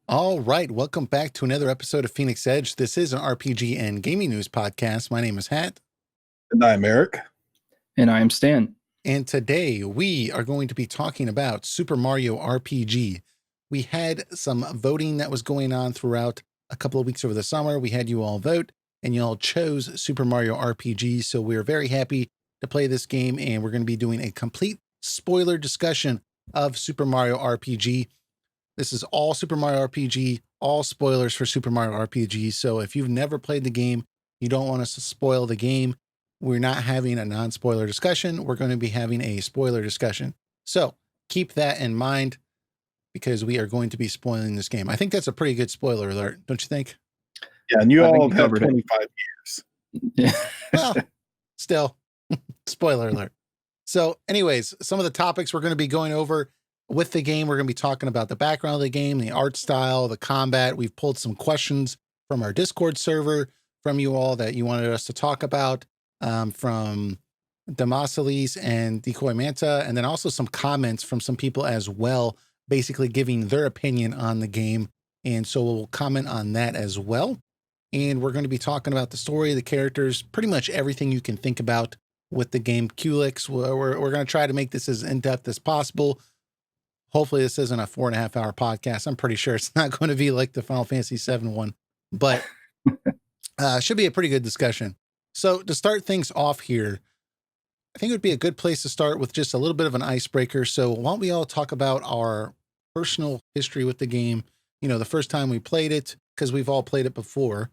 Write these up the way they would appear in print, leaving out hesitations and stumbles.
All right, welcome back to another episode of Phoenix Edge. This is an RPG and gaming news podcast. My name is Hat. And I'm Eric. And I am Stan. And today we are going to be talking about Super Mario RPG. We had some voting that was going on throughout a couple of weeks over the summer. We had you all vote, and you all chose Super Mario RPG. So we're very happy to play this game, and we're going to be doing a complete spoiler discussion of Super Mario RPG. This is all Super Mario RPG, all spoilers for Super Mario RPG. So if you've never played the game, you don't want us to spoil the game, we're not having a non-spoiler discussion. We're going to be having a spoiler discussion. So keep that in mind because we are going to be spoiling this game. I think that's a pretty good spoiler alert, don't you think? Yeah, and you all have 25 years. Yeah. Well, still, spoiler alert. So anyways, some of the topics we're going to be going over with the game, we're going to be talking about the background of the game, the art style, the combat. We've pulled some questions from our Discord server from you all that you wanted us to talk about, from Damasalis and Decoy Manta, and then also some comments from some people as well, basically giving their opinion on the game. And so we'll comment on that as well. And we're going to be talking about the story, the characters, pretty much everything you can think about with the game Culex. We're going to try to make this as in-depth as possible. Hopefully this isn't a 4.5 hour podcast. I'm pretty sure it's not going to be like the Final Fantasy VII one, but should be a pretty good discussion. So to start things off here, I think it would be a good place to start with just a little bit of an icebreaker. So why don't we all talk about our personal history with the game, you know, the first time we played it, because we've all played it before.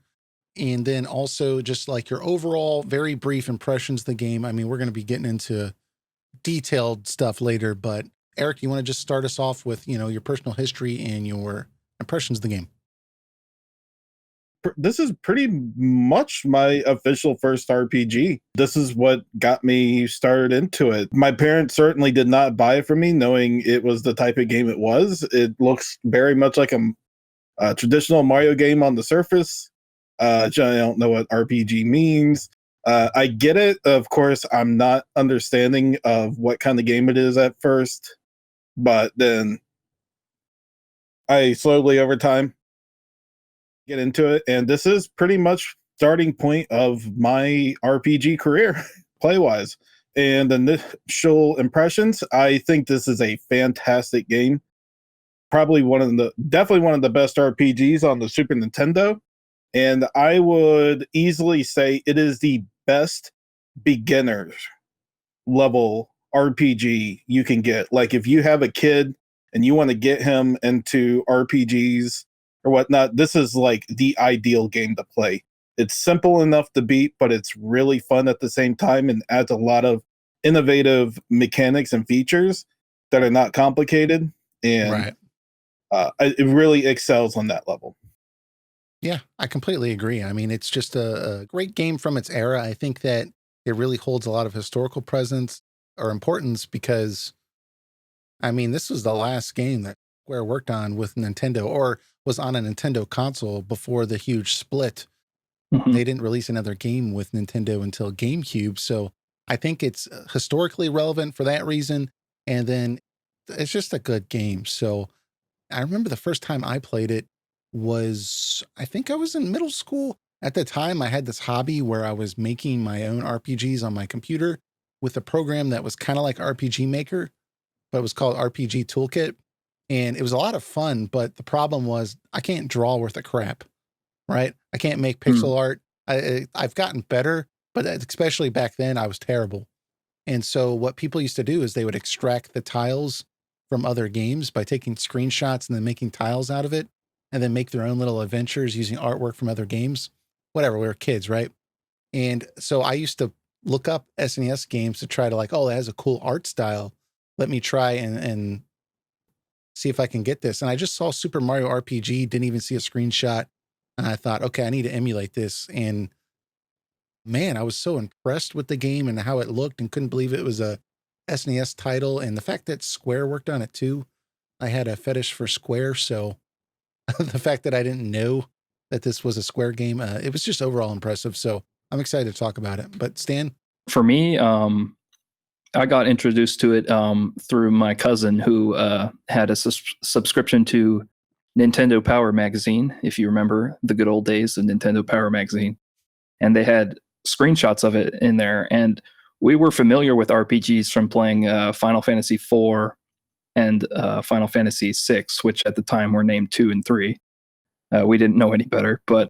And then also just like your overall very brief impressions of the game. I mean, we're going to be getting into detailed stuff later, but Eric, you want to just start us off with, you know, your personal history and your impressions of the game? This is pretty much my official first RPG. This is what got me started into it. My parents certainly did not buy it for me, knowing it was the type of game it was. It looks very much like a traditional Mario game on the surface. I don't know what RPG means. I get it. Of course, I'm not understanding of what kind of game it is at first. But then I slowly over time get into it. And this is pretty much starting point of my RPG career play-wise. And initial impressions, I think this is a fantastic game. Definitely one of the best RPGs on the Super Nintendo. And I would easily say it is the best beginner level RPG you can get. Like if you have a kid and you want to get him into RPGs or whatnot, this is like the ideal game to play. It's simple enough to beat, but it's really fun at the same time and adds a lot of innovative mechanics and features that are not complicated. And it really excels on that level. Yeah, I completely agree. I mean, it's just a great game from its era. I think that it really holds a lot of historical presence or importance because, I mean, this was the last game that Square worked on with Nintendo or was on a Nintendo console before the huge split. Mm-hmm. They didn't release another game with Nintendo until GameCube. So I think it's historically relevant for that reason. And then it's just a good game. So I remember the first time I played it was, I think I was in middle school. At the time, I had this hobby where I was making my own RPGs on my computer with a program that was kind of like RPG Maker, but it was called RPG Toolkit. And it was a lot of fun, but the problem was I can't draw worth a crap, right? I can't make pixel art. I've gotten better, but especially back then I was terrible. And so what people used to do is they would extract the tiles from other games by taking screenshots and then making tiles out of it and then make their own little adventures using artwork from other games. Whatever, we were kids, right? And so I used to look up SNES games to try to like, oh, that has a cool art style. Let me try and see if I can get this. And I just saw Super Mario RPG, didn't even see a screenshot. And I thought, okay, I need to emulate this. And man, I was so impressed with the game and how it looked and couldn't believe it was a SNES title. And the fact that Square worked on it too. I had a fetish for Square. So the fact that I didn't know that this was a Square game. It was just overall impressive. So I'm excited to talk about it. But Stan? For me, I got introduced to it through my cousin who had a subscription to Nintendo Power Magazine, if you remember the good old days of Nintendo Power Magazine. And they had screenshots of it in there. And we were familiar with RPGs from playing Final Fantasy IV and Final Fantasy VI, which at the time were named 2 and 3. We didn't know any better, but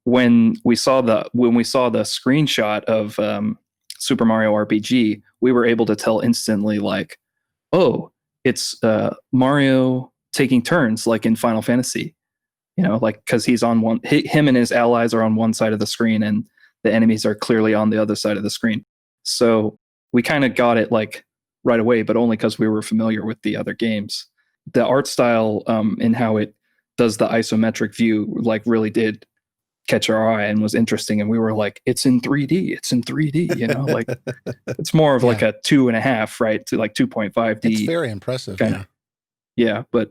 when we saw the screenshot of Super Mario RPG, we were able to tell instantly, like, oh, it's Mario taking turns, like in Final Fantasy, like because he's on one, him and his allies are on one side of the screen, and the enemies are clearly on the other side of the screen. So we kind of got it like right away, but only because we were familiar with the other games. The art style and how it does the isometric view, like, really did catch our eye and was interesting, and we were like, it's in 3D, like it's more of like a 2.5, right, to like 2.5D. It's very impressive. Yeah, but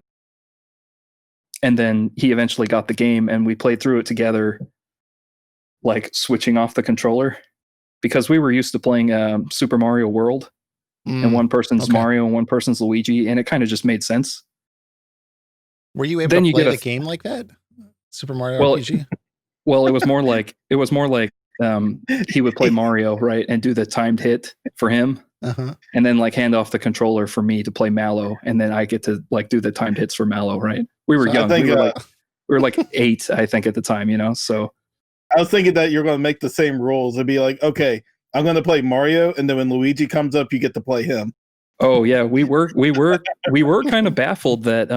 and then he eventually got the game and we played through it together, like switching off the controller, because we were used to playing Super Mario World, and one person's Mario and one person's Luigi, and it kind of just made sense. Were you able to play the game like that, Super Mario RPG? Well, it was more like he would play Mario, right, and do the timed hit for him, and then like hand off the controller for me to play Mallow, and then I get to like do the timed hits for Mallow, right? We were young. We were like 8, I think, at the time, so. I was thinking that you're going to make the same rules. It'd be like, okay, I'm going to play Mario, and then when Luigi comes up, you get to play him. Oh yeah, we were kind of baffled that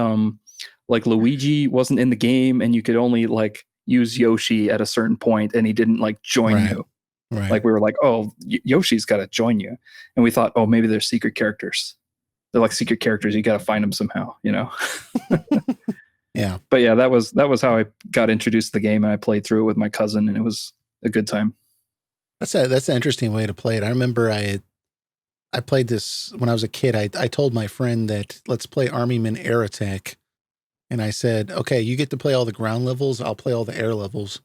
like Luigi wasn't in the game, and you could only like use Yoshi at a certain point, and he didn't like join you. Right. Like we were like, oh, Yoshi's got to join you, and we thought, oh, maybe they're secret characters. They're like secret characters. You got to find them somehow, Yeah. But yeah, that was how I got introduced to the game, and I played through it with my cousin, and it was a good time. That's an interesting way to play it. I remember I played this when I was a kid. I told my friend that let's play Armyman Air Attack. And I said, okay, you get to play all the ground levels. I'll play all the air levels.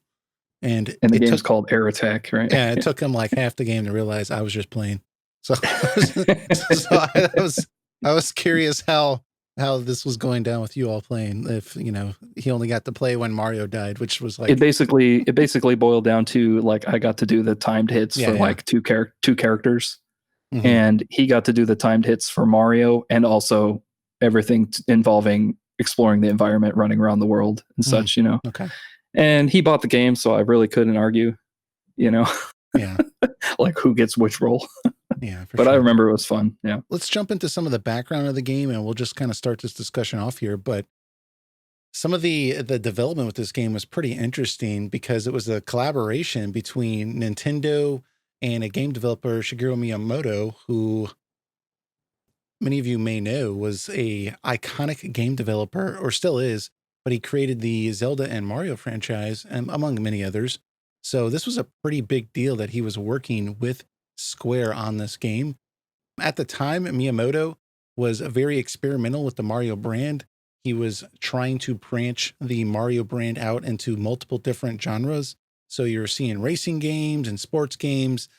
And the game's called Air Attack, right? Yeah, it took him like half the game to realize I was just playing. So, I was curious how this was going down with you all playing. If he only got to play when Mario died, which was like it basically boiled down to like I got to do the timed hits for like two characters, and he got to do the timed hits for Mario, and also everything involving exploring the environment, running around the world and such, Okay. And he bought the game, so I really couldn't argue, Yeah. like who gets which role. Yeah. But sure. I remember it was fun. Yeah. Let's jump into some of the background of the game, and we'll just kind of start this discussion off here. But some of the development with this game was pretty interesting because it was a collaboration between Nintendo and a game developer, Shigeru Miyamoto, who many of you may know was a iconic game developer, or still is, but he created the Zelda and Mario franchise, and among many others. So this was a pretty big deal that he was working with Square on this game. At the time, Miyamoto was very experimental with the Mario brand. He was trying to branch the Mario brand out into multiple different genres. So you're seeing racing games and sports games,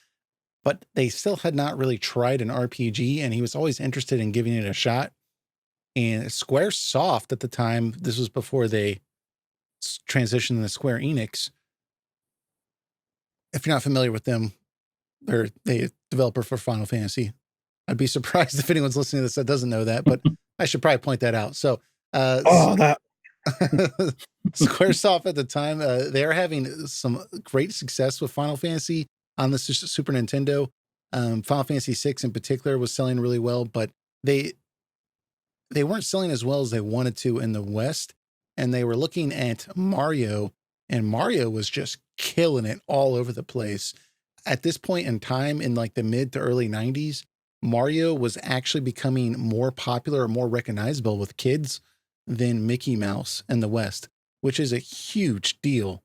but they still had not really tried an RPG, and he was always interested in giving it a shot. And Squaresoft at the time, this was before they transitioned to Square Enix. If you're not familiar with them, they're a developer for Final Fantasy. I'd be surprised if anyone's listening to this that doesn't know that, but I should probably point that out. So, Squaresoft at the time, they are having some great success with Final Fantasy on the Super Nintendo. Final Fantasy VI in particular was selling really well, but they weren't selling as well as they wanted to in the West. And they were looking at Mario, and Mario was just killing it all over the place. At this point in time, in like the mid to early 90s, Mario was actually becoming more popular or more recognizable with kids than Mickey Mouse in the West, which is a huge deal.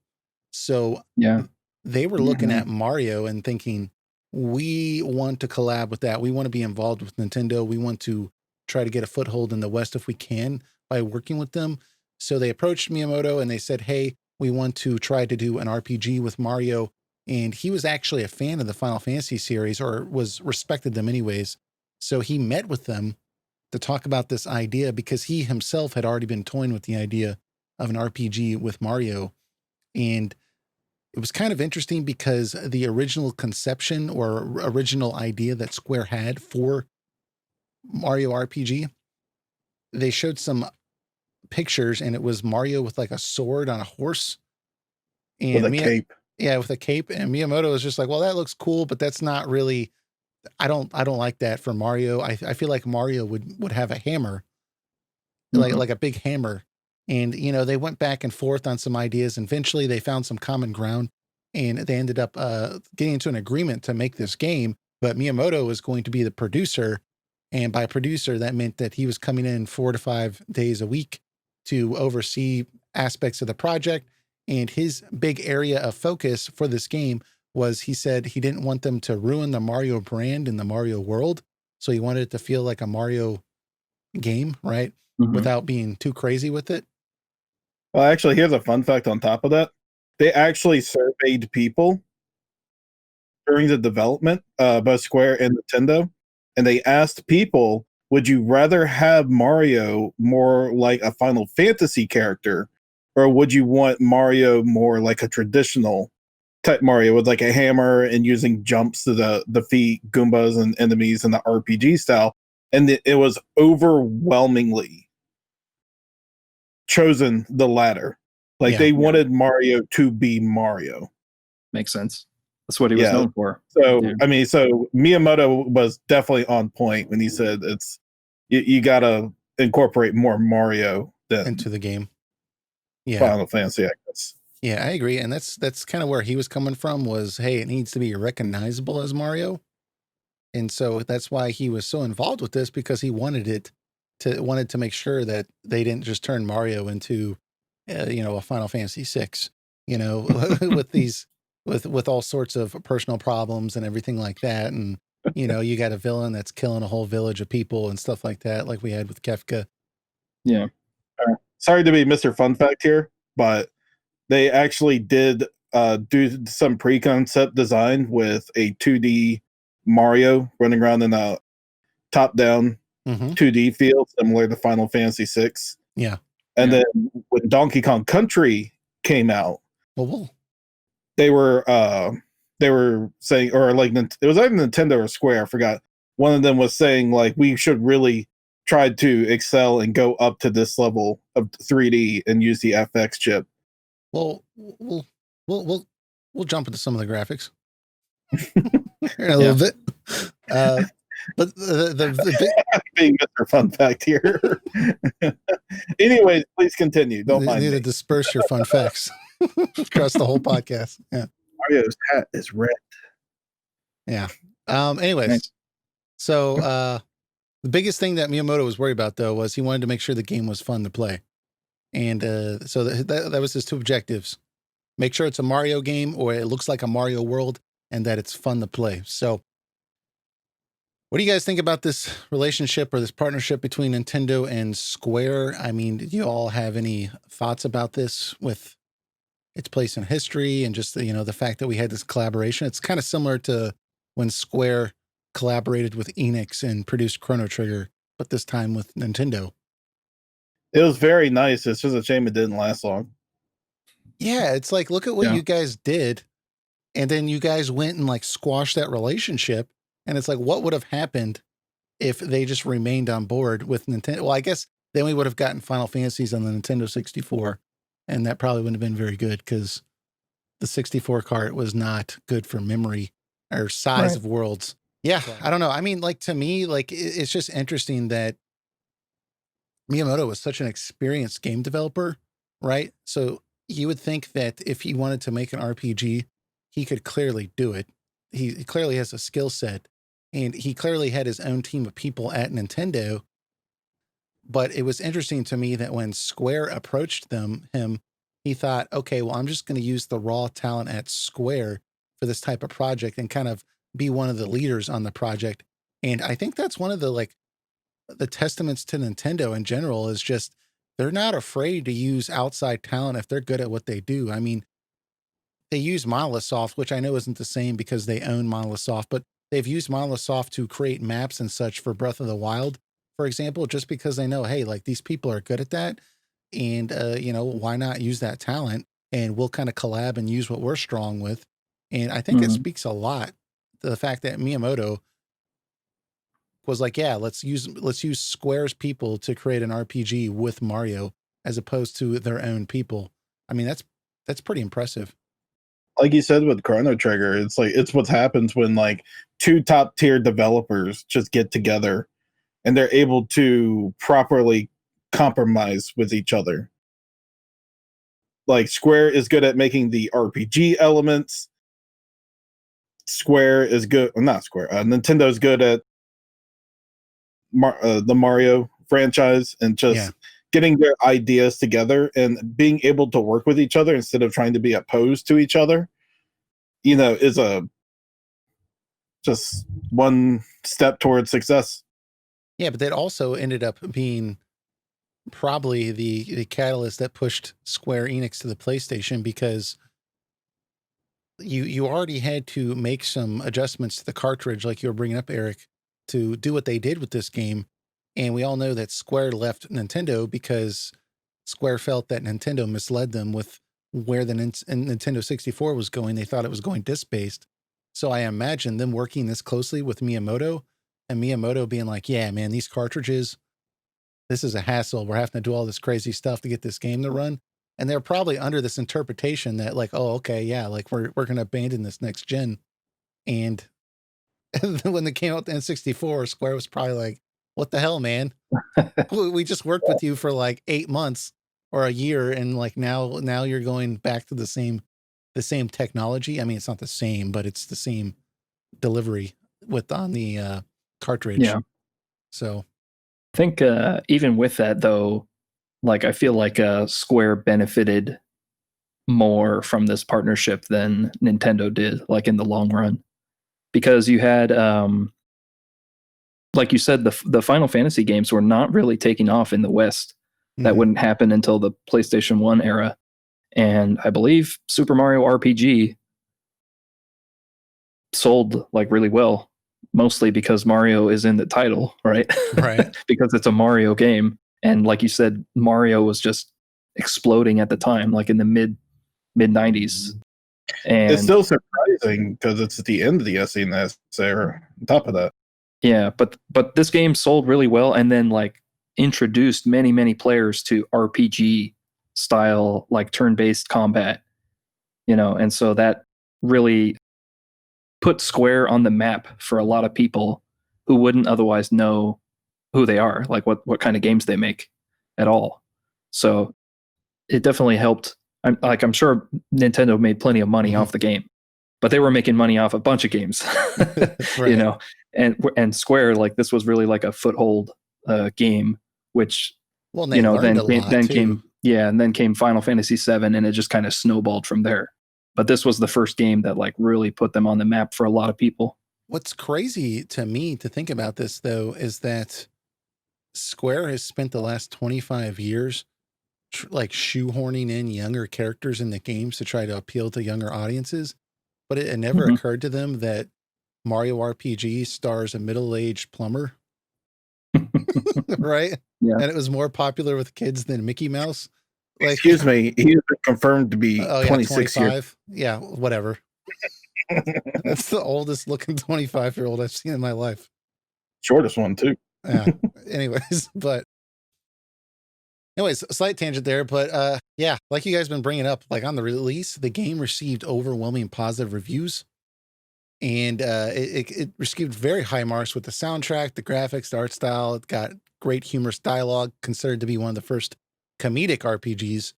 So yeah, they were looking at Mario and thinking, we want to collab with that. We want to be involved with Nintendo. We want to try to get a foothold in the West if we can by working with them. So they approached Miyamoto and they said, hey, we want to try to do an RPG with Mario. And he was actually a fan of the Final Fantasy series, or was respected them anyways. So he met with them to talk about this idea because he himself had already been toying with the idea of an RPG with Mario. And it was kind of interesting because the original conception or original idea that Square had for Mario RPG, they showed some pictures and it was Mario with like a sword on a horse With and a cape. yeah, with a cape. And Miyamoto was just like, well, that looks cool, but that's not really, I don't like that for Mario. I feel like Mario would have a hammer, like a big hammer. And, you know, they went back and forth on some ideas and eventually they found some common ground and they ended up getting into an agreement to make this game. But Miyamoto was going to be the producer. And by producer, that meant that he was coming in 4 to 5 days a week to oversee aspects of the project. And his big area of focus for this game was, he said he didn't want them to ruin the Mario brand in the Mario world. So he wanted it to feel like a Mario game, right? Without being too crazy with it. Well, actually, here's a fun fact on top of that. They actually surveyed people during the development, both Square and Nintendo, and they asked people, would you rather have Mario more like a Final Fantasy character, or would you want Mario more like a traditional type Mario with like a hammer and using jumps to defeat Goombas and enemies in the RPG style? And it was overwhelmingly chosen the latter. Like they wanted Mario to be Mario. Makes sense. That's what he was known for. So I mean, so Miyamoto was definitely on point when he said it's you gotta incorporate more Mario into the game. Yeah, Final Fantasy, I guess. Yeah, I agree, and that's kind of where he was coming from. Was, hey, it needs to be recognizable as Mario, and so that's why he was so involved with this, because he wanted to make sure that they didn't just turn Mario into, you know, a Final Fantasy VI, you know, with these with all sorts of personal problems and everything like that, and you know, you got a villain that's killing a whole village of people and stuff like that, like we had with Kefka. Yeah. Sorry to be Mr. Fun Fact here, but they actually did do some pre-concept design with a 2D Mario running around in a top-down 2D field, similar to Final Fantasy VI. Yeah. And then when Donkey Kong Country came out, they were saying, or like it was either Nintendo or Square, I forgot. One of them was saying like we should really try to excel and go up to this level of 3D and use the FX chip. Well, we'll jump into some of the graphics in a little bit. But the being Mr. Fun Fact here. Anyways, please continue. Don't mind me. To disperse your fun facts across the whole podcast. Yeah. Mario's hat is red. Yeah. Anyways, nice. So the biggest thing that Miyamoto was worried about, though, was he wanted to make sure the game was fun to play. And so that was his two objectives. Make sure it's a Mario game, or it looks like a Mario world, and that it's fun to play. So what do you guys think about this relationship or this partnership between Nintendo and Square? I mean, do you all have any thoughts about this with its place in history and just, you know, the fact that we had this collaboration? It's kind of similar to when Square collaborated with Enix and produced Chrono Trigger, but this time with Nintendo. It was very nice. It's just a shame it didn't last long. Yeah, it's like, look at what you guys did. And then you guys went and like squashed that relationship. And it's like, what would have happened if they just remained on board with Nintendo? Well, I guess then we would have gotten Final Fantasies on the Nintendo 64. And that probably wouldn't have been very good because the 64 cart was not good for memory or size of worlds. Yeah, I don't know. I mean, like, to me, like, it's just interesting that Miyamoto was such an experienced game developer, right? So you would think that if he wanted to make an RPG, he could clearly do it. He clearly has a skill set, and he clearly had his own team of people at Nintendo. But it was interesting to me that when Square approached him, he thought, okay, well, I'm just going to use the raw talent at Square for this type of project and kind of be one of the leaders on the project. And I think that's one of the, like, the testaments to Nintendo in general, is just they're not afraid to use outside talent if they're good at what they do. I mean, they use Monolith Soft, which I know isn't the same because they own Monolith Soft, but they've used Monolith Soft to create maps and such for Breath of the Wild, for example, just because they know, hey, like these people are good at that. And, why not use that talent and we'll kind of collab and use what we're strong with. And I think it Mhm. speaks a lot to the fact that Miyamoto was like, yeah, let's use Square's people to create an RPG with Mario as opposed to their own people. I mean, that's pretty impressive. Like you said with Chrono Trigger, it's like it's what happens when like two top tier developers just get together and they're able to properly compromise with each other. Like Square is good at making the RPG elements. Square is good, well, not Square. Nintendo is good at the Mario franchise and Yeah. just getting their ideas together and being able to work with each other instead of trying to be opposed to each other. Is a just one step towards success. Yeah, but that also ended up being probably the catalyst that pushed Square Enix to the PlayStation because you already had to make some adjustments to the cartridge, like you were bringing up, Eric, to do what they did with this game. And we all know that Square left Nintendo because Square felt that Nintendo misled them with where the Nintendo 64 was going. They thought it was going disc based. So I imagine them working this closely with Miyamoto and Miyamoto being like, yeah, man, these cartridges, this is a hassle. We're having to do all this crazy stuff to get this game to run. And they're probably under this interpretation that like, oh, okay, yeah, like we're gonna abandon this next gen. And, and then when they came out the N64, Square was probably like, what the hell, man? We just worked with you for like 8 months or a year, and like now you're going back to the same technology. I mean, it's not the same, but it's the same delivery with on the cartridge. Yeah. So I think even with that though, like I feel like Square benefited more from this partnership than Nintendo did, like in the long run, because you had, like you said, the Final Fantasy games were not really taking off in the West. That mhm. wouldn't happen until the PlayStation One era, and I believe Super Mario RPG sold like really well, mostly because Mario is in the title, right? Right. Because it's a Mario game, and like you said, Mario was just exploding at the time, like in the mid '90s, It's and still surprising because it's at the end of the SNES era. On top of that, yeah, but this game sold really well, and then like introduced many players to RPG style, like turn-based combat, and so that really put Square on the map for a lot of people who wouldn't otherwise know who they are, like what kind of games they make at all. So it definitely helped. I'm sure Nintendo made plenty of money Mhm. off the game, but they were making money off a bunch of games, you Right. know. And Square, like this was really like a foothold game, which Well, and they learned a lot then too. came yeah, and then came Final Fantasy VII, and it just kind of snowballed from there. But this was the first game that like really put them on the map for a lot of people. What's crazy to me to think about this though is that Square has spent the last 25 years like shoehorning in younger characters in the games to try to appeal to younger audiences, but it never Mhm. occurred to them that Mario RPG stars a middle-aged plumber, right? Yeah. And it was more popular with kids than Mickey Mouse. Like, excuse me, he's been confirmed to be oh yeah, 26 years. 25. Yeah, whatever. That's the oldest looking 25-year-old I've seen in my life. Shortest one too. Yeah. Anyways, but anyways, slight tangent there, but yeah, like you guys been bringing up, like on the release, the game received overwhelming positive reviews, and it received very high marks with the soundtrack, the graphics, the art style. It got great humorous dialogue, considered to be one of the first comedic RPGs.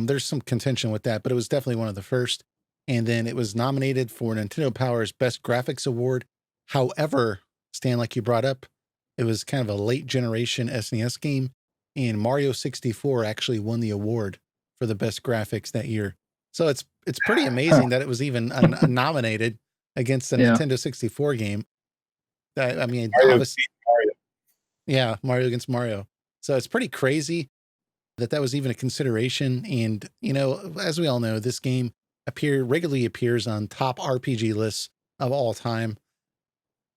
There's some contention with that, but it was definitely one of the first. And then it was nominated for Nintendo Power's Best Graphics Award. However, Stan, like you brought up, it was kind of a late generation SNES game, and Mario 64 actually won the award for the best graphics that year. So it's pretty Huh. amazing that it was even nominated against the Yeah. Nintendo 64 game. That I mean, Mario obviously, beat Mario. yeah, Mario against Mario. So it's pretty crazy. that was even a consideration. And, you know, as we all know, this game regularly appears on top RPG lists of all time.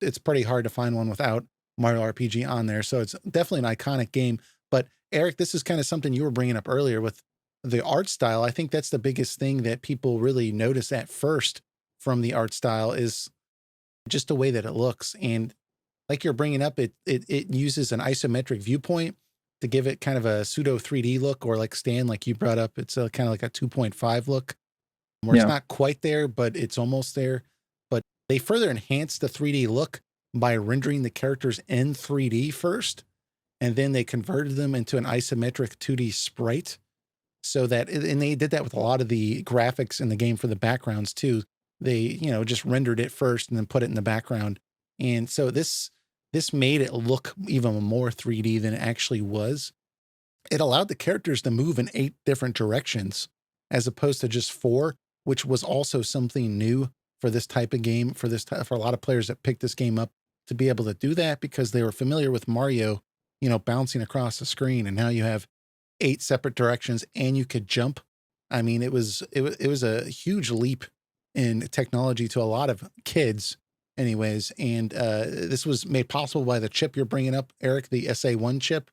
It's pretty hard to find one without Mario RPG on there. So it's definitely an iconic game. But Eric, this is kind of something you were bringing up earlier with the art style. I think that's the biggest thing that people really notice at first from the art style is just the way that it looks. And like you're bringing up, it uses an isometric viewpoint to give it kind of a pseudo 3D look, or like Stan, like you brought up, it's a kind of like a 2.5 look where it's Yeah. not quite there, but it's almost there. But they further enhanced the 3D look by rendering the characters in 3D first, and then they converted them into an isometric 2D sprite. So that, and they did that with a lot of the graphics in the game for the backgrounds too. They, you know, just rendered it first and then put it in the background. And so this made it look even more 3D than it actually was. It allowed the characters to move in 8 different directions as opposed to just 4, which was also something new for this type of game, for a lot of players that picked this game up to be able to do that because they were familiar with Mario, you know, bouncing across the screen, and now you have 8 separate directions and you could jump. I mean, it was a huge leap in technology to a lot of kids anyways. And this was made possible by the chip you're bringing up, Eric, the SA1 chip,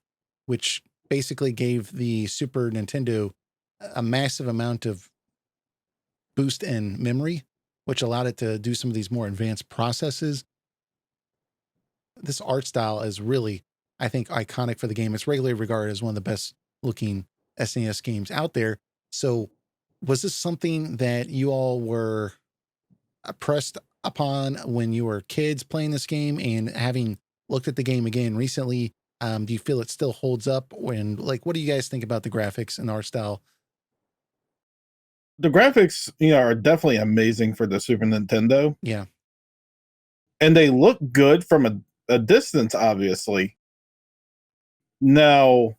which basically gave the Super Nintendo a massive amount of boost in memory, which allowed it to do some of these more advanced processes. This art style is really, I think, iconic for the game. It's regularly regarded as one of the best looking SNES games out there. So was this something that you all were pressed upon when you were kids playing this game, and having looked at the game again recently, do you feel it still holds up? When, like, what do you guys think about the graphics and art style? The graphics, you know, are definitely amazing for the Super Nintendo, Yeah. and they look good from a distance, obviously. Now,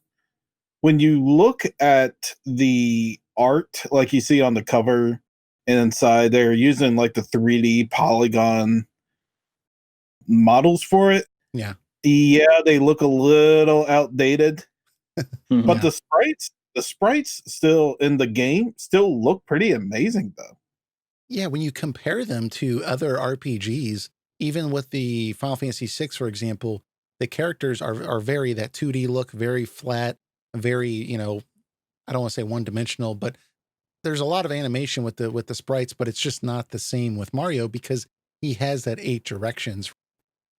when you look at the art, like you see on the cover and inside, they're using like the 3D polygon models for it. Yeah. Yeah, they look a little outdated, Mhm. but Yeah. the sprites still in the game still look pretty amazing though. Yeah. When you compare them to other RPGs, even with the Final Fantasy VI, for example, the characters are very that 2D look, very flat, very, you know, I don't want to say one dimensional, but there's a lot of animation with the sprites, but it's just not the same with Mario because he has that 8 directions.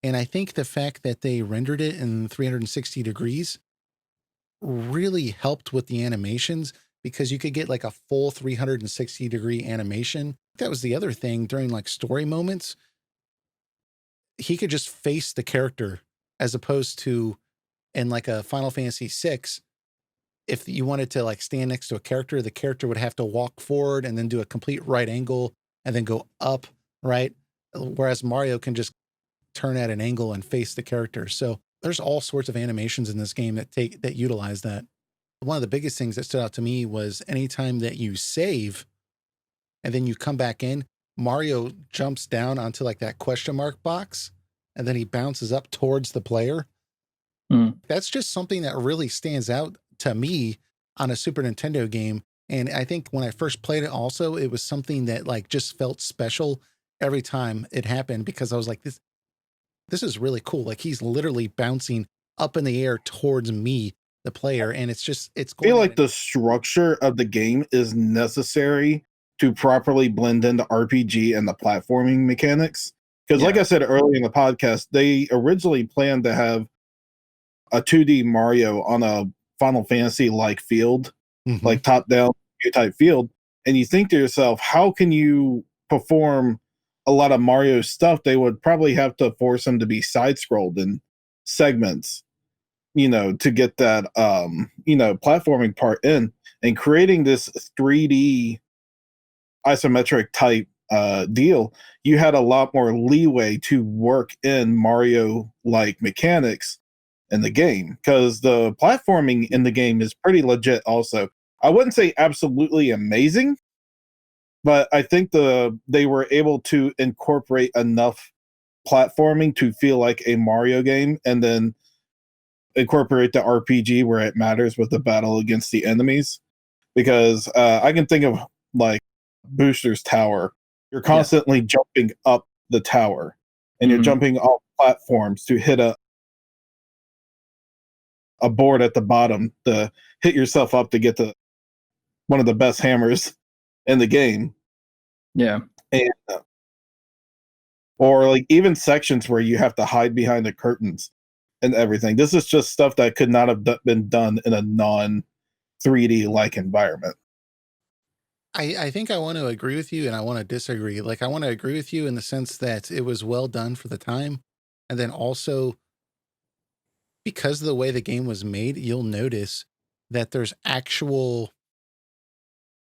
And I think the fact that they rendered it in 360 degrees really helped with the animations, because you could get like a full 360-degree animation. That was the other thing during like story moments. He could just face the character, as opposed to in like a Final Fantasy VI, if you wanted to like stand next to a character, the character would have to walk forward and then do a complete right angle and then go up, right? Whereas Mario can just turn at an angle and face the character. So there's all sorts of animations in this game that utilize that. One of the biggest things that stood out to me was anytime that you save and then you come back in, Mario jumps down onto like that question mark box and then he bounces up towards the player. Mm. That's just something that really stands out to me on a Super Nintendo game. And I think when I first played it also, it was something that like just felt special every time it happened, because I was like, this is really cool. Like he's literally bouncing up in the air towards me, the player. And it's I feel going at like an, the structure of the game is necessary to properly blend into RPG and the platforming mechanics. Because, like Yeah. I said earlier in the podcast, they originally planned to have a 2D Mario on a Final Fantasy like field, Mhm. like top down view type field. And you think to yourself, how can you perform a lot of Mario stuff? They would probably have to force him to be side scrolled in segments, you know, to get that you know, platforming part in, and creating this 3D isometric type deal. You had a lot more leeway to work in Mario like mechanics in the game, because the platforming in the game is pretty legit also. I wouldn't say absolutely amazing, but I think they were able to incorporate enough platforming to feel like a Mario game, and then incorporate the RPG where it matters with the battle against the enemies. Because I can think of like Booster's Tower. You're constantly jumping up the tower, and you're jumping off platforms to hit a board at the bottom to hit yourself up to get the one of the best hammers in the game. Yeah. And or like even sections where you have to hide behind the curtains and everything. This is just stuff that could not have been done in a non 3D like environment. I think I want to agree with you and I want to disagree. Like, I want to agree with you in the sense that it was well done for the time. And then also, because of the way the game was made, you'll notice that there's actual,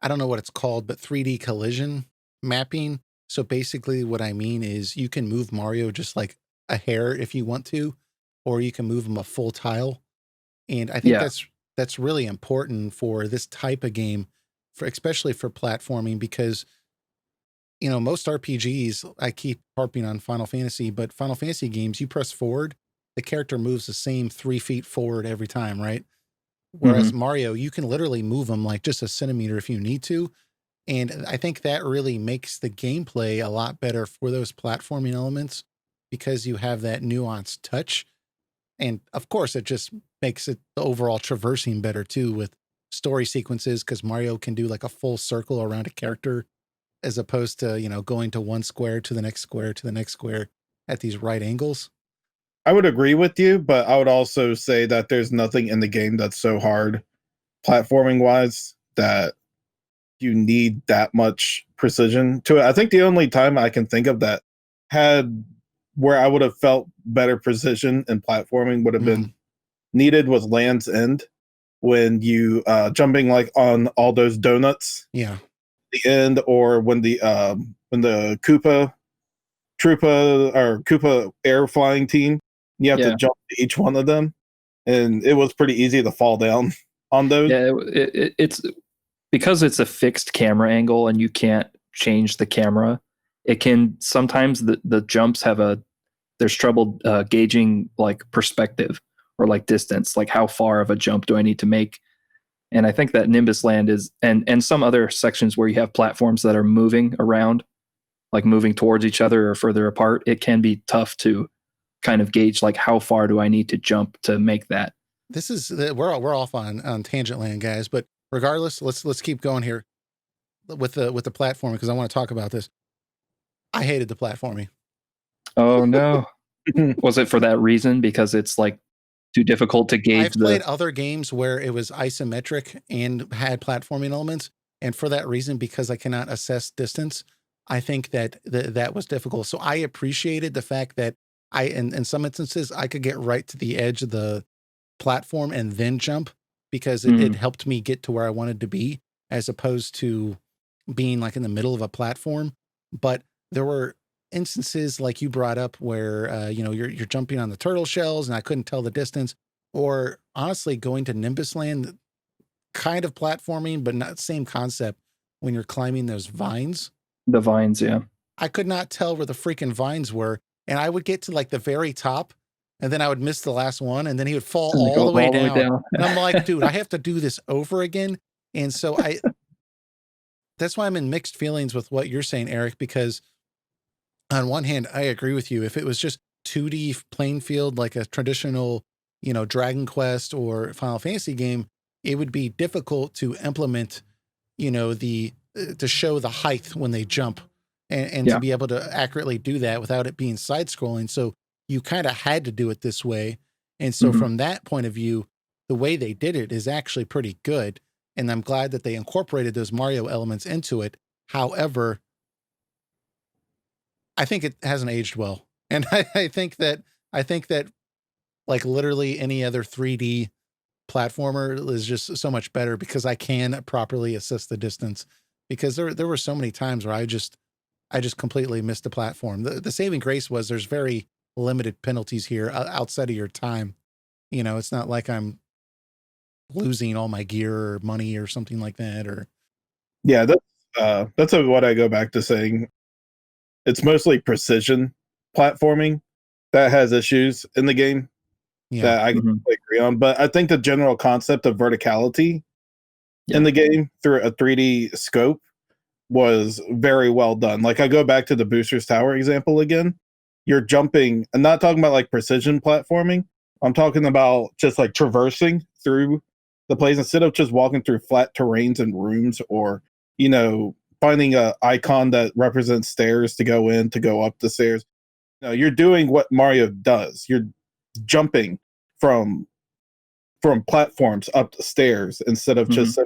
I don't know what it's called, but 3D collision mapping. So basically, what I mean is you can move Mario just like a hair if you want to, or you can move him a full tile. And I think that's really important for this type of game, for especially for platforming, because most RPGs, I keep harping on Final Fantasy, but Final Fantasy games, you press forward, the character moves the same 3 feet forward every time, right? Whereas Mario, you can literally move them like just a centimeter if you need to. And I think that really makes the gameplay a lot better for those platforming elements because you have that nuanced touch. And of course, it just makes it the overall traversing better too with story sequences because Mario can do like a full circle around a character as opposed to, going to one square to the next square to the next square at these right angles. I would agree with you, but I would also say that there's nothing in the game that's so hard platforming wise that you need that much precision to it. I think the only time I can think of that had where I would have felt better precision in platforming would have been needed was Land's End when you jumping like on all those donuts. Yeah. The end, or when the Koopa Troopa or Koopa air flying team, you have to jump to each one of them, and it was pretty easy to fall down on those. Yeah, it's because it's a fixed camera angle and you can't change the camera. It can sometimes the jumps there's trouble gauging like perspective or like distance, like how far of a jump do I need to make. And I think that Nimbus Land is, and some other sections where you have platforms that are moving around, like moving towards each other or further apart, it can be tough to kind of gauge like how far do I need to jump to make that. This is we're off on tangent land, guys. But regardless, let's keep going here with the platforming because I want to talk about this. I hated the platforming. Oh no! Was it for that reason? Because it's like too difficult to gauge. I've played other games where it was isometric and had platforming elements, and for that reason, because I cannot assess distance, I think that that was difficult. So I appreciated the fact that in some instances, I could get right to the edge of the platform and then jump because it helped me get to where I wanted to be, as opposed to being like in the middle of a platform. But there were instances like you brought up where you're jumping on the turtle shells and I couldn't tell the distance, or honestly going to Nimbus Land, kind of platforming but not same concept when you're climbing those vines. The vines, yeah. I could not tell where the freaking vines were, and I would get to like the very top and then I would miss the last one and then he would fall all the way down. And I'm like, dude, I have to do this over again. And so that's why I'm in mixed feelings with what you're saying, Eric, because on one hand, I agree with you. If it was just 2D playing field, like a traditional, Dragon Quest or Final Fantasy game, it would be difficult to implement, to show the height when they jump and to be able to accurately do that without it being side scrolling. So you kind of had to do it this way. And so from that point of view, the way they did it is actually pretty good. And I'm glad that they incorporated those Mario elements into it. However, I think it hasn't aged well. And I think that like literally any other 3D platformer is just so much better because I can properly assess the distance, because there were so many times where I just completely missed the platform. The saving grace was there's very limited penalties here outside of your time. It's not like I'm losing all my gear or money or something like that. Or yeah, that's what I go back to saying. It's mostly precision platforming that has issues in the game. Yeah. that I can agree on. But I think the general concept of verticality in the game through a 3D scope was very well done. Like I go back to the Booster's Tower example again. You're jumping, I'm not talking about like precision platforming. I'm talking about just like traversing through the place instead of just walking through flat terrains and rooms, or, you know, finding a icon that represents stairs to go in, to go up the stairs. No, you're doing what Mario does. You're jumping from platforms up the stairs instead of just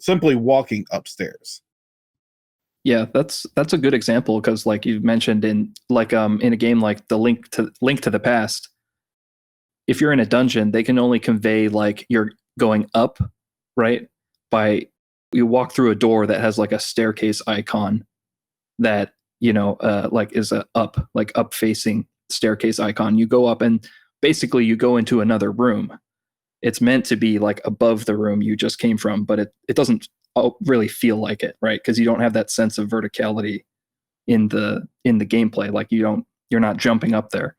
simply walking upstairs. Yeah, that's a good example because, like you mentioned, in in a game like the Link to the Past, if you're in a dungeon, they can only convey like you're going up, right? By you walk through a door that has like a staircase icon that like is a up facing staircase icon. You go up and basically you go into another room. It's meant to be like above the room you just came from, but it doesn't really feel like it, right? Because you don't have that sense of verticality in the gameplay. Like you're not jumping up there.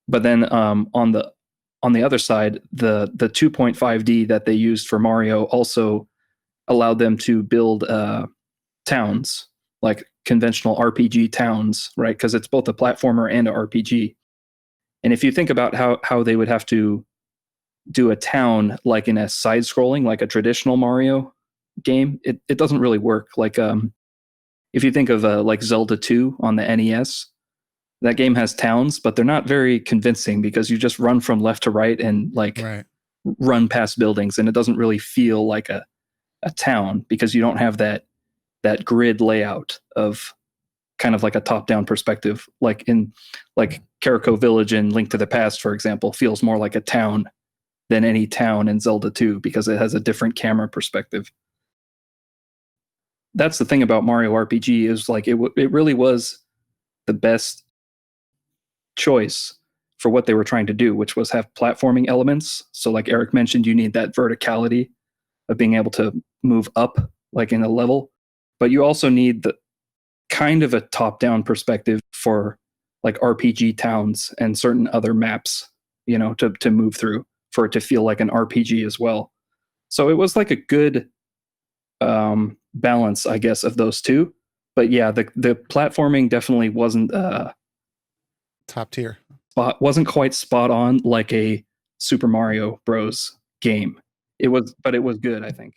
But then on the other side, the 2.5D that they used for Mario also allowed them to build towns, like conventional RPG towns, right? Because it's both a platformer and an RPG. And if you think about how they would have to do a town like in a side scrolling, like a traditional Mario game, it doesn't really work. Like if you think of like Zelda 2 on the NES, that game has towns, but they're not very convincing because you just run from left to right and like run past buildings, and it doesn't really feel like a town because you don't have that grid layout of kind of like a top-down perspective. Like in like Carico Village in Link to the Past, for example, feels more like a town than any town in Zelda 2 because it has a different camera perspective. That's the thing about Mario RPG is like it really was the best choice for what they were trying to do, which was have platforming elements. So like Eric mentioned, you need that verticality of being able to move up like in a level, but you also need the kind of a top-down perspective for like RPG towns and certain other maps, to move through for it to feel like an RPG as well. So it was like a good balance, I guess, of those two. But yeah, the platforming definitely wasn't top tier. Wasn't quite spot on like a Super Mario Bros. Game. But it was good, I think.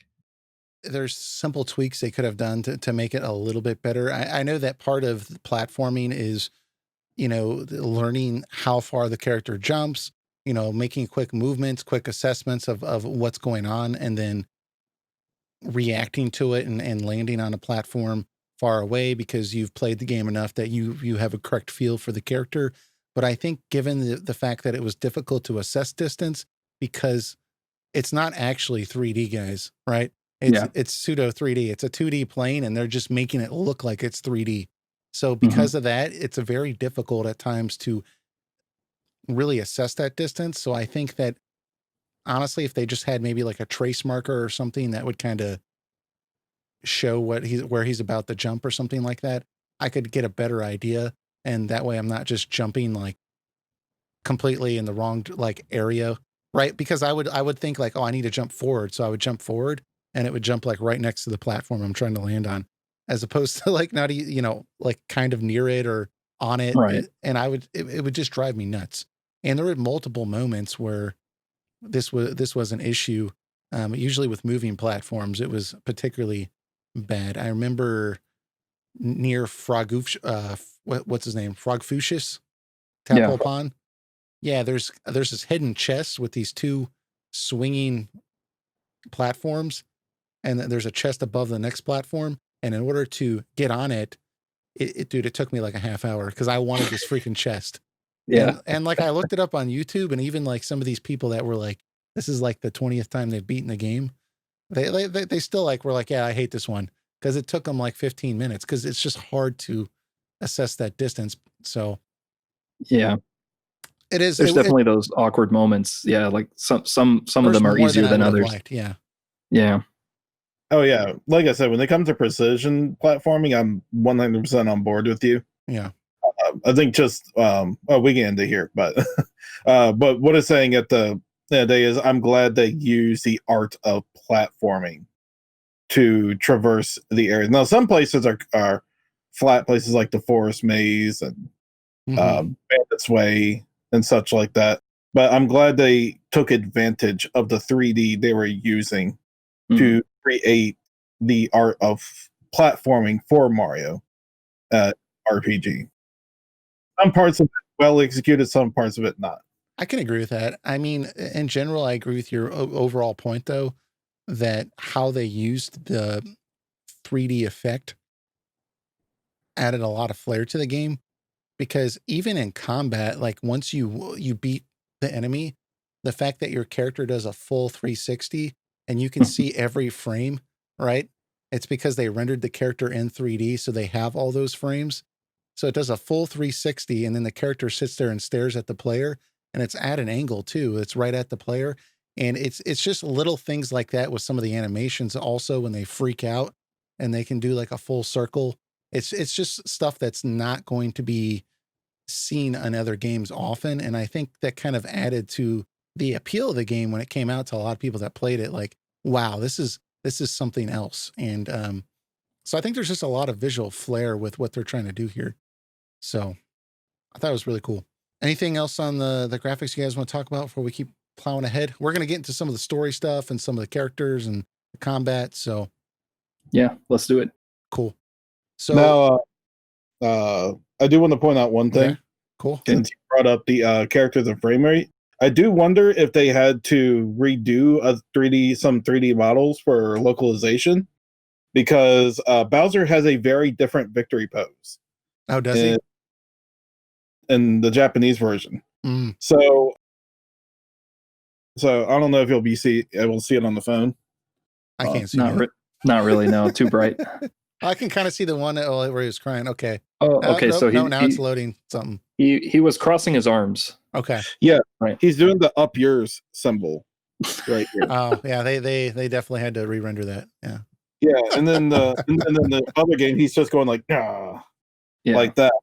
There's simple tweaks they could have done to make it a little bit better. I know that part of platforming is, learning how far the character jumps, making quick movements, quick assessments of what's going on, and then reacting to it and landing on a platform far away because you've played the game enough that you have a correct feel for the character. But I think given the fact that it was difficult to assess distance because it's not actually 3D, guys, right? It's pseudo 3D. It's a 2D plane and they're just making it look like it's 3D. So because of that, it's a very difficult at times to really assess that distance. So I think that honestly, if they just had maybe like a trace marker or something that would kind of show where he's about to jump or something like that, I could get a better idea. And that way I'm not just jumping like completely in the wrong like area, right? Because I would think like, oh, I need to jump forward. So I would jump forward and it would jump like right next to the platform I'm trying to land on, as opposed to like not, like kind of near it or on it. Right. And it would just drive me nuts. And there were multiple moments where this was an issue. Usually with moving platforms, it was particularly bad. I remember near what's his name? Frogfucius Tadpole Pond. Yeah, there's this hidden chest with these two swinging platforms, and there's a chest above the next platform. And in order to get on it, dude, it took me like a half hour because I wanted this freaking chest. Yeah. And like I looked it up on YouTube, and even like some of these people that were like, this is like the 20th time they've beaten the game. They still like were like, yeah, I hate this one because it took them like 15 minutes because it's just hard to assess that distance. So yeah, it is. There's definitely those awkward moments. Yeah, like some of them are easier than others. Yeah. Yeah. Oh yeah, like I said, when it comes to precision platforming, I'm 100% on board with you. Yeah. I think just we can end it here, but but what it's saying at the end of the day is I'm glad they use the art of platforming to traverse the area. Now, some places are flat places like the Forest Maze and Bandit's Way and such like that. But I'm glad they took advantage of the 3D they were using to create the art of platforming for Mario RPG. Some parts of it well executed, some parts of it not. I can agree with that. I mean, in general, I agree with your overall point, though, that how they used the 3D effect added a lot of flair to the game. Because even in combat, like once you beat the enemy, the fact that your character does a full 360 and you can see every frame, right? It's because they rendered the character in 3D, so they have all those frames. So it does a full 360, and then the character sits there and stares at the player, and it's at an angle too. It's right at the player. And it's just little things like that with some of the animations also when they freak out and they can do like a full circle. It's just stuff that's not going to be seen on other games often. And I think that kind of added to the appeal of the game when it came out to a lot of people that played it. Like, wow, this is something else. And so I think there's just a lot of visual flair with what they're trying to do here. So I thought it was really cool. Anything else on the graphics you guys want to talk about before we keep plowing ahead? We're going to get into some of the story stuff and some of the characters and the combat. So yeah, let's do it. Cool. So now, I do want to point out one thing. Okay, cool. Since you brought up the characters and frame rate, I do wonder if they had to redo some 3D models for localization, because Bowser has a very different victory pose. Oh, does he? In the Japanese version. Mm. So I don't know if able to see it on the phone. I can't see it. Not really, no. Too bright. I can kind of see the one where he was crying. Okay. Oh, okay. So now it's loading something. He was crossing his arms. Okay. Yeah. Right. He's doing the up yours symbol right here. Oh, yeah. They definitely had to re-render that. Yeah. Yeah. And then the other game, he's just going like, like that.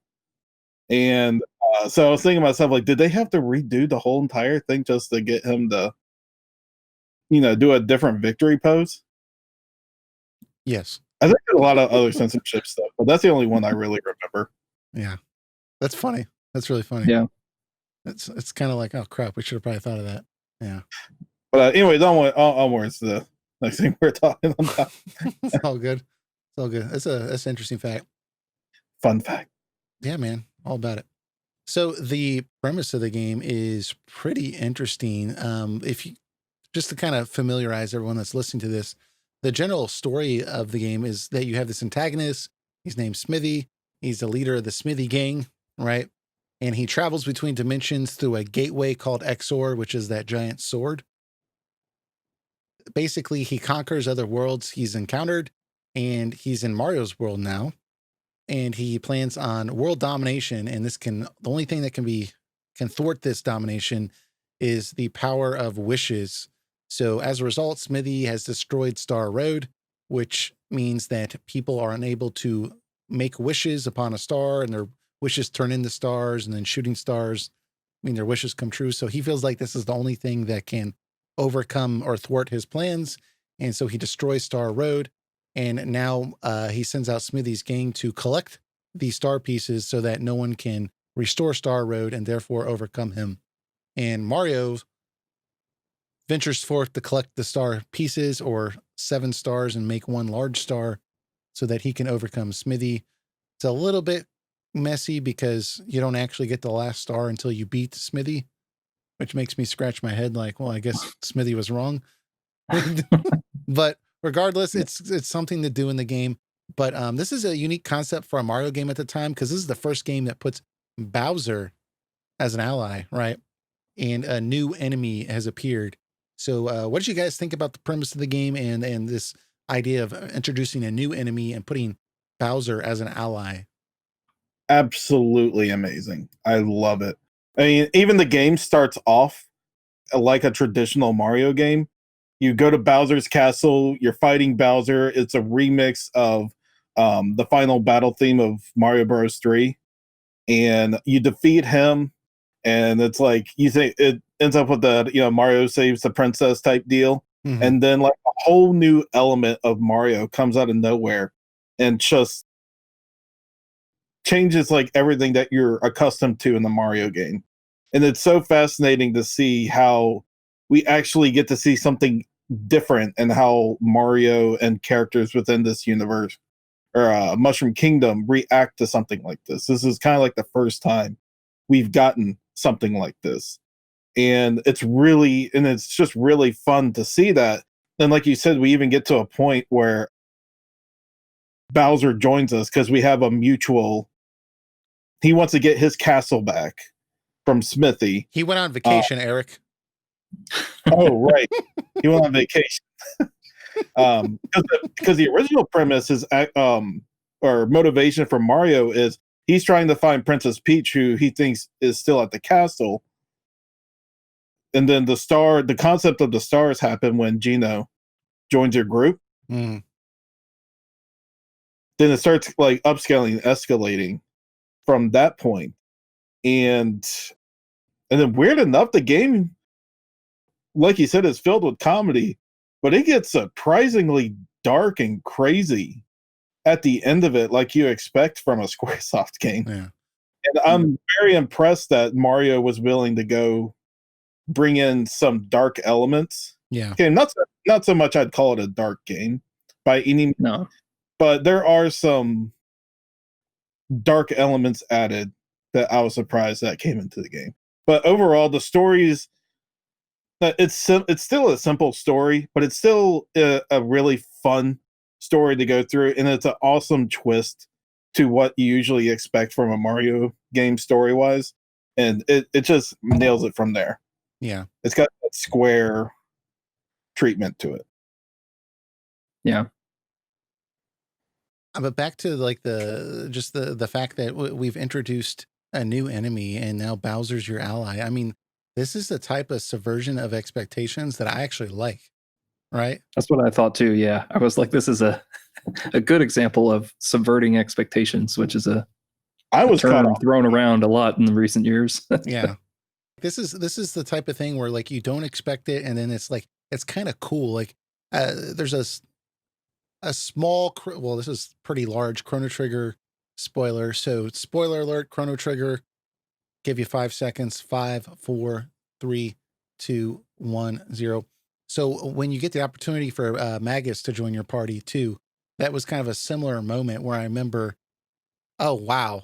And so I was thinking to myself, like, did they have to redo the whole entire thing just to get him to, do a different victory pose? Yes. I think there's a lot of other censorship stuff, but that's the only one I really remember. Yeah. That's funny. That's really funny. Yeah. It's kind of like, oh crap, we should have probably thought of that. Yeah. But anyways, onwards to the next thing we're talking about. It's all good. It's all good. That's an interesting fact. Fun fact. Yeah, man. All about it. So the premise of the game is pretty interesting. If you just to kind of familiarize everyone that's listening to this, the general story of the game is that you have this antagonist. He's named Smithy. He's the leader of the Smithy gang, right? And he travels between dimensions through a gateway called Exor, which is that giant sword. Basically, he conquers other worlds he's encountered, and he's in Mario's world now. And he plans on world domination. And the only thing that can thwart this domination is the power of wishes. So as a result, Smithy has destroyed Star Road, which means that people are unable to make wishes upon a star, and their wishes turn into stars, and then shooting stars mean their wishes come true. So he feels like this is the only thing that can overcome or thwart his plans. And so he destroys Star Road. And now he sends out Smithy's gang to collect these star pieces so that no one can restore Star Road and therefore overcome him. And Mario ventures forth to collect the star pieces, or 7 stars, and make one large star so that he can overcome Smithy. It's a little bit messy because you don't actually get the last star until you beat Smithy, which makes me scratch my head like, well, I guess Smithy was wrong. But regardless, it's something to do in the game. But this is a unique concept for a Mario game at the time, because this is the first game that puts Bowser as an ally, right? And a new enemy has appeared. So what did you guys think about the premise of the game and this idea of introducing a new enemy and putting Bowser as an ally? Absolutely amazing. I love it. I mean, even the game starts off like a traditional Mario game. You go to Bowser's castle, you're fighting Bowser. It's a remix of the final battle theme of Mario Bros. 3. and you defeat him, and it's like you think it ends up with the Mario saves the princess type deal, Mhm. and then like a whole new element of Mario comes out of nowhere and just changes like everything that you're accustomed to in the Mario game. And it's so fascinating to see how we actually get to see something different and how Mario and characters within this universe or Mushroom Kingdom react to something like this. This is kind of like the first time we've gotten something like this. And it's just really fun to see that. And like you said, we even get to a point where Bowser joins us because we have a mutual. He wants to get his castle back from Smithy. He went on vacation, Eric. Oh, right. He went on vacation. Because the original premise is, or motivation for Mario is he's trying to find Princess Peach, who he thinks is still at the castle. And then the concept of the stars happen when Gino joins your group. Mm. Then it starts like upscaling, escalating from that point. And then weird enough, the game, like you said, is filled with comedy, but it gets surprisingly dark and crazy at the end of it, like you expect from a Squaresoft game. Yeah. And I'm very impressed that Mario was willing to go bring in some dark elements. Yeah. Okay, not so much I'd call it a dark game by any, No. but there are some dark elements added that I was surprised that came into the game. But overall, the stories, it's still a simple story, but it's still a really fun story to go through, and it's an awesome twist to what you usually expect from a Mario game story wise, and it just nails it from there. Yeah. It's got that square treatment to it. Yeah. But back to like the fact that we've introduced a new enemy and now Bowser's your ally. I mean, this is the type of subversion of expectations that I actually like, right? That's what I thought too. Yeah. I was like, this is a good example of subverting expectations, which is I a was caught term off. thrown around a lot in recent years. Yeah. This is the type of thing where like you don't expect it, and then it's like it's kind of cool. Like there's a small well, this is pretty large Chrono Trigger spoiler. So spoiler alert, Chrono Trigger, give you 5 seconds. 5, 4, 3, 2, 1, 0. So when you get the opportunity for Magus to join your party too, that was kind of a similar moment where I remember, oh wow,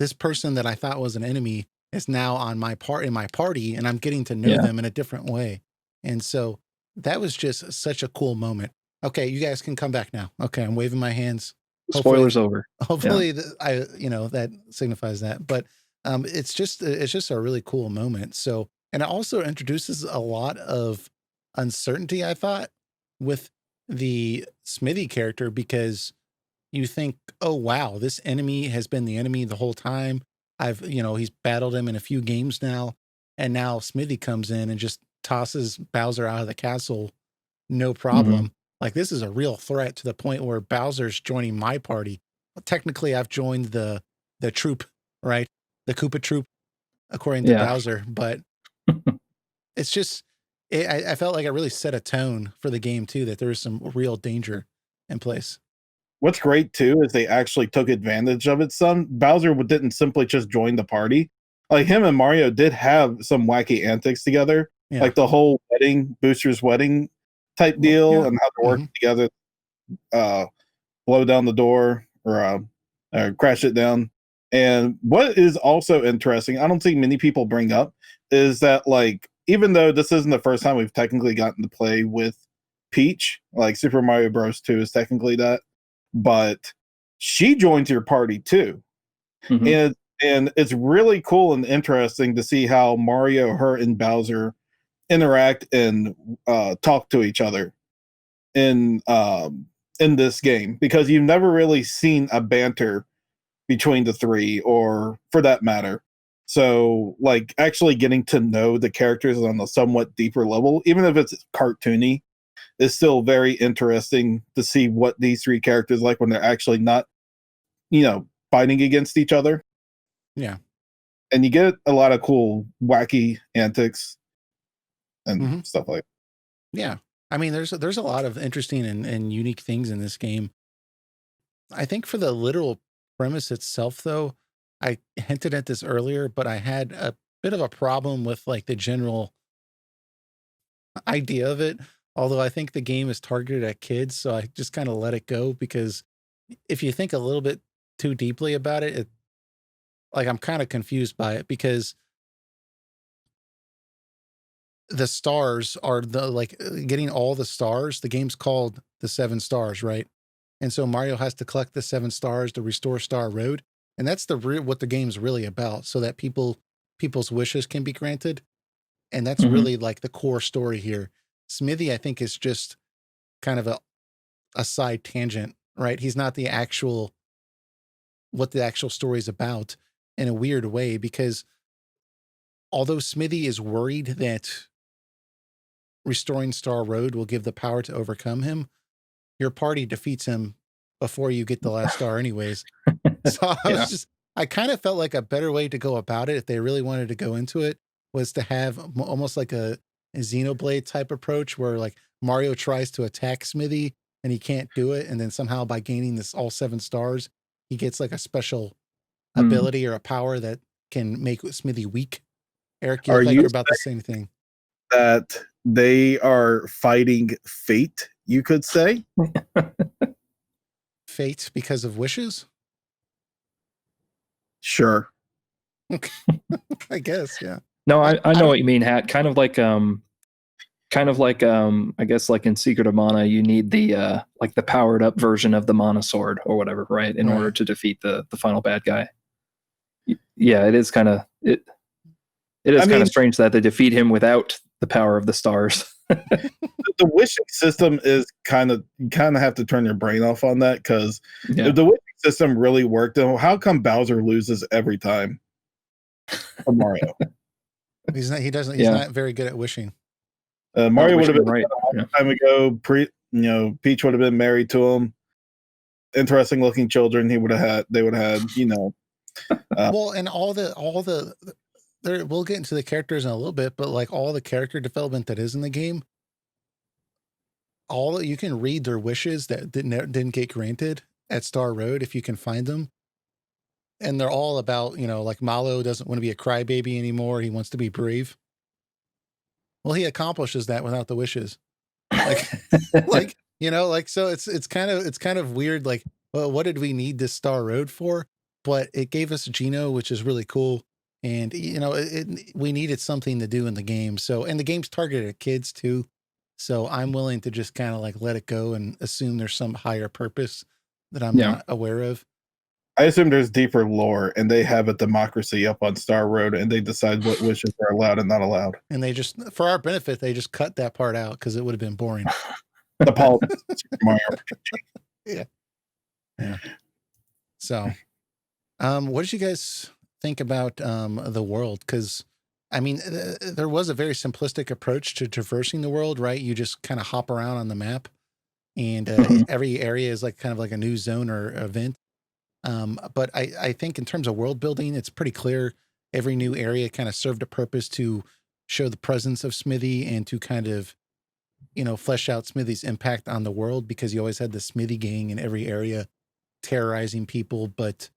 this person that I thought was an enemy is now on my part in my party, and I'm getting to know Yeah. them in a different way. And so that was just such a cool moment. Okay, you guys can come back now. Okay, I'm waving my hands. Hopefully, Spoilers over. hopefully that signifies that. But it's just a really cool moment. So, and it also introduces a lot of uncertainty, I thought, with the Smithy character, because you think, oh wow, this enemy has been the enemy the whole time. He's battled him in a few games now, and now Smithy comes in and just tosses Bowser out of the castle, no problem. Like this is a real threat to the point where Bowser's joining my party. Well, technically, I've joined the troop, right? The Koopa troop, according to Yeah. Bowser. But it's just, I felt like it really set a tone for the game too, that there was some real danger in place. What's great too is they actually took advantage of it. Some Bowser didn't simply just join the party. Like him and Mario did have some wacky antics together, Yeah. like the whole Booster's wedding type deal, Yeah. and how they're working together, blow down the door or crash it down. And what is also interesting, I don't think many people bring up, is that like even though this isn't the first time we've technically gotten to play with Peach, like Super Mario Bros. 2 is technically that, but she joins your party too. Mhm. And it's really cool and interesting to see how Mario, her, and Bowser interact and talk to each other in this game, because you've never really seen a banter between the three, or for that matter. So like actually getting to know the characters on a somewhat deeper level, even if it's cartoony, is still very interesting to see what these three characters like when they're actually not, fighting against each other. Yeah. And you get a lot of cool, wacky antics and stuff like that. Yeah. I mean, there's a lot of interesting and unique things in this game. I think for the literal premise itself, though, I hinted at this earlier, but I had a bit of a problem with like the general idea of it. Although I think the game is targeted at kids, so I just kind of let it go because if you think a little bit too deeply about it, like I'm kind of confused by it because the stars are the like getting all the stars. The game's called the 7 stars, right? And so Mario has to collect the 7 stars to restore Star Road, and that's what the game's really about, so that people's wishes can be granted, and that's Mhm. really like the core story here. Smithy, I think, is just kind of a side tangent, right? He's not the actual what the actual story is about in a weird way because although Smithy is worried that restoring Star Road will give the power to overcome him, your party defeats him before you get the last star anyways. So Yeah. I kind of felt like a better way to go about it if they really wanted to go into it was to have almost like a Xenoblade type approach where like Mario tries to attack Smithy and he can't do it. And then somehow by gaining this all 7 stars, he gets like a special Mm. ability or a power that can make Smithy weak. Eric, you Are look like you you're about the same thing. that they are fighting fate, you could say? Fate because of wishes? Sure. I guess, yeah. No, I I know don't what you mean, Hat. I guess like in Secret of Mana, you need the like the powered up version of the Mana sword or whatever, right? In order right. to defeat the final bad guy. Yeah, it is kind of it I is kind mean, of strange that they defeat him without the power of the stars. the wishing system is you kind of have to turn your brain off on that because Yeah. if the wishing system really worked, then how come Bowser loses every time for Mario? He's Yeah. not very good at wishing. Mario would have Wishing been right. dead a long Yeah. time ago. Peach would have been married to him. Interesting looking children. They would have had. Well, and we'll get into the characters in a little bit, but like all the character development that is in the game, all you can read their wishes that didn't get granted at Star Road if you can find them. And they're all about, like Malo doesn't want to be a crybaby anymore. He wants to be brave. Well, he accomplishes that without the wishes. Like, like so it's kind of weird. Like, well, what did we need this Star Road for? But it gave us Geno, which is really cool. And we needed something to do in the game. So, and the game's targeted at kids too. So I'm willing to just kind of like let it go and assume there's some higher purpose that I'm Yeah. not aware of. I assume there's deeper lore, and they have a democracy up on Star Road, and they decide what wishes are allowed and not allowed. And they just, for our benefit, they just cut that part out because it would have been boring. The politics of Super Mario. Yeah. Yeah. So, what did you guys think about the world? Because, I mean, there was a very simplistic approach to traversing the world, right? You just kind of hop around on the map, and Mhm. every area is like kind of like a new zone or event. But I think in terms of world building, it's pretty clear. Every new area kind of served a purpose to show the presence of Smithy and to kind of, flesh out Smithy's impact on the world because you always had the Smithy gang in every area terrorizing people. But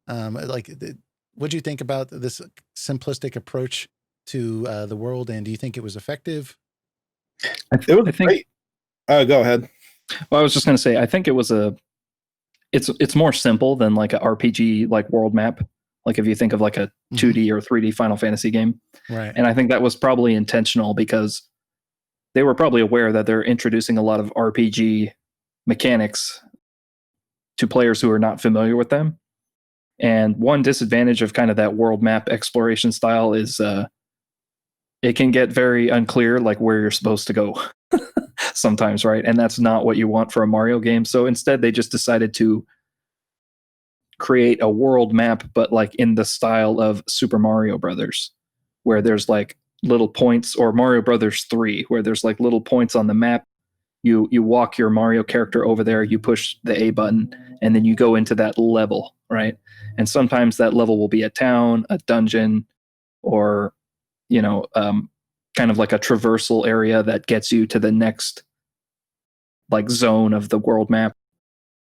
what do you think about this simplistic approach to the world? And do you think it was effective? It was I think. great. Go ahead. Well, I was just going to say, I think it was it's more simple than like a RPG like world map. Like if you think of like a 2D or 3D Final Fantasy game, Right. and I think that was probably intentional because they were probably aware that they're introducing a lot of RPG mechanics to players who are not familiar with them. And one disadvantage of kind of that world map exploration style is it can get very unclear, like where you're supposed to go sometimes, right? And that's not what you want for a Mario game. So instead, they just decided to create a world map, but like in the style of Super Mario Brothers, where there's like little points, or Mario Brothers 3, where there's like little points on the map You walk your Mario character over there, you push the A button, and then you go into that level, right? And sometimes that level will be a town, a dungeon, or kind of like a traversal area that gets you to the next like zone of the world map.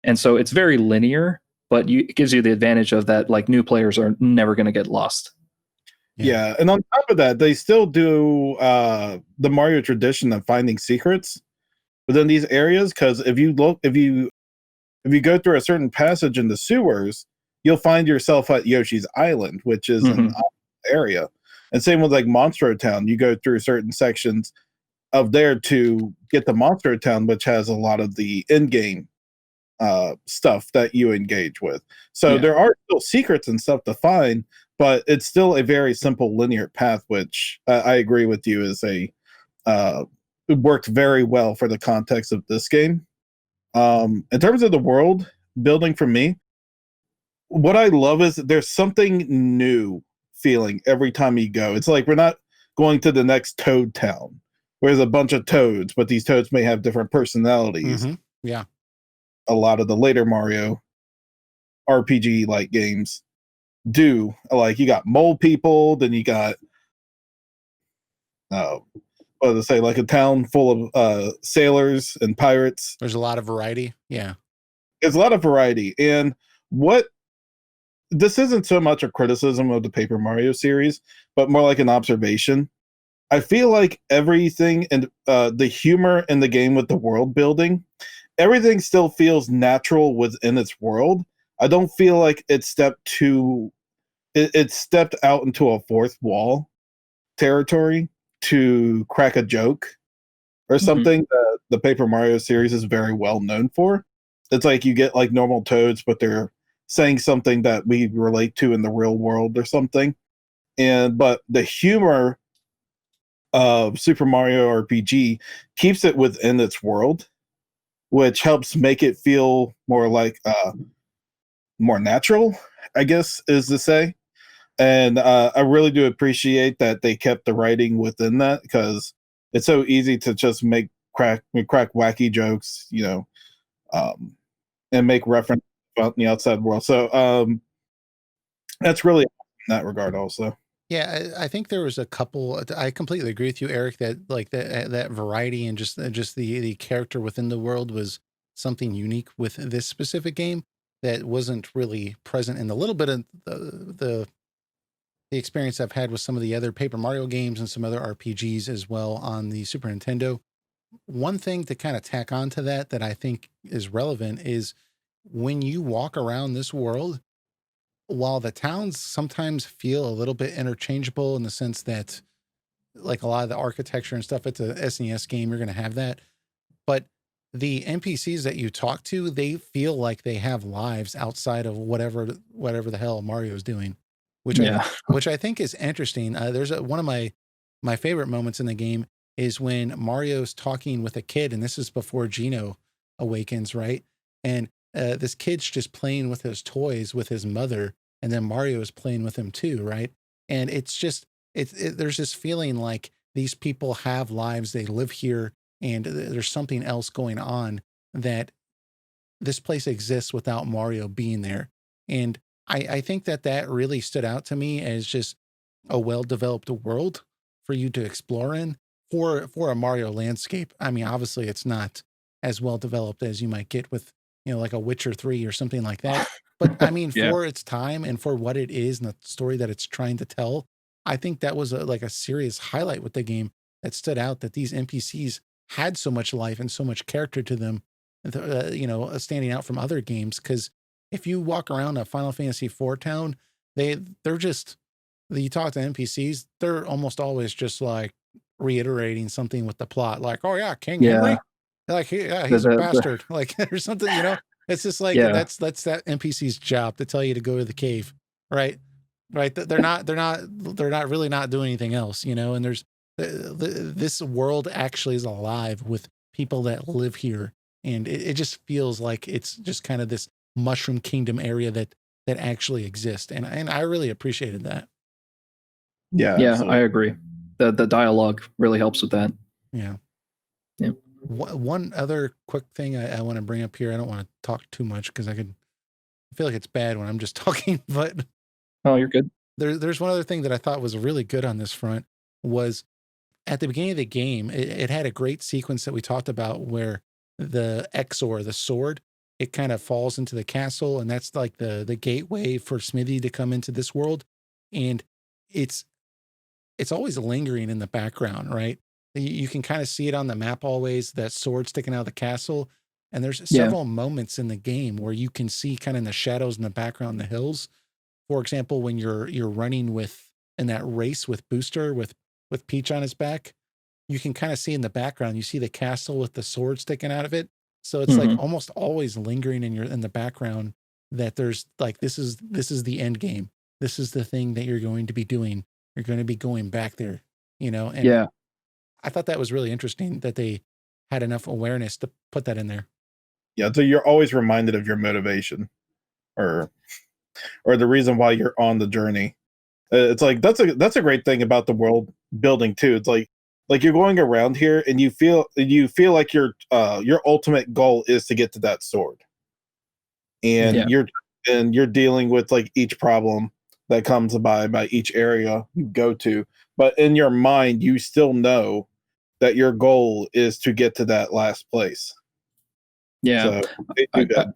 And so it's very linear, but it gives you the advantage of that, like new players are never going to get lost. Yeah, and on top of that, they still do the Mario tradition of finding secrets within these areas. Because if you go through a certain passage in the sewers, you'll find yourself at Yoshi's Island, which is an area. And same with like Monstro Town, you go through certain sections of there to get to Monstro Town, which has a lot of the in-game stuff that you engage with. So there are still secrets and stuff to find, but it's still a very simple linear path, which I agree with you is it worked very well for the context of this game. In terms of the world building for me, what I love is that there's something new feeling every time you go. It's like we're not going to the next Toad Town, where there's a bunch of toads, but these toads may have different personalities. Yeah. A lot of the later Mario RPG like games do. Like you got mole people, then you got what to say, like a town full of sailors and pirates. There's a lot of variety. Yeah. There's a lot of variety. And what this isn't so much a criticism of the Paper Mario series, but more like an observation. I feel like everything and the humor in the game with the world building, everything still feels natural within its world. I don't feel like it stepped out into a fourth wall territory to crack a joke or something that the Paper Mario series is very well known for. It's like you get like normal toads, but they're saying something that we relate to in the real world or something. But the humor of Super Mario RPG keeps it within its world, which helps make it feel more like more natural, I guess is to say. And I really do appreciate that they kept the writing within that, because it's so easy to just crack wacky jokes, and make reference about the outside world. So that's really in that regard also. Yeah, I think there was a couple. I completely agree with you, Eric. That like that variety and just the character within the world was something unique with this specific game that wasn't really present in the little bit of the experience I've had with some of the other Paper Mario games and some other RPGs as well on the Super Nintendo. One thing to kind of tack on to that I think is relevant is when you walk around this world, while the towns sometimes feel a little bit interchangeable in the sense that like a lot of the architecture and stuff, it's a SNES game, you're going to have that. But the NPCs that you talk to, they feel like they have lives outside of whatever the hell Mario's doing, which I think is interesting. There's one of my favorite moments in the game is when Mario's talking with a kid, and this is before Geno awakens, right? And this kid's just playing with his toys with his mother, and then Mario is playing with him too, right? And it's just there's this feeling like these people have lives, they live here, and there's something else going on, that this place exists without Mario being there. And I think that really stood out to me as just a well-developed world for you to explore in for a Mario landscape. I mean, obviously it's not as well developed as you might get with, like a Witcher 3 or something like that. But I mean, for its time and for what it is and the story that it's trying to tell, I think that was like a serious highlight with the game that stood out, that these NPCs had so much life and so much character to them, standing out from other games. Because if you walk around a Final Fantasy IV town, they're just, you talk to NPCs, they're almost always just like reiterating something with the plot, like, oh yeah, King Henry, like he's a bastard, like or something. It's just like that's that NPC's job to tell you to go to the cave, right? Right. They're not really not doing anything else, and there's this world actually is alive with people that live here, and it just feels like it's just kind of this Mushroom Kingdom area that actually exists, and I really appreciated that. Yeah, I agree. The dialogue really helps with that. Yeah. One other quick thing I want to bring up here. I don't want to talk too much because I feel like it's bad when I'm just talking, but Oh, you're good. there's one other thing that I thought was really good on this front was at the beginning of the game, it had a great sequence that we talked about where the Exor, the sword, it kind of falls into the castle, and that's like the gateway for Smithy to come into this world. And it's always lingering in the background, right? You can kind of see it on the map always, that sword sticking out of the castle. And there's Yeah. several moments in the game where you can see kind of in the shadows in the background, the hills. For example, when you're running with in that race with Booster with Peach on his back, you can kind of see in the background, you see the castle with the sword sticking out of it. So it's like Mhm. almost always lingering in the background that there's like this is the end game. This is the thing that you're going to be doing. You're going to be going back there, and Yeah. I thought that was really interesting that they had enough awareness to put that in there. Yeah, so you're always reminded of your motivation, or the reason why you're on the journey. It's like that's a great thing about the world building too. It's like you're going around here and you feel like your ultimate goal is to get to that sword, Yeah. and you're dealing with like each problem that comes by each area you go to, but in your mind you still know that your goal is to get to that last place. Yeah. So they do I, I, good.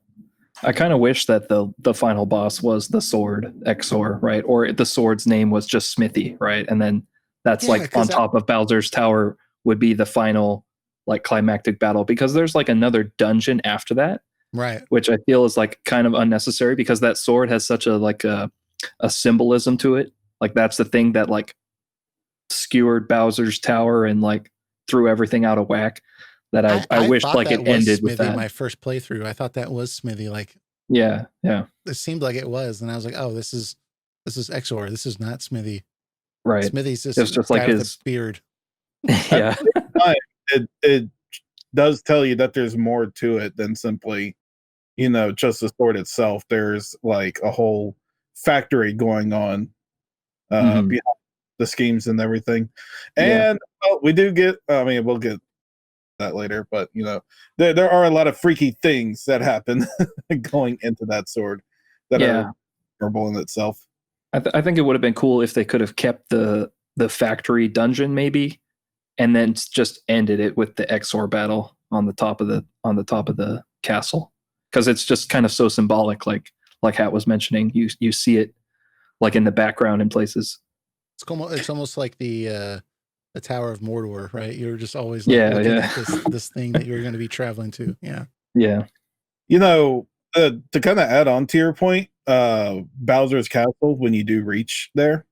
I kind of wish that the final boss was the sword Exor, right? Or the sword's name was just Smithy, right? And then that's Yeah, like on because top of Bowser's Tower would be the final like climactic battle, because there's like another dungeon after that, right. which I feel is like kind of unnecessary because that sword has such a symbolism to it. Like that's the thing that like skewered Bowser's Tower and like threw everything out of whack. That I I wished thought like it that was ended with Smithy that. my first playthrough. I thought that was Smithy. Like Yeah, yeah, it seemed like it was, and I was like, oh, this is Exor. This is not Smithy. right. Smithy's this It's just like guy with a his beard. At yeah, the same time, it does tell you that there's more to it than simply, just the sword itself. There's like a whole factory going on hmm behind the schemes and everything. yeah, And well, we do get, I mean, we'll get that later, but there are a lot of freaky things that happen going into that sword that are yeah. memorable in itself. I think it would have been cool if they could have kept the factory dungeon maybe, and then just ended it with the Exor battle on the top of the castle, because it's just kind of so symbolic. Like Hat was mentioning, you see it like in the background in places. It's almost like the Tower of Mordor, right? You're just always like Yeah, looking at yeah, this thing that you're going to be traveling to. Yeah. yeah, You know, to kind of add on to your point, Bowser's Castle, when you do reach there,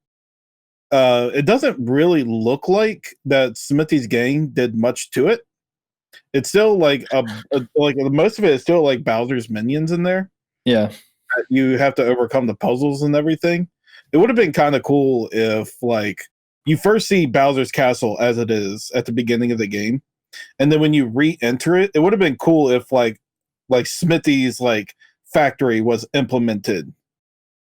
it doesn't really look like that Smithy's gang did much to it. It's still like like most of it is still like Bowser's minions in there. yeah, You have to overcome the puzzles and everything. It would have been kind of cool if like you first see Bowser's Castle as it is at the beginning of the game, and then when you re-enter it, it would have been cool if like Smithy's like factory was implemented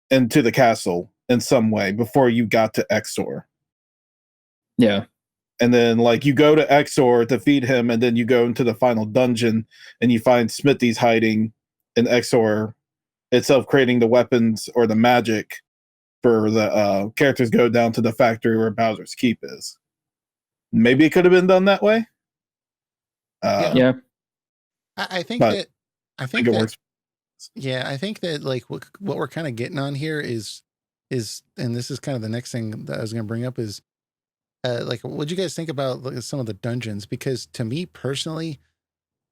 into the castle in some way before you got to Exor. yeah, And then like you go to Exor to feed him, and then you go into the final dungeon and you find Smithy's hiding in Exor itself, creating the weapons or the magic for the characters go down to the factory where Bowser's Keep is. Maybe it could have been done that way. Yeah. Uh, yeah, I think but that, I I think think it that, works. yeah, I think that like what we're kind of getting on here is, and this is kind of the next thing that I was going to bring up is, like, what do you guys think about like, some of the dungeons? Because to me personally,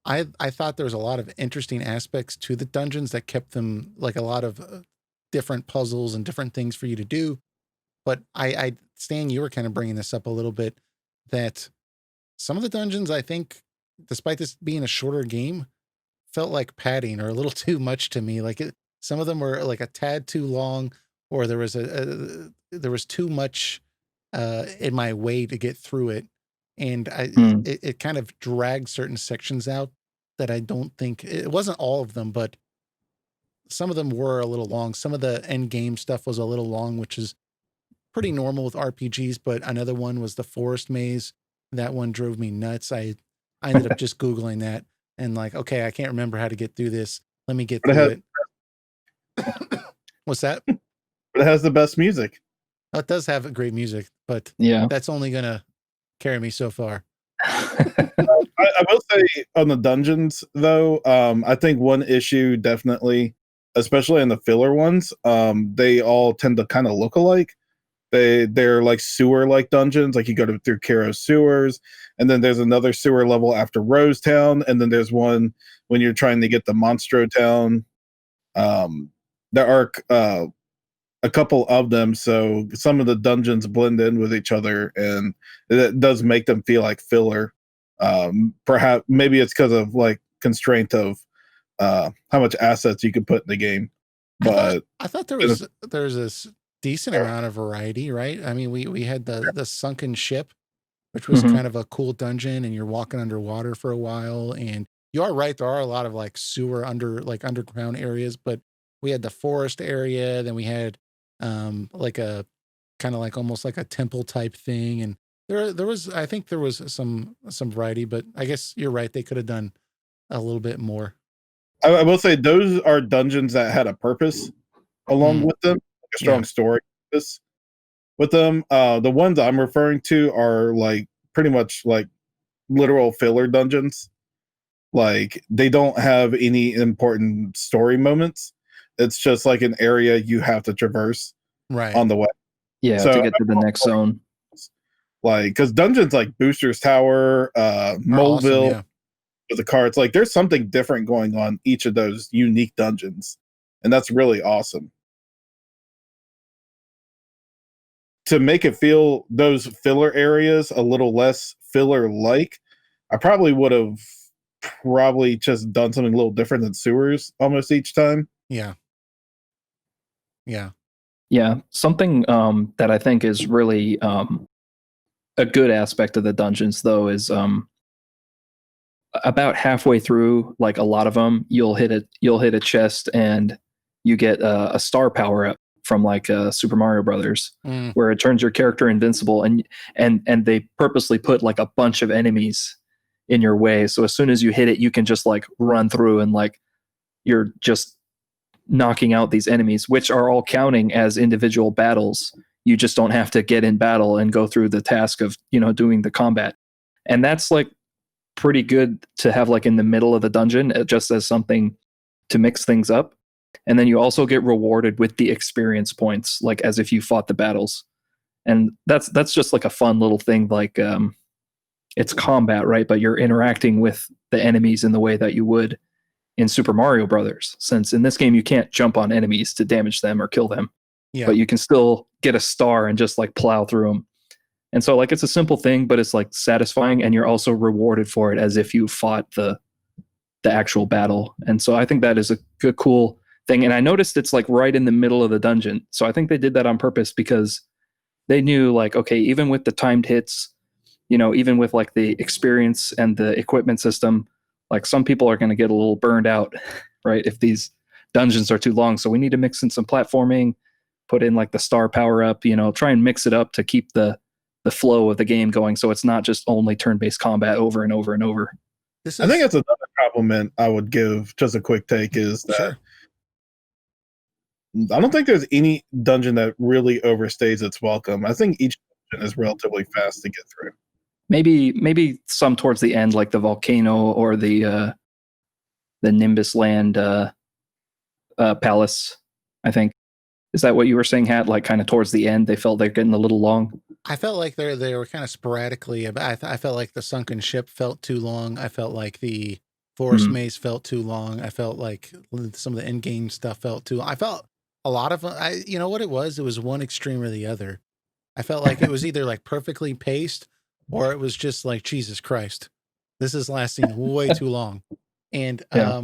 I thought there was a lot of interesting aspects to the dungeons that kept them like a lot of different puzzles and different things for you to do. But Stan, you were kind of bringing this up a little bit that some of the dungeons, I think, despite this being a shorter game, felt like padding or a little too much to me. Like some of them were like a tad too long, or there was there was too much in my way to get through it, and mm, it kind of dragged certain sections out that I don't think it wasn't all of them, but some of them were a little long. Some of the end game stuff was a little long, which is pretty normal with RPGs. But another one was the forest maze. That one drove me nuts. I ended up just Googling that and like, okay, I can't remember how to get through this. Let me get But through it. What's that? it has the best music. Oh, it does have great music, but Yeah. that's only gonna carry me so far. I will say on the dungeons though, I think one issue definitely, especially in the filler ones, they all tend to kind of look alike. They're like sewer like dungeons, like you go through Karo sewers, and then there's another sewer level after Rosetown, and then there's one when you're trying to get to Monstro Town. There are a couple of them, so some of the dungeons blend in with each other, and it does make them feel like filler. Perhaps maybe it's because of like constraint of how much assets you can put in the game. But I thought there's this decent amount of variety, right? I mean, we had the sunken ship, which was Mhm. kind of a cool dungeon, and you're walking underwater for a while. And you are right, there are a lot of like sewer underground areas, but we had the forest area, then we had like a kind of like almost like a temple type thing. And there was, I think there was some variety, but I guess you're right, they could have done a little bit more. I will say those are dungeons that had a purpose along Mm, with them, like a yeah. strong story purpose with them. The ones I'm referring to are like pretty much like literal filler dungeons. Like they don't have any important story moments. It's just like an area you have to traverse Right. on the way. Yeah, to So get to the next zone. like because dungeons like Booster's Tower, Are awesome. Moleville Yeah. with the cards, like there's something different going on each of those unique dungeons, and that's really awesome. To make it feel those filler areas a little less filler like, I probably would have probably just done something a little different than sewers almost each time. Yeah. Yeah. Yeah, something that I think is really a good aspect of the dungeons, though, is about halfway through, like a lot of them, you'll hit a chest and you get a star power up from like Super Mario Brothers, Mm, where it turns your character invincible, and they purposely put like a bunch of enemies in your way, so as soon as you hit it, you can just like run through and like you're just knocking out these enemies, which are all counting as individual battles. You just don't have to get in battle and go through the task of, doing the combat. And that's like pretty good to have like in the middle of the dungeon, just as something to mix things up. And then you also get rewarded with the experience points, like as if you fought the battles. And that's just like a fun little thing. Like it's combat, right? But you're interacting with the enemies in the way that you would in Super Mario Brothers, since in this game you can't jump on enemies to damage them or kill them, yeah. but you can still get a star and just like plow through them. And so like it's a simple thing, but it's like satisfying, and you're also rewarded for it as if you fought the actual battle. And so I think that is a good, cool thing. And I noticed it's like right in the middle of the dungeon. So I think they did that on purpose because they knew like, okay, even with the timed hits, even with like the experience and the equipment system, like some people are going to get a little burned out, right? If these dungeons are too long. So we need to mix in some platforming, put in like the star power up, try and mix it up to keep the flow of the game going. So it's not just only turn-based combat over and over and over. This I think is that's another compliment I would give. Just a quick take is that sure. I don't think there's any dungeon that really overstays its welcome. I think each dungeon is relatively fast to get through. Maybe some towards the end, like the volcano or the Nimbus Land palace. I think, is that what you were saying, Hat? Like kind of towards the end, they felt they're getting a little long. I felt like they were kind of sporadically. I felt like the sunken ship felt too long. I felt like the forest Mhm. maze felt too long. I felt like some of the end game stuff felt too. I felt a lot of. You know what it was? It was one extreme or the other. I felt like it was either like perfectly paced, or it was just like Jesus Christ, this is lasting way too long. And Yeah.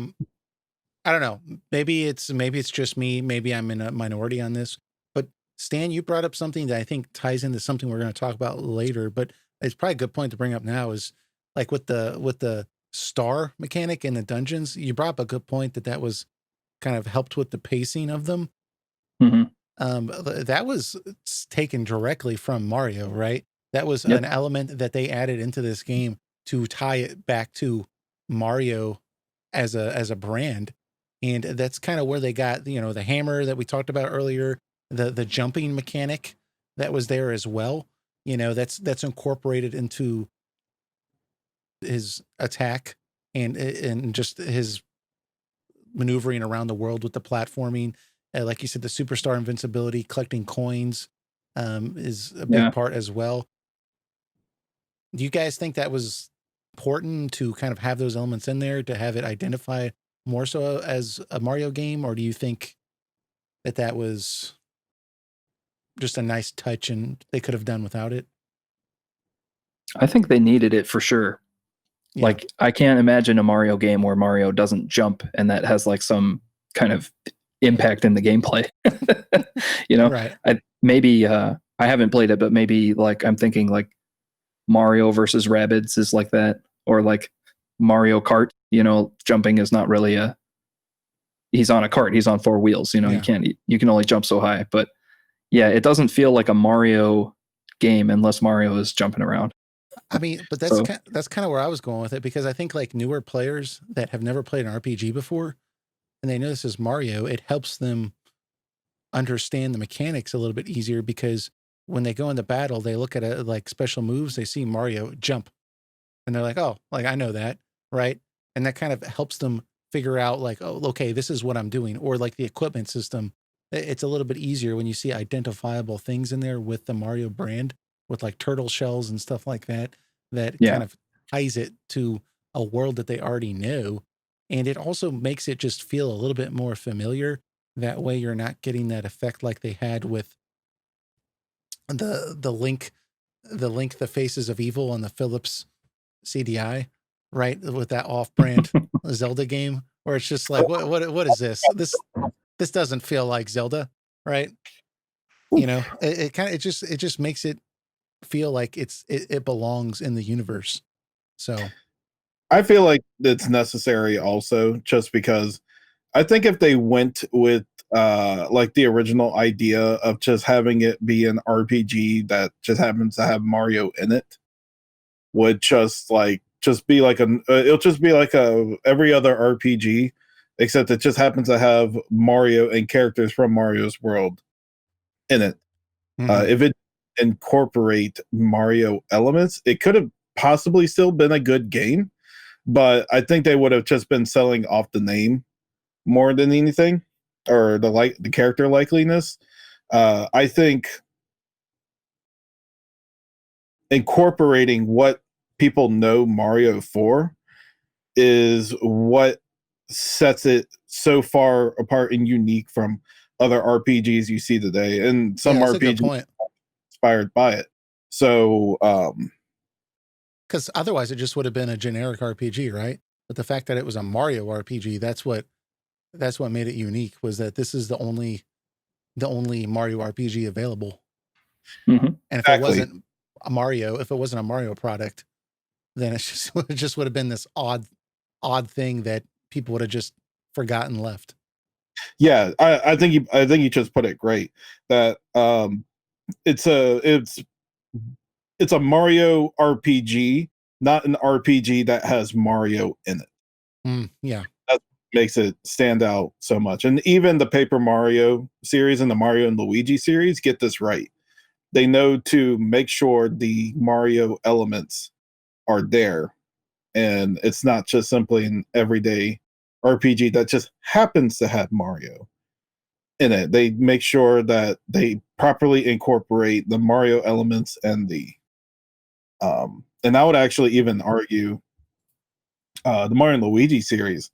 I don't know. Maybe it's just me. Maybe I'm in a minority on this. But Stan, you brought up something that I think ties into something we're going to talk about later. But it's probably a good point to bring up now. Is like with the star mechanic in the dungeons. You brought up a good point that was kind of helped with the pacing of them. Hmm. That was taken directly from Mario, right? That was Yep. an element that they added into this game to tie it back to Mario as a brand. And that's kind of where they got, you know, the hammer that we talked about earlier, the jumping mechanic that was there as well. You know, that's incorporated into his attack and just his maneuvering around the world with the platforming. Like you said, the superstar invincibility, collecting coins, is a big Yeah. part as well. Do you guys think that was important to kind of have those elements in there to have it identify more so as a Mario game, or do you think that that was just a nice touch and they could have done without it? I think they needed it for sure. Yeah. Like, I can't imagine a Mario game where Mario doesn't jump and that has like some kind of impact in the gameplay. You know, Right. I haven't played it, but maybe like I'm thinking like Mario versus Rabbids is like that, or like Mario Kart. You know, jumping is not really a. He's on a cart. He's on four wheels. You know, Yeah. You can only jump so high. But yeah, it doesn't feel like a Mario game unless Mario is jumping around. I mean, but So that's kind of where I was going with it, because I think like newer players that have never played an RPG before and they know this is Mario, it helps them understand the mechanics a little bit easier, because when they go into battle, they look at it like special moves, they see Mario jump and they're like, oh, like I know that, right? And that kind of helps them figure out like, oh, okay, this is what I'm doing. Or like the equipment system, it's a little bit easier when you see identifiable things in there with the Mario brand, with like turtle shells and stuff like that, that yeah, kind of ties it to a world that they already know. And it also makes it just feel a little bit more familiar. That way you're not getting that effect like they had with the Link, the Faces of Evil on the Philips CDI, right? With that off-brand Zelda game, where it's just like, what is this? This doesn't feel like Zelda, right? You know, it kind of it just makes it feel like it belongs in the universe. So I feel like it's necessary also, just because I think if they went with like the original idea of just having it be an RPG that just happens to have Mario in it, would just be like it'll just be like a every other RPG, except it just happens to have Mario and characters from Mario's world in it. mhm. If it incorporate Mario elements, it could have possibly still been a good game, but I think they would have just been selling off the name more than anything, or the character likeliness. I think incorporating what people know Mario for is what sets it so far apart and unique from other RPGs you see today, and Yeah, some that's a good RPGs point. inspired by it. So, Because otherwise, it just would have been a generic RPG, right? But the fact that it was a Mario RPG, that's what made it unique. Was that this is the only Mario RPG available. mhm. And if it exactly. wasn't a Mario, if it wasn't a Mario product, then it's just it just would have been this odd thing that people would have just forgotten left. Yeah, I think you just put it great. That it's a it's it's a Mario RPG, not an RPG that has Mario in it. Yeah. That makes it stand out so much. And even the Paper Mario series and the Mario and Luigi series get this right. They know to make sure the Mario elements are there, and it's not just simply an everyday RPG that just happens to have Mario in it. They make sure that they properly incorporate the Mario elements and I would actually even argue the Mario and Luigi series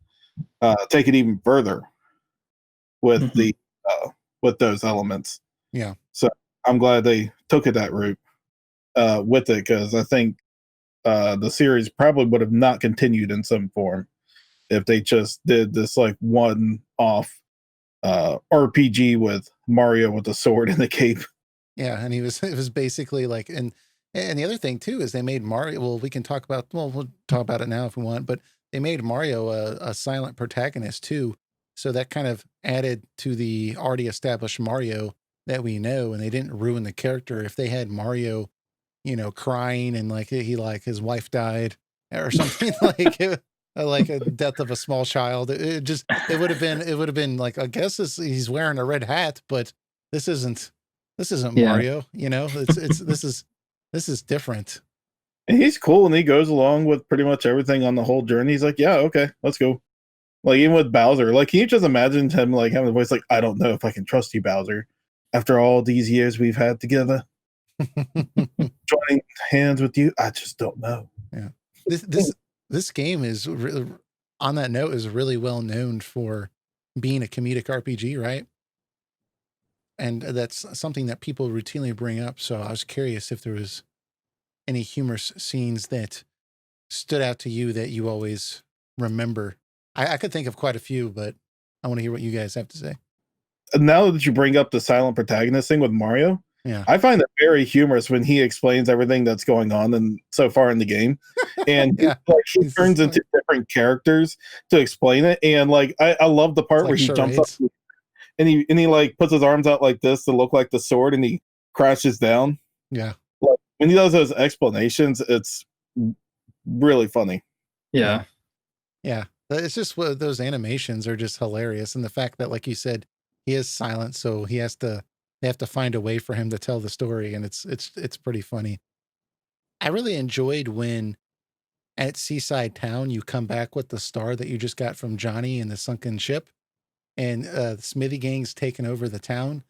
take it even further with Mhm. the with those elements. Yeah. So I'm glad they took it that route with it, because I think the series probably would have not continued in some form if they just did this like one off RPG with Mario with a sword and a cape. Yeah. And he was it was basically like and the other thing too is they made Mario, well, we can talk about, well, we'll talk about it now if we want, but they made Mario a silent protagonist too. So that kind of added to the already established Mario that we know, and they didn't ruin the character. If they had Mario, you know, crying and like he like his wife died, or something like a death of a small child. It would have been like, I guess he's wearing a red hat, but this isn't Yeah. Mario, you know. This is different. And he's cool, and he goes along with pretty much everything on the whole journey. He's like, yeah, okay, let's go. Like, even with Bowser, like, can you just imagine him like having a voice like, I don't know if I can trust you, Bowser, after all these years we've had together. Joining hands with you, I just don't know. Yeah. This game is on that note is really well known for being a comedic RPG, right? And that's something that people routinely bring up. So I was curious if there was any humorous scenes that stood out to you that you always remember. I could think of quite a few, but I want to hear what you guys have to say. Now that you bring up the silent protagonist thing with Mario, Yeah. I find it very humorous when he explains everything that's going on and so far in the game, and Yeah. like he turns into different characters to explain it. And like I love the part It's like where he jumps charades. up and he like puts his arms out like this to look like the sword, and he crashes down. Yeah. Like, when he does those explanations, it's really funny. Yeah. Yeah. It's just those animations are just hilarious. And the fact that, like you said, he is silent, so they have to find a way for him to tell the story. And it's pretty funny. I really enjoyed when at Seaside Town, you come back with the star that you just got from Johnny in the sunken ship, and the Smithy gang's taken over the town,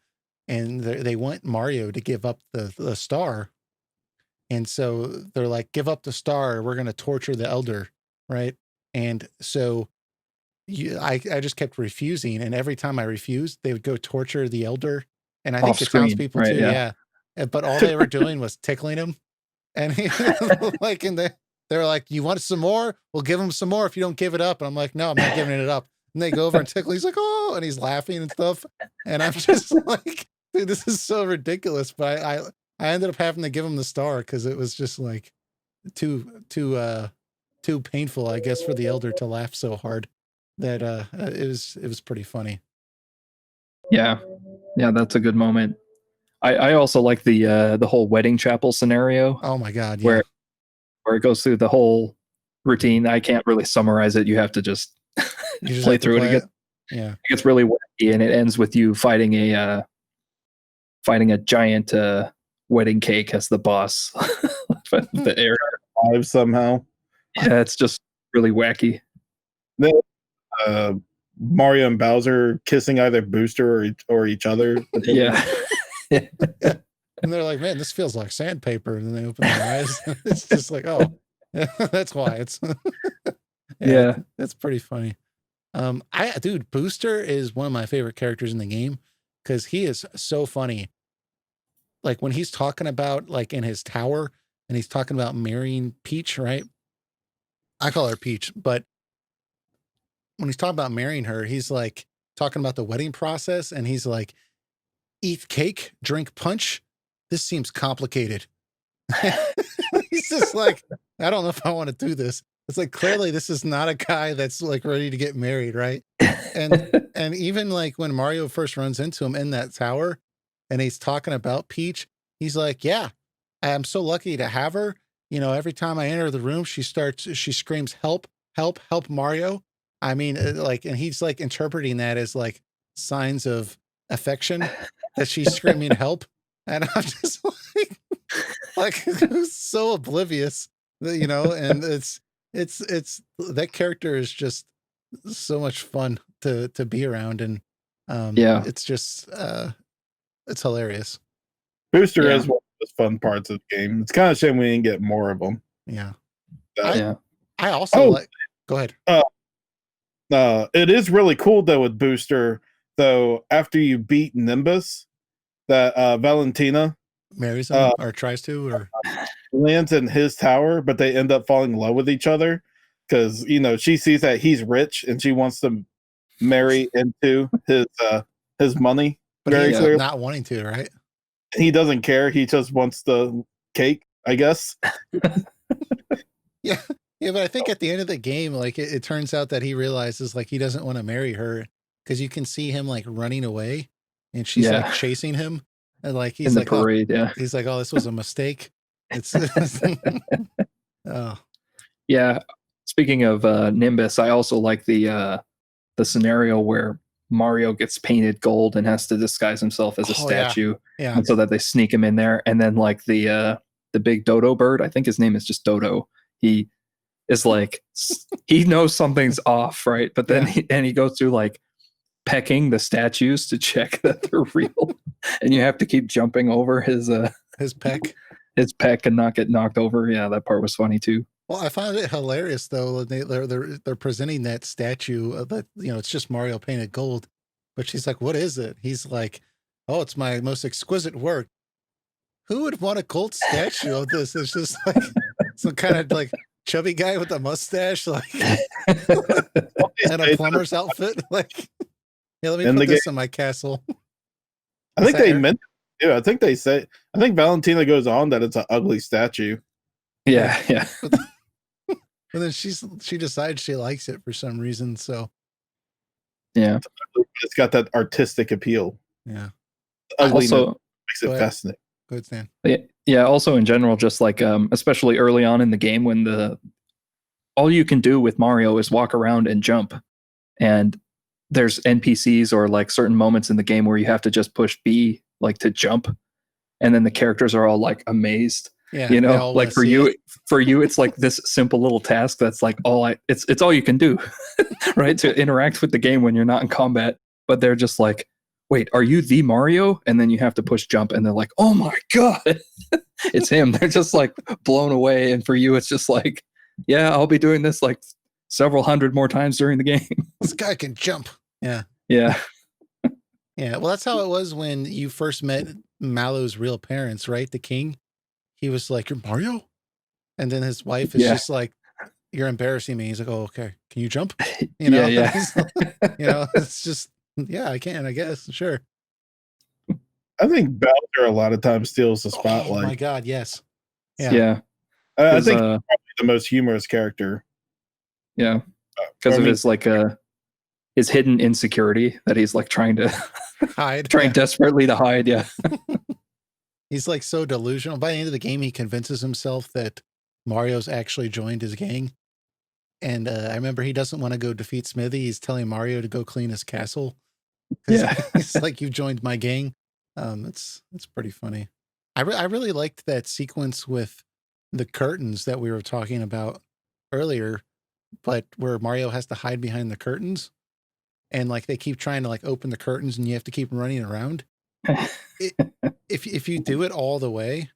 and they want Mario to give up the star. And so they're like, give up the star, or we're going to torture the elder. Right. And so I just kept refusing. And every time I refused, they would go torture the elder. And I think Off the screen, townspeople right, too. yeah. Yeah. But all they were doing was tickling him. And he, like, and they're like, you want some more? We'll give him some more if you don't give it up. And I'm like, no, I'm not giving it up. And they go over and tickle. He's like, oh, and he's laughing and stuff. And I'm just like, dude, this is so ridiculous. But I ended up having to give him the star because it was just like too painful, I guess, for the elder to laugh so hard that it was pretty funny. Yeah. Yeah, that's a good moment. I also like the whole wedding chapel scenario. Oh my God. Yeah. Where it goes through the whole routine. I can't really summarize it. You have to just You just play have to through play it again. Yeah. It gets really wacky, and it ends with you fighting a giant wedding cake as the boss. The air. Live somehow. Yeah, it's just really wacky. Mario and Bowser kissing either Booster or each other. Yeah. And they're like, man, this feels like sandpaper. And then they open their eyes. It's just like, oh, that's why it's. Yeah. That's pretty funny. Dude, Booster is one of my favorite characters in the game because he is so funny. Like when he's talking about like in his tower and he's talking about marrying Peach, right? I call her Peach, but when he's talking about marrying her, he's like talking about the wedding process, and he's like, eat cake, drink punch. This seems complicated. He's just like, I don't know if I want to do this. It's like, clearly this is not a guy that's like ready to get married, right? And even like when Mario first runs into him in that tower and he's talking about Peach, he's like, yeah, I'm so lucky to have her. You know, every time I enter the room, she screams, help, help, help, Mario. I mean, like, and he's like interpreting that as like signs of affection that she's screaming help. And I'm just like so oblivious, you know, and it's that character is just so much fun to be around. And Yeah. it's just it's hilarious. Booster Yeah. is one of the fun parts of the game. It's kind of a shame we didn't get more of them. Yeah. Yeah. I also like, go ahead. It is really cool though with Booster, though, after you beat Nimbus, that Valentina Marries him or tries to, or lands in his tower, but they end up falling in love with each other because, you know, she sees that he's rich and she wants to marry into his money. but Very he's clearly. not wanting to, right? He doesn't care. He just wants the cake, I guess. Yeah. Yeah, but I think at the end of the game, like it turns out that he realizes like he doesn't want to marry her because you can see him like running away and she's like chasing him. And like he's in the like, parade, he's like, oh, this was a mistake. It's oh. Yeah. Speaking of Nimbus, I also like the scenario where Mario gets painted gold and has to disguise himself as a Oh yeah, statue, yeah, and so that they sneak him in there, and then like the big dodo bird, I think his name is just Dodo. He is like he knows something's off, right? But then yeah. he goes through like pecking the statues to check that they're real, and you have to keep jumping over His peck. his peck and not get knocked over. Yeah, that part was funny too. Well, I found it hilarious though. They're presenting that statue that it's just Mario painted gold, but she's like, "What is it?" He's like, "Oh, it's my most exquisite work." Who would want a gold statue of this? It's just like some kind of like chubby guy with a mustache, like and a plumber's outfit. Like, yeah, let me In put the this game, in my castle. I Is think that they Eric? meant. Yeah, I think Valentina goes on that it's an ugly statue. Yeah. Yeah. But then she decides she likes it for some reason. So Yeah. It's got that artistic appeal. yeah. Ugliness Also, makes it fascinating. Good, Stan. yeah. Also, in general, just like especially early on in the game, when all you can do with Mario is walk around and jump, and there's NPCs or like certain moments in the game where you have to just push B like to jump, and then the characters are all like amazed. Yeah, You they know, all like wanna see it. for you, it's like this simple little task that's like it's all you can do, right? To interact with the game when you're not in combat. But they're just like, wait, are you the Mario? And then you have to push jump, and they're like, oh my god, it's him. They're just like blown away. And for you, it's just like, yeah, I'll be doing this like several hundred more times during the game. This guy can jump. Yeah. Yeah. Yeah. Well, that's how it was when you first met Mallow's real parents, right? The king. He was like, "You're Mario?" And then his wife is Yeah. just like, "You're embarrassing me." He's like, "Oh, okay. Can you jump?" Yeah. It's just, yeah, I can, I guess. Sure. I think Bowser a lot of times steals the Oh my spotlight. God. Yes. Yeah. Yeah. I 'Cause, think he's probably the most humorous character. yeah. Because I of mean, his like his hidden insecurity that he's like trying Hide. trying Yeah. desperately to hide. Yeah. He's like so delusional. By the end of the game, he convinces himself that Mario's actually joined his gang. And I remember he doesn't want to go defeat Smithy. He's telling Mario to go clean his castle. Yeah. He's like, "You joined my gang." It's pretty funny. I really liked that sequence with the curtains that we were talking about earlier, but where Mario has to hide behind the curtains, and like they keep trying to like open the curtains, and you have to keep running around. If you do it all the way,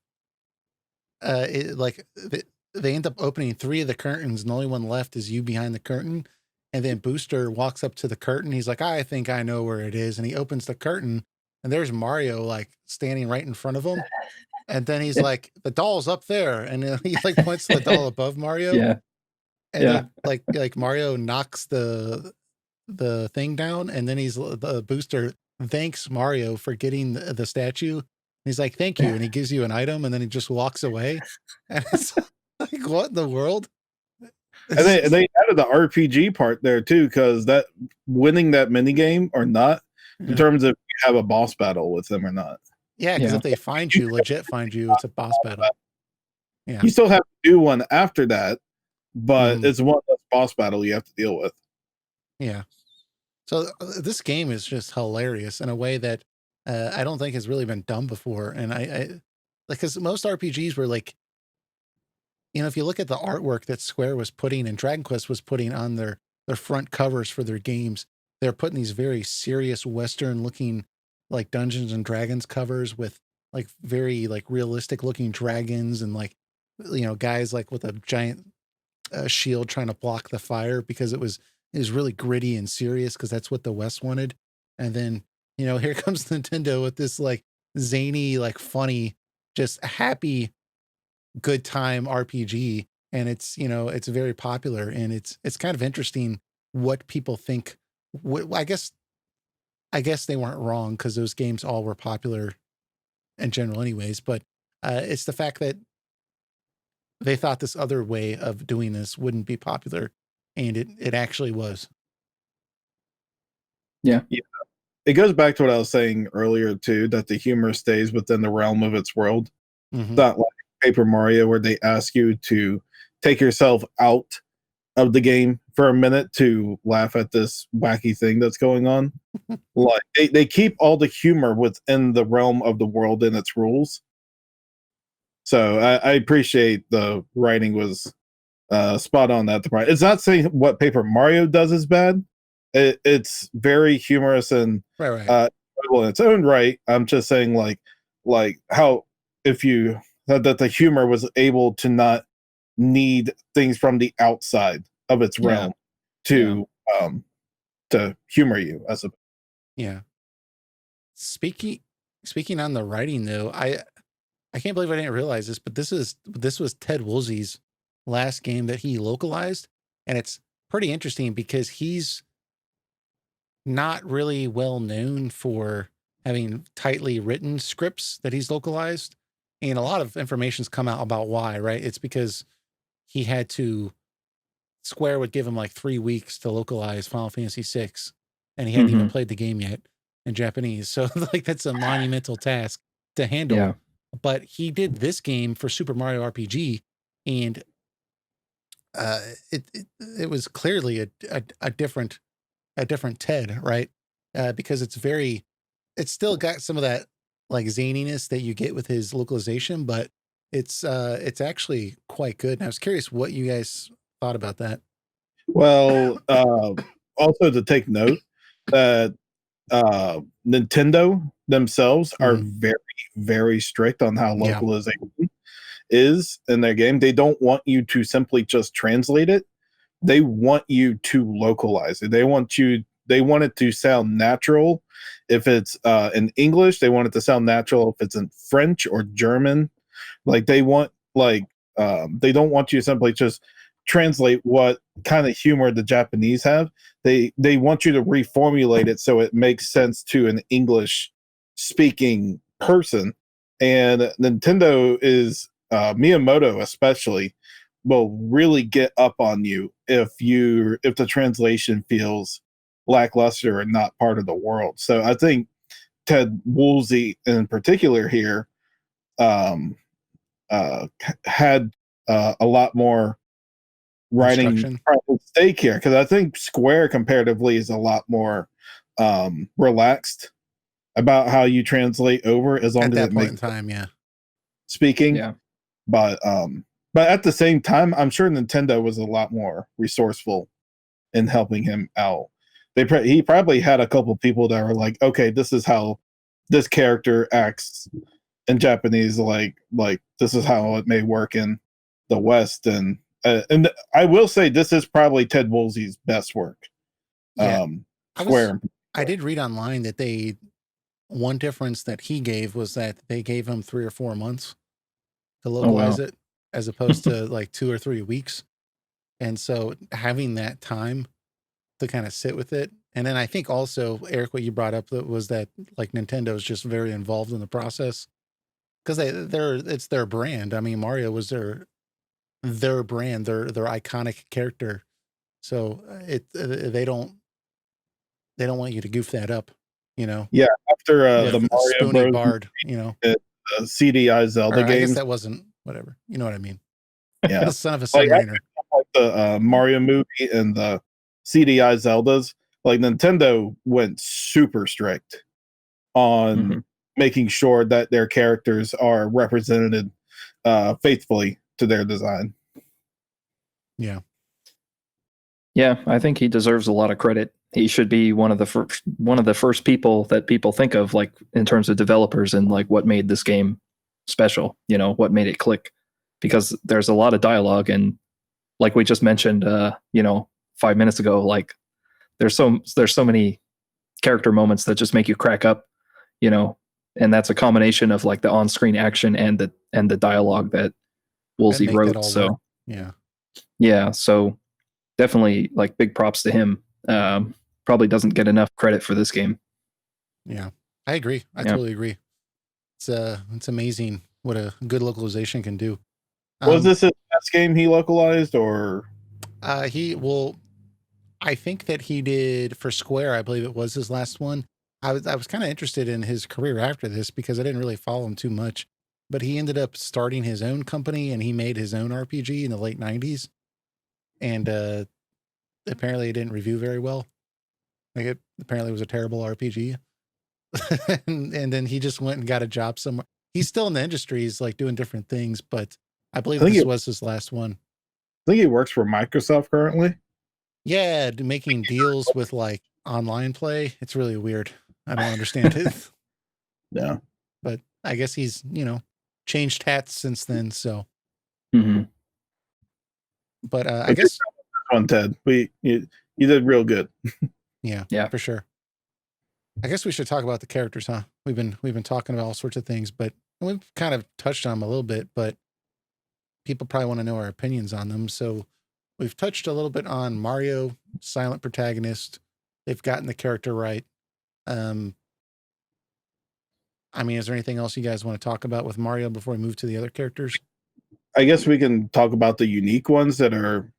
they end up opening 3 of the curtains, and the only one left is you behind the curtain. And then Booster walks up to the curtain. He's like, "I think I know where it is," and he opens the curtain, and there's Mario like standing right in front of him. And then he's like, "The doll's up there," and then he like points to the doll above Mario. Yeah. And Yeah. then like Mario knocks the thing down, and then the Booster thanks Mario for getting the statue. He's like, "Thank you," and he gives you an item, and then he just walks away. And it's like, what in the world? and they added the RPG part there too, because that winning that mini game or not determines if you have a boss battle with them or not. Yeah, because Yeah. if they find you, legit find you, it's a boss battle. Yeah. You still have to do one after that, but Mhm. it's one less boss battle you have to deal with. Yeah. So this game is just hilarious in a way that I don't think has really been done before. And I like, because most RPGs were like, if you look at the artwork that Square was putting and Dragon Quest was putting on their front covers for their games, they're putting these very serious Western looking like Dungeons and Dragons covers with like very like realistic looking dragons and like, guys like with a giant shield trying to block the fire because it was really gritty and serious because that's what the West wanted. And then, here comes Nintendo with this like zany, like funny, just happy, good time RPG. And it's very popular, and it's kind of interesting what people think. I guess they weren't wrong because those games all were popular in general anyways, but it's the fact that they thought this other way of doing this wouldn't be popular, and it actually was. Yeah. It goes back to what I was saying earlier too, that the humor stays within the realm of its world. Mhm. Not like Paper Mario where they ask you to take yourself out of the game for a minute to laugh at this wacky thing that's going on. Like they keep all the humor within the realm of the world and its rules. So I appreciate the writing was spot on at the point. It's not saying what Paper Mario does is bad. It's very humorous and Right. in its own right. I'm just saying like how if you that the humor was able to not need things from the outside of its Yeah. realm um to humor you as a Yeah. Speaking on the writing though, I can't believe I didn't realize this, but this was Ted Woolsey's last game that he localized, and it's pretty interesting because he's not really well known for having tightly written scripts that he's localized, and a lot of information's come out about why, right? It's because he had to Square would give him like 3 weeks to localize Final Fantasy VI, and he hadn't even Mhm. played the game yet in Japanese. So like that's a monumental task to handle. Yeah. But he did this game for Super Mario RPG, and it was clearly a different Ted, right? Because it's still got some of that like zaniness that you get with his localization, but it's actually quite good. And I was curious what you guys thought about that. well also to take note that Nintendo themselves are Mhm. very, very strict on how Yeah. localization is in their game. They don't want you to simply just translate it. They want you to localize it. They want it to sound natural. If it's in English, they want it to sound natural. If it's in French or German, like they don't want you to simply just translate what kind of humor the Japanese have. They want you to reformulate it so it makes sense to an English speaking person. And Nintendo is Miyamoto especially will really get up on you if the translation feels lackluster and not part of the world. So I think Ted Woolsey in particular here um, had a lot more writing Instruction at stake here because I think Square comparatively is a lot more relaxed about how you translate over as long at as that it point in makes time. Yeah. speaking. Yeah. But at the same time, I'm sure Nintendo was a lot more resourceful in helping him out. He probably had a couple people that were like, okay, this is how this character acts in Japanese, like this is how it may work in the West, and I will say this is probably Ted Woolsey's best work. Yeah. Square. I did read online that one difference that he gave was that they gave him 3 or 4 months to Oh localize wow. it as opposed to like 2 or 3 weeks. And so having that time to kind of sit with it. And then I think also, Eric, what you brought up was that like Nintendo is just very involved in the process because it's their brand. I mean, Mario was their brand, their iconic character. So they don't want you to goof that up, you know, Yeah, after the with Mario Spoony Bros. Bard, you know, CDI or Zelda I guess games, that wasn't whatever, you know what I mean? yeah, The son of a like submariner. like the Mario movie and the CDI Zeldas, like Nintendo went super strict on Mhm. making sure that their characters are represented faithfully to their design. Yeah. Yeah, I think he deserves a lot of credit. He should be one of the first people that people think of, like in terms of developers and like what made this game special. You know, what made it click, because there's a lot of dialogue and like we just mentioned, 5 minutes ago, like there's so many character moments that just make you crack up. You know, and that's a combination of like the on-screen action and the dialogue that That Woolsey make that wrote. all work. So Yeah. yeah, so definitely like big props to him. Probably doesn't get enough credit for this game. Yeah. I agree. I Yeah. totally agree. It's amazing what a good localization can do. Was Um, this his last game he localized, or he will. I think that he did for Square. I believe it was his last one. I was kind of interested in his career after this because I didn't really follow him too much. but he ended up starting his own company and he made his own RPG in the late 90s. And apparently it didn't review very well. Like it apparently was a terrible RPG. and then he just went and got a job somewhere. He's still in the industry. He's like doing different things, but I believe this was his last one. I think he works for Microsoft currently. Yeah, making deals with like online play. It's really weird. I don't understand it. Yeah. But I guess he's, changed hats since then. So, but I guess on Ted, you did real good. Yeah, for sure. I guess we should talk about the characters, huh? We've been talking about all sorts of things, but we've kind of touched on them a little bit, but people probably want to know our opinions on them. So we've touched a little bit on Mario, silent protagonist. They've gotten the character right. I mean, is there anything else you guys want to talk about with Mario before we move to the other characters? I guess we can talk about the unique ones that are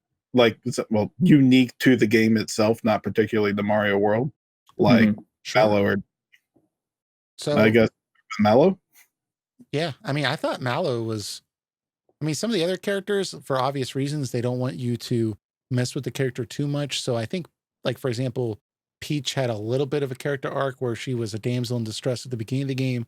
unique to the game itself, not particularly the Mario world, like Mallow or. So I guess Mallow. Yeah, I mean, I thought Mallow was. I mean, some of the other characters, for obvious reasons, they don't want you to mess with the character too much. So I think, like for example, Peach had a little bit of a character arc where she was a damsel in distress at the beginning of the game,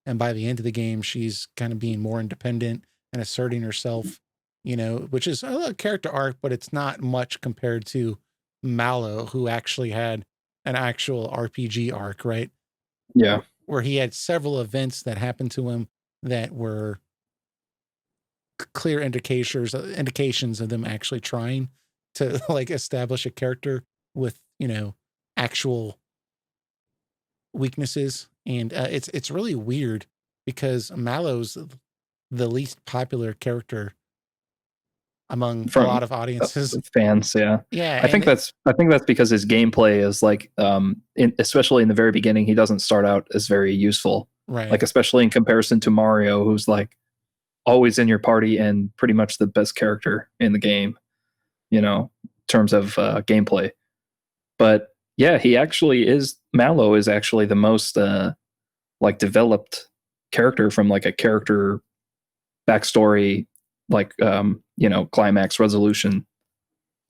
and by the end of the game, she's kind of being more independent and asserting herself, which is a character arc, but it's not much compared to Mallow, who actually had an actual RPG arc, right? Yeah. Where he had several events that happened to him that were clear indications of them actually trying to like establish a character with, actual weaknesses. And it's really weird because Mallow's the least popular character among a lot of audiences, fans. Yeah. I think that's because his gameplay is like, especially in the very beginning, he doesn't start out as very useful, right? Like, especially in comparison to Mario, who's like always in your party and pretty much the best character in the game, in terms of gameplay. But yeah, Mallow is actually the most like developed character from like a character backstory, like climax resolution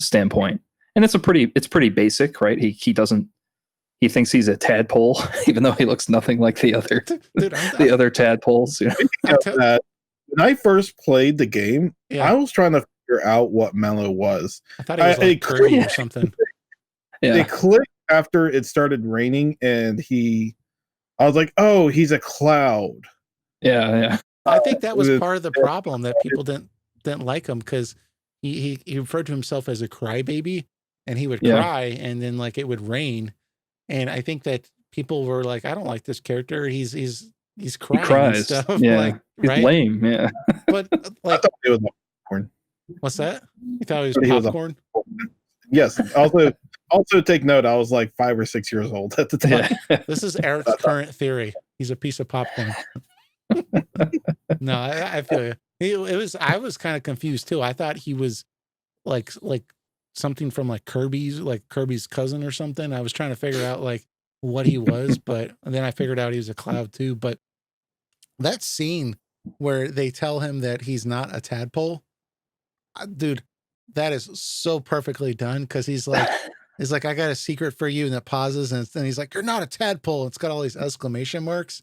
standpoint. And it's pretty basic, right? He thinks he's a tadpole, even though he looks nothing like the other the other tadpoles. When I first played the game, I was trying to figure out what Mallow was. I thought he was like Kirby or something. It clicked after it started raining, and I was like, "Oh, he's a cloud." Yeah. I think that was part of the problem, that people didn't like him because he referred to himself as a crybaby, and he would cry, and then like it would rain, and I think that people were like, "I don't like this character. He's crying." He cries. And stuff. Yeah, like, he's lame. Yeah, but like, I thought he was popcorn. What's that? You thought he was popcorn? Yes. Also take note, I was like 5 or 6 years old at the time. Yeah. This is Eric's current theory. He's a piece of popcorn. No, I feel you. I was kind of confused too. I thought he was like something from like Kirby's cousin or something. I was trying to figure out like what he was, but then I figured out he was a cloud too. But that scene where they tell him that he's not a tadpole, dude, that is so perfectly done, because he's like, I got a secret for you, and it pauses, and then he's like, "You're not a tadpole." It's got all these exclamation marks,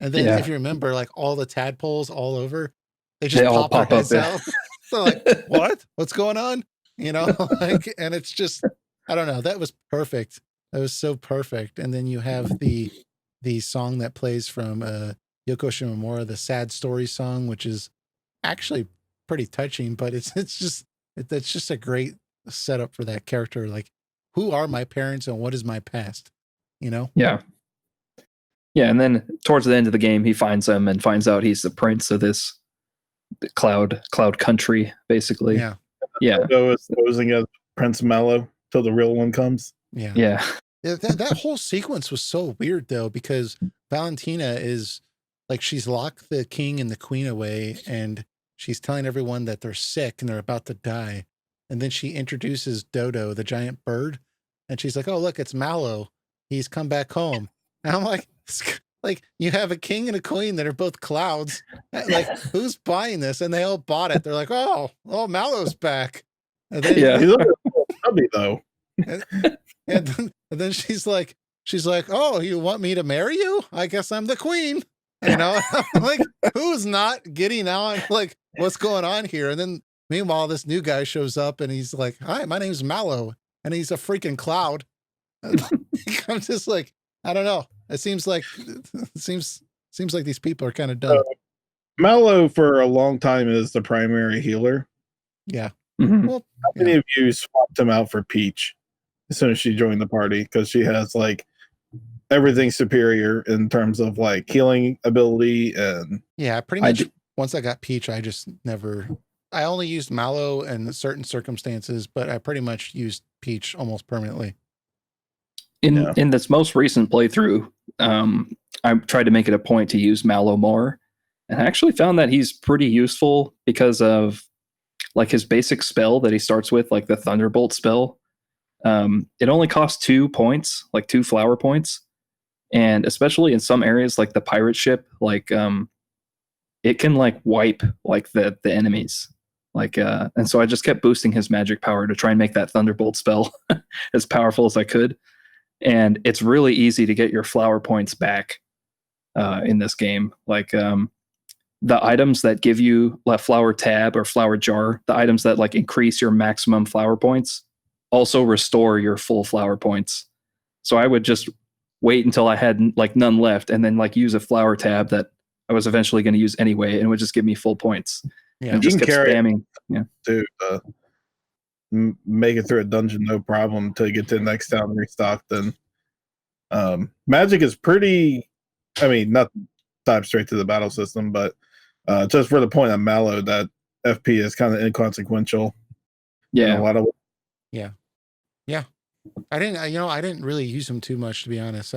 and then if you remember, like all the tadpoles all over, they just pop their heads out. So like, what's going on? Like, and it's just, I don't know. That was perfect. That was so perfect. And then you have the song that plays from Yoko Shimomura, the Sad Story song, which is actually pretty touching, but that's just a great setup for that character. Like, who are my parents and what is my past? Yeah. And then towards the end of the game, he finds him and finds out he's the prince of this cloud country, basically. Yeah. So it's posing as Prince Mallow till the real one comes. Yeah. That whole sequence was so weird though, because Valentina is like, she's locked the king and the queen away, and she's telling everyone that they're sick and they're about to die. And then she introduces Dodo, the giant bird, and she's like, "Oh, look, it's Mallow. He's come back home." And I'm like, like you have a king and a queen that are both clouds. Like, who's buying this? And they all bought it. They're like, oh, Mallow's back. And then, Yeah. He's a little chubby though. and then she's like, oh, you want me to marry you? I guess I'm the queen. You know, like, who's not getting on? Like, what's going on here? And then meanwhile, this new guy shows up and he's like, hi, my name's Mallow. And he's a freaking cloud. I'm just like, I don't know. It seems like these people are kind of dumb. Mallow for a long time is the primary healer. Yeah. Mhm. Well, How many of you swapped him out for Peach as soon as she joined the party? Because she has like everything superior in terms of like healing ability and yeah, pretty much. Once I got Peach, I just never. I only used Mallow in certain circumstances, but I pretty much used Peach almost permanently. In this most recent playthrough, I tried to make it a point to use Mallow more, and I actually found that he's pretty useful because of like his basic spell that he starts with, like the Thunderbolt spell. It only costs 2 points, like 2 flower points, and especially in some areas like the pirate ship, like it can like wipe like the enemies. Like and so I just kept boosting his magic power to try and make that Thunderbolt spell as powerful as I could. And it's really easy to get your flower points back in this game. Like the items that give you a flower tab or flower jar, the items that like increase your maximum flower points, also restore your full flower points. So I would just wait until I had like none left, and then like use a flower tab that I was eventually going to use anyway, and it would just give me full points. Yeah, and just kept spamming. Yeah, to make it through a dungeon no problem until you get to the next town and restock. Then magic is pretty. I mean, not dive straight to the battle system, but just for the point of Mallow, that FP is kind of inconsequential. yeah, in a lot of yeah. I didn't really use him too much, to be honest.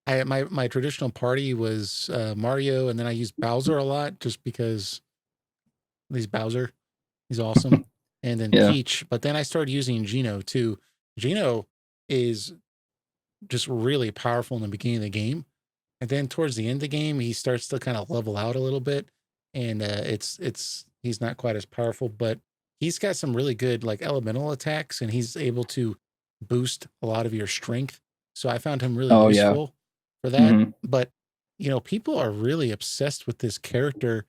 My traditional party was Mario, and then I used Bowser a lot just because he's Bowser. He's awesome. And then Yeah. Peach, but then I started using Geno too. Geno is just really powerful in the beginning of the game, and then towards the end of the game, he starts to kind of level out a little bit, and he's not quite as powerful, but he's got some really good like elemental attacks, and he's able to boost a lot of your strength. So I found him really Oh, yeah. useful for that. Mhm. But people are really obsessed with this character.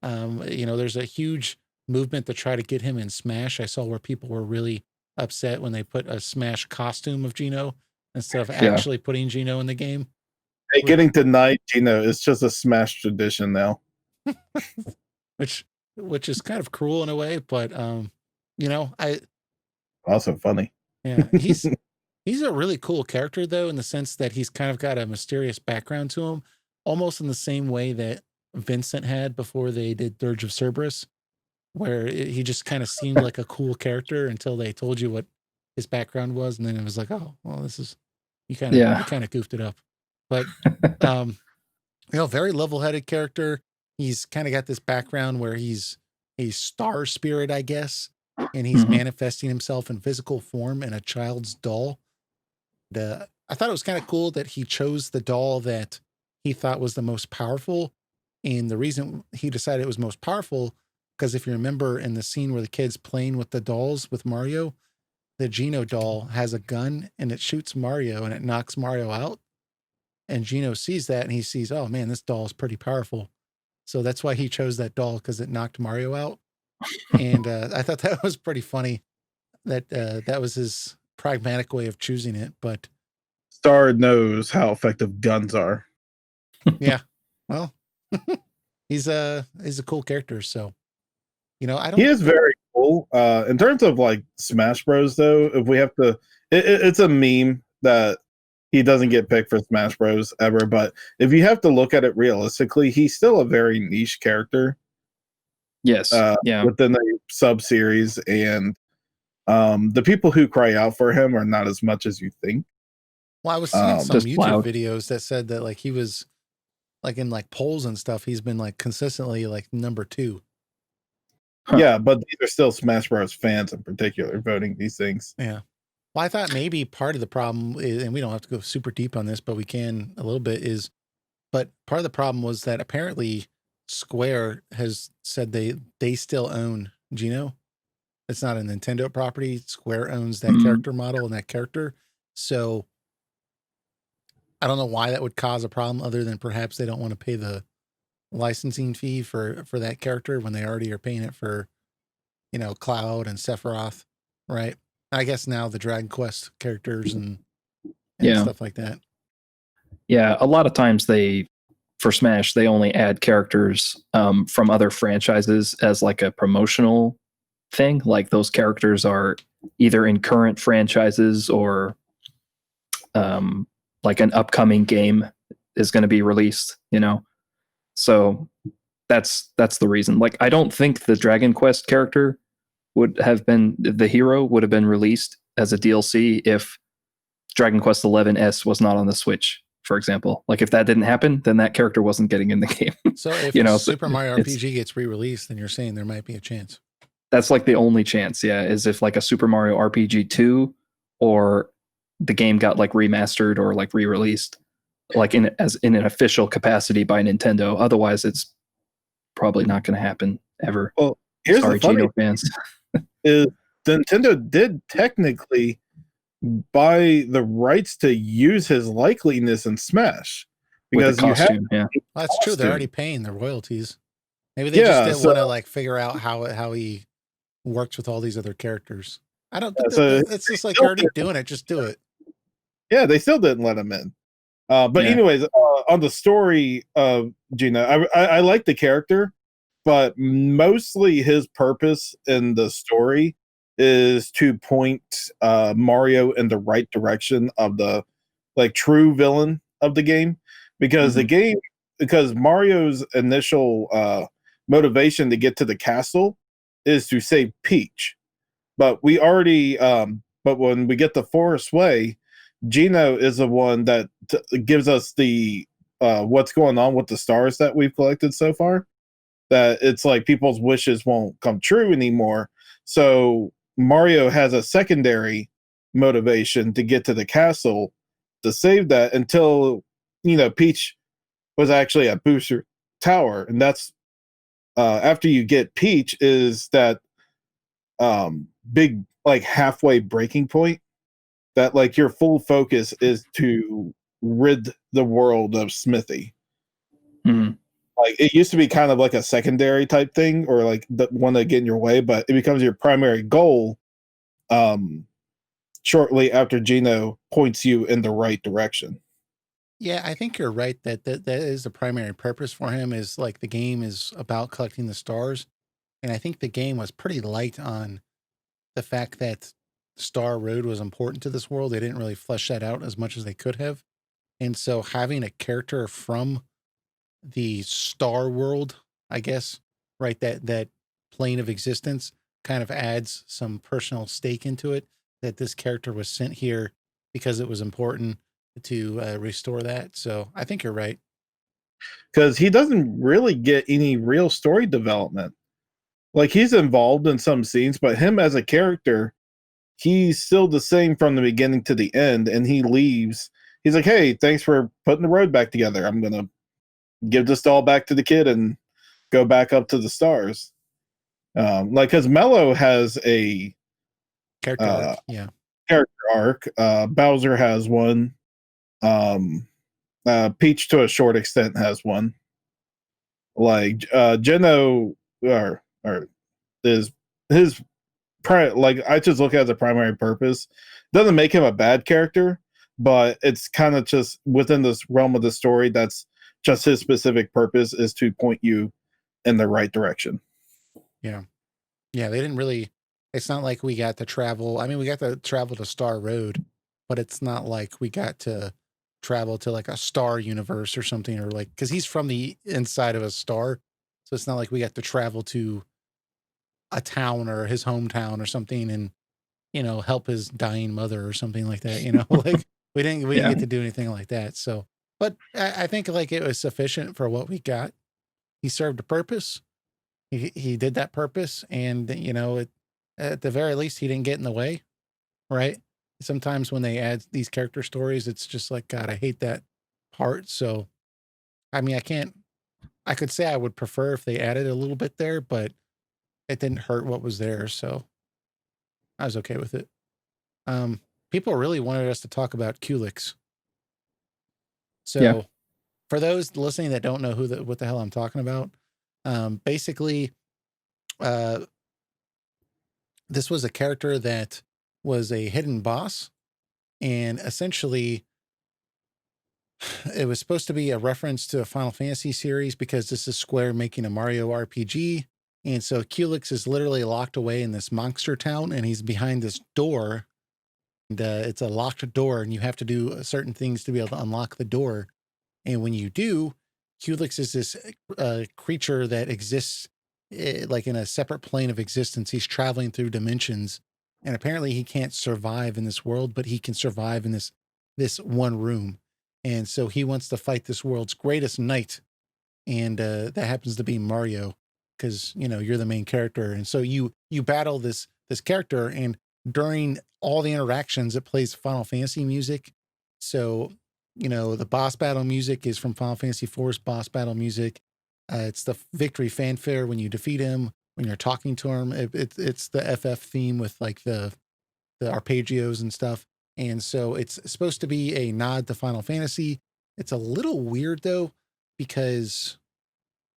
There's a huge movement to try to get him in Smash. I saw where people were really upset when they put a Smash costume of Geno instead of actually putting Geno in the game. Hey, getting denied Geno is just a Smash tradition now. which is kind of cruel in a way, but Also funny. yeah, he's a really cool character though, in the sense that he's kind of got a mysterious background to him, almost in the same way that Vincent had before they did Dirge of Cerberus, where he just kind of seemed like a cool character until they told you what his background was, and then it was like, oh, well, this is you kind of goofed it up. But very level-headed character. He's kind of got this background where he's a star spirit, I guess, and he's manifesting himself in physical form in a child's doll. I thought it was kind of cool that he chose the doll that he thought was the most powerful, and the reason he decided it was most powerful, because if you remember in the scene where the kid's playing with the dolls with Mario, the Geno doll has a gun and it shoots Mario and it knocks Mario out. And Geno sees that and he sees, oh man, this doll is pretty powerful. So that's why he chose that doll, because it knocked Mario out. And I thought that was pretty funny that that was his pragmatic way of choosing it. But Star knows how effective guns are. yeah, well, he's a cool character. So, I don't. He is very cool. In terms of like Smash Bros, though, if we have to, it's a meme that he doesn't get picked for Smash Bros ever. But if you have to look at it realistically, he's still a very niche character. Yes. Within the sub series, and the people who cry out for him are not as much as you think. Well, I was seeing some just YouTube loud videos that said that like he was like in like polls and stuff, he's been like consistently like number 2. Huh. Yeah, but these are still Smash Bros fans in particular voting these things. Yeah. Well, I thought maybe part of the problem is, and we don't have to go super deep on this, but we can a little bit, is But part of the problem was that apparently Square has said they still own Geno. It's not a Nintendo property. Square owns that character model and that character. So I don't know why that would cause a problem other than perhaps they don't want to pay the licensing fee for that character when they already are paying it for, Cloud and Sephiroth, right? I guess now the Dragon Quest characters and stuff like that. Yeah, a lot of times for Smash, they only add characters from other franchises as like a promotional thing. Like those characters are either in current franchises or like an upcoming game is going to be released, So that's the reason. Like I don't think the Dragon Quest character would have been the hero would have been released as a DLC if Dragon Quest XI-S was not on the Switch, for example. Like if that didn't happen, then that character wasn't getting in the game. So if Super Mario RPG gets re-released, then you're saying there might be a chance. That's like the only chance, yeah, is if like a Super Mario RPG 2 or the game got like remastered or like re-released like in an official capacity by Nintendo. Otherwise it's probably not going to happen ever. Well, here's Sorry, the funny Geno fans. is Nintendo did technically buy the rights to use his likeliness in Smash because with the costume, yeah, that's true. They're already paying the royalties. Maybe they just didn't want to like figure out how he works with all these other characters. I don't think it's just like you're already doing it. Just do it. Yeah, they still didn't let him in. But anyways, on the story of Geno, I like the character, but mostly his purpose in the story is to point Mario in the right direction of the like true villain of the game, because because Mario's initial motivation to get to the castle is to save Peach, but we already but when we get to Forest Way, Geno is the one that gives us the what's going on with the stars that we've collected so far, that it's like people's wishes won't come true anymore. So Mario has a secondary motivation to get to the castle to save that until Peach was actually at Booster Tower, and that's after you get Peach is that big like halfway breaking point that like your full focus is to rid the world of Smithy. Like it used to be kind of like a secondary type thing, or like the one that get in your way, but it becomes your primary goal shortly after Geno points you in the right direction. Yeah, I think you're right that is the primary purpose for him, is like the game is about collecting the stars. And I think the game was pretty light on the fact that Star Road was important to this world. They didn't really flesh that out as much as they could have. And so having a character from the Star World, I guess, right, that plane of existence kind of adds some personal stake into it, that this character was sent here because it was important to restore that. So I think you're right. Because he doesn't really get any real story development. Like he's involved in some scenes, but him as a character, he's still the same from the beginning to the end, and he leaves. He's like, hey, thanks for putting the road back together. I'm going to give this doll back to the kid and go back up to the stars. Like, because Mello has a character arc. Yeah. Character arc. Bowser has one. Peach, to a short extent, has one. Like, Geno or is his like I just look at the primary purpose. Doesn't make him a bad character, but it's kind of just within this realm of the story. That's just his specific purpose is to point you in the right direction. Yeah. Yeah. They didn't really, it's not like we got to travel. I mean, we got to travel to Star Road, but it's not like we got to travel to like a star universe or something, or like, cause he's from the inside of a star. So it's not like we got to travel to a town or his hometown or something and, help his dying mother or something like that, like we didn't get to do anything like that. So, but I think like it was sufficient for what we got. He served a purpose. He did that purpose, and at the very least, he didn't get in the way, right? Sometimes when they add these character stories, it's just like, God, I hate that part. So I mean, I could say I would prefer if they added a little bit there, but it didn't hurt what was there, so I was okay with it. Um, People really wanted us to talk about Culex. Yeah. So for those listening that don't know what the hell I'm talking about, basically, uh, this was a character that was a hidden boss, and essentially, it was supposed to be a reference to a Final Fantasy series because this is Square making a Mario RPG. And so Culex is literally locked away in this monster town, and he's behind this door. And it's a locked door, and you have to do certain things to be able to unlock the door. And when you do, Culex is this creature that exists like in a separate plane of existence. He's traveling through dimensions, and apparently he can't survive in this world, but he can survive in this one room. And so he wants to fight this world's greatest knight, and that happens to be Mario, because you're the main character. And so you battle this character, and during all the interactions, it plays Final Fantasy music. So the boss battle music is from Final Fantasy IV's boss battle music. It's the victory fanfare when you defeat him, when you're talking to him. It's the FF theme with like the arpeggios and stuff. And so it's supposed to be a nod to Final Fantasy. It's a little weird though, because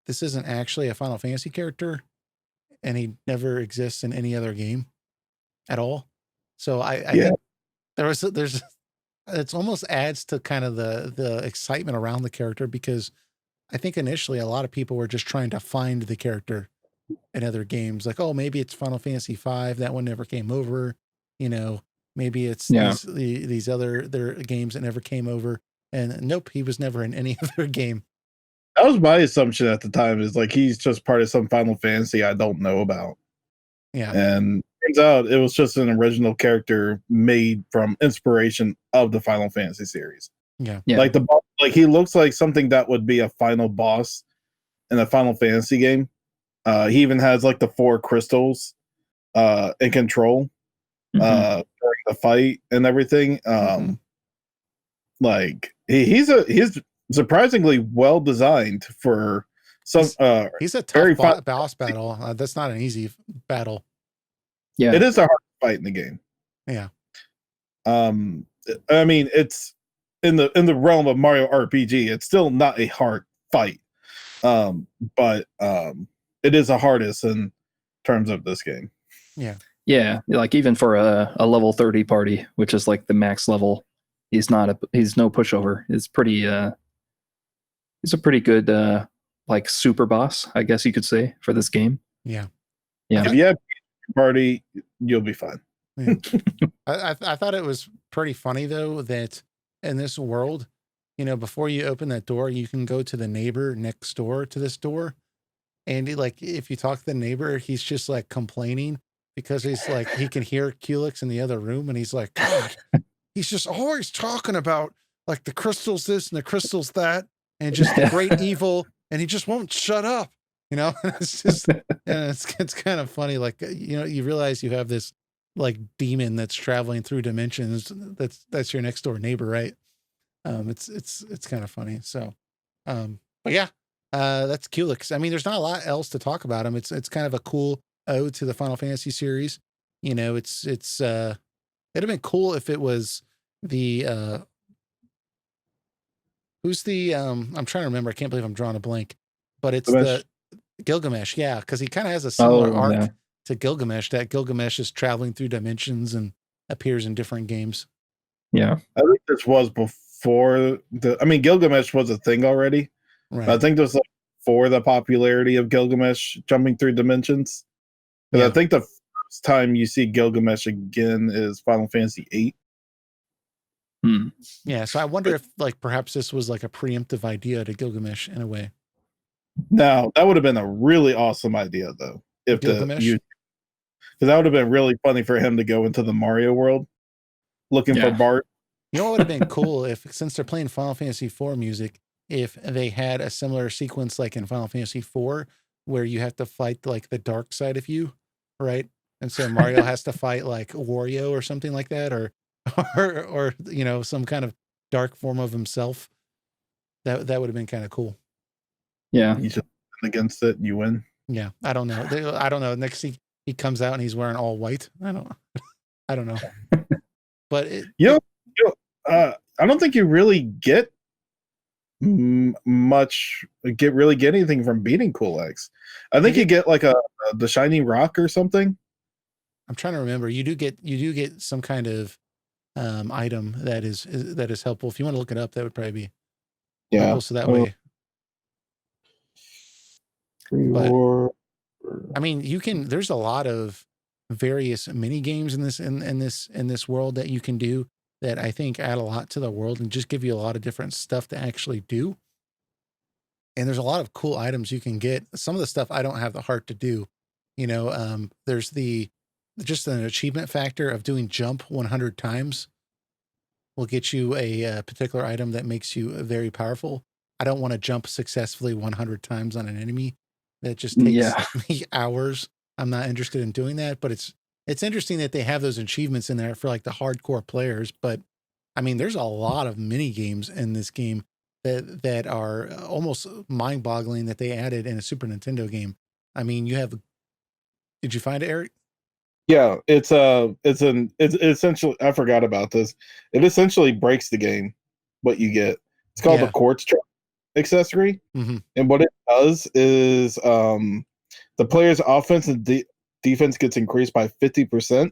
this isn't actually a Final Fantasy character, and he never exists in any other game at all. So I think there's it's almost adds to kind of the excitement around the character, because I think initially a lot of people were just trying to find the character in other games. Like, oh, maybe it's Final Fantasy V. That one never came over. Maybe it's these other games that never came over. And nope, he was never in any other game. That was my assumption at the time, is like he's just part of some Final Fantasy I don't know about. Yeah. And turns out it was just an original character made from inspiration of the Final Fantasy series. Yeah. Like he looks like something that would be a final boss in a Final Fantasy game. He even has like the 4 crystals in control during the fight and everything. Like he's surprisingly well designed for some. He's a tough boss battle. That's not an easy battle. Yeah, it is a hard fight in the game. Yeah. I mean, it's in the realm of Mario RPG. It's still not a hard fight, but it is the hardest in terms of this game. Yeah. Yeah, like even for a level 30 party, which is like the max level, he's no pushover. It's pretty he's a pretty good like super boss, I guess you could say, for this game. Yeah. Yeah. If you have a party, you'll be fine. Yeah. I thought it was pretty funny though that in this world, before you open that door, you can go to the neighbor next door to this door. And if you talk to the neighbor, he's just like complaining because he's like, he can hear Culex in the other room, and he's like, God, he's just always talking about like the crystals this and the crystals that, and just the great evil, and he just won't shut up. It's just, and it's kind of funny. Like, you realize you have this like demon that's traveling through dimensions. That's your next door neighbor, right? It's kind of funny. So, but yeah, that's Culex. I mean, there's not a lot else to talk about him. It's kind of a cool ode to the Final Fantasy series. It'd have been cool if it was the who's the I'm trying to remember. I can't believe I'm drawing a blank, but it's the Gilgamesh. Yeah, because he kind of has a similar arc to Gilgamesh. That Gilgamesh is traveling through dimensions and appears in different games. Yeah, I think this was before Gilgamesh was a thing already. Right. I think this was like for the popularity of Gilgamesh jumping through dimensions. Because I think the first time you see Gilgamesh again is Final Fantasy VIII. Yeah, so I wonder if like perhaps this was like a preemptive idea to Gilgamesh in a way. Now that would have been a really awesome idea, though. If Gilgamesh, because that would have been really funny for him to go into the Mario world looking for Bart. What would have been cool if, since they're playing Final Fantasy IV music, if they had a similar sequence like in Final Fantasy IV, where you have to fight like the dark side of you, right? And so Mario has to fight like Wario or something like that, or some kind of dark form of himself. That would have been kind of cool. Yeah. You just against it, you win. Yeah, I don't know. I don't know. Next he comes out and he's wearing all white. I don't know. But You know, I don't think you really get much really get anything from beating Culex. I think you get like the shiny rock or something. I'm trying to remember. You do get some kind of item that is helpful. If you want to look it up, that would probably be helpful. So that way. But I mean, there's a lot of various mini games in this world that you can do that I think add a lot to the world and just give you a lot of different stuff to actually do. And there's a lot of cool items you can get. Some of the stuff I don't have the heart to do. There's just an achievement factor of doing jump 100 times will get you a particular item that makes you very powerful. I don't want to jump successfully 100 times on an enemy. That just takes me hours. I'm not interested in doing that, but it's interesting that they have those achievements in there for like the hardcore players. But I mean, there's a lot of mini games in this game that are almost mind-boggling that they added in a Super Nintendo game. I mean, did you find it, Eric? Yeah, it's essentially, I forgot about this. It essentially breaks the game. What you get, it's called the quartz trap accessory, and what it does is the player's offense and defense gets increased by 50%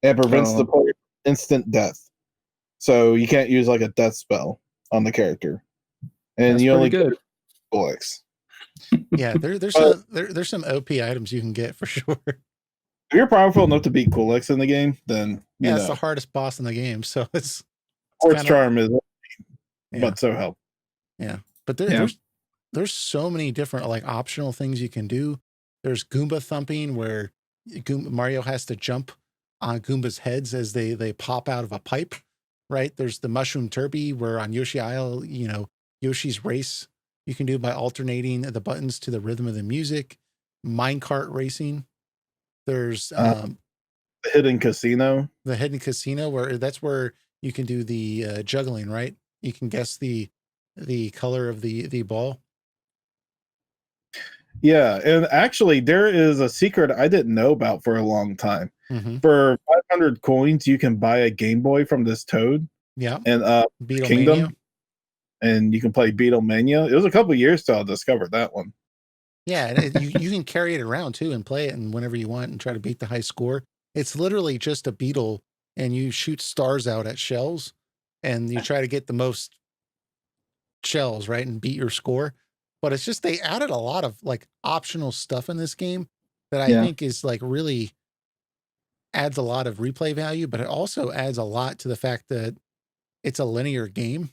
and prevents the player instant death. So you can't use like a death spell on the character, and that's you only good. get Culex. Yeah, there's some OP items you can get for sure. If you're powerful enough to beat Culex in the game, then it's the hardest boss in the game. So it's Quartz Charm is, but so help. Yeah, but there's so many different like optional things you can do. There's Goomba thumping where Mario has to jump on Goomba's heads as they pop out of a pipe. Right? There's the Mushroom Derby where on Yoshi Isle, Yoshi's Race you can do by alternating the buttons to the rhythm of the music. Minecart racing. There's the hidden casino. The hidden casino that's where you can do the juggling, right? You can guess the color of the ball. Yeah, and actually there is a secret I didn't know about for a long time. For 500 coins, you can buy a Game Boy from this Toad. Yeah. And Kingdom. And you can play Beatlemania. It was a couple years till I discovered that one. Yeah, and you can carry it around too and play it and whenever you want and try to beat the high score. It's literally just a beetle and you shoot stars out at shells and you try to get the most shells, right? And beat your score. But it's just they added a lot of like optional stuff in this game that I think is like really adds a lot of replay value, but it also adds a lot to the fact that it's a linear game.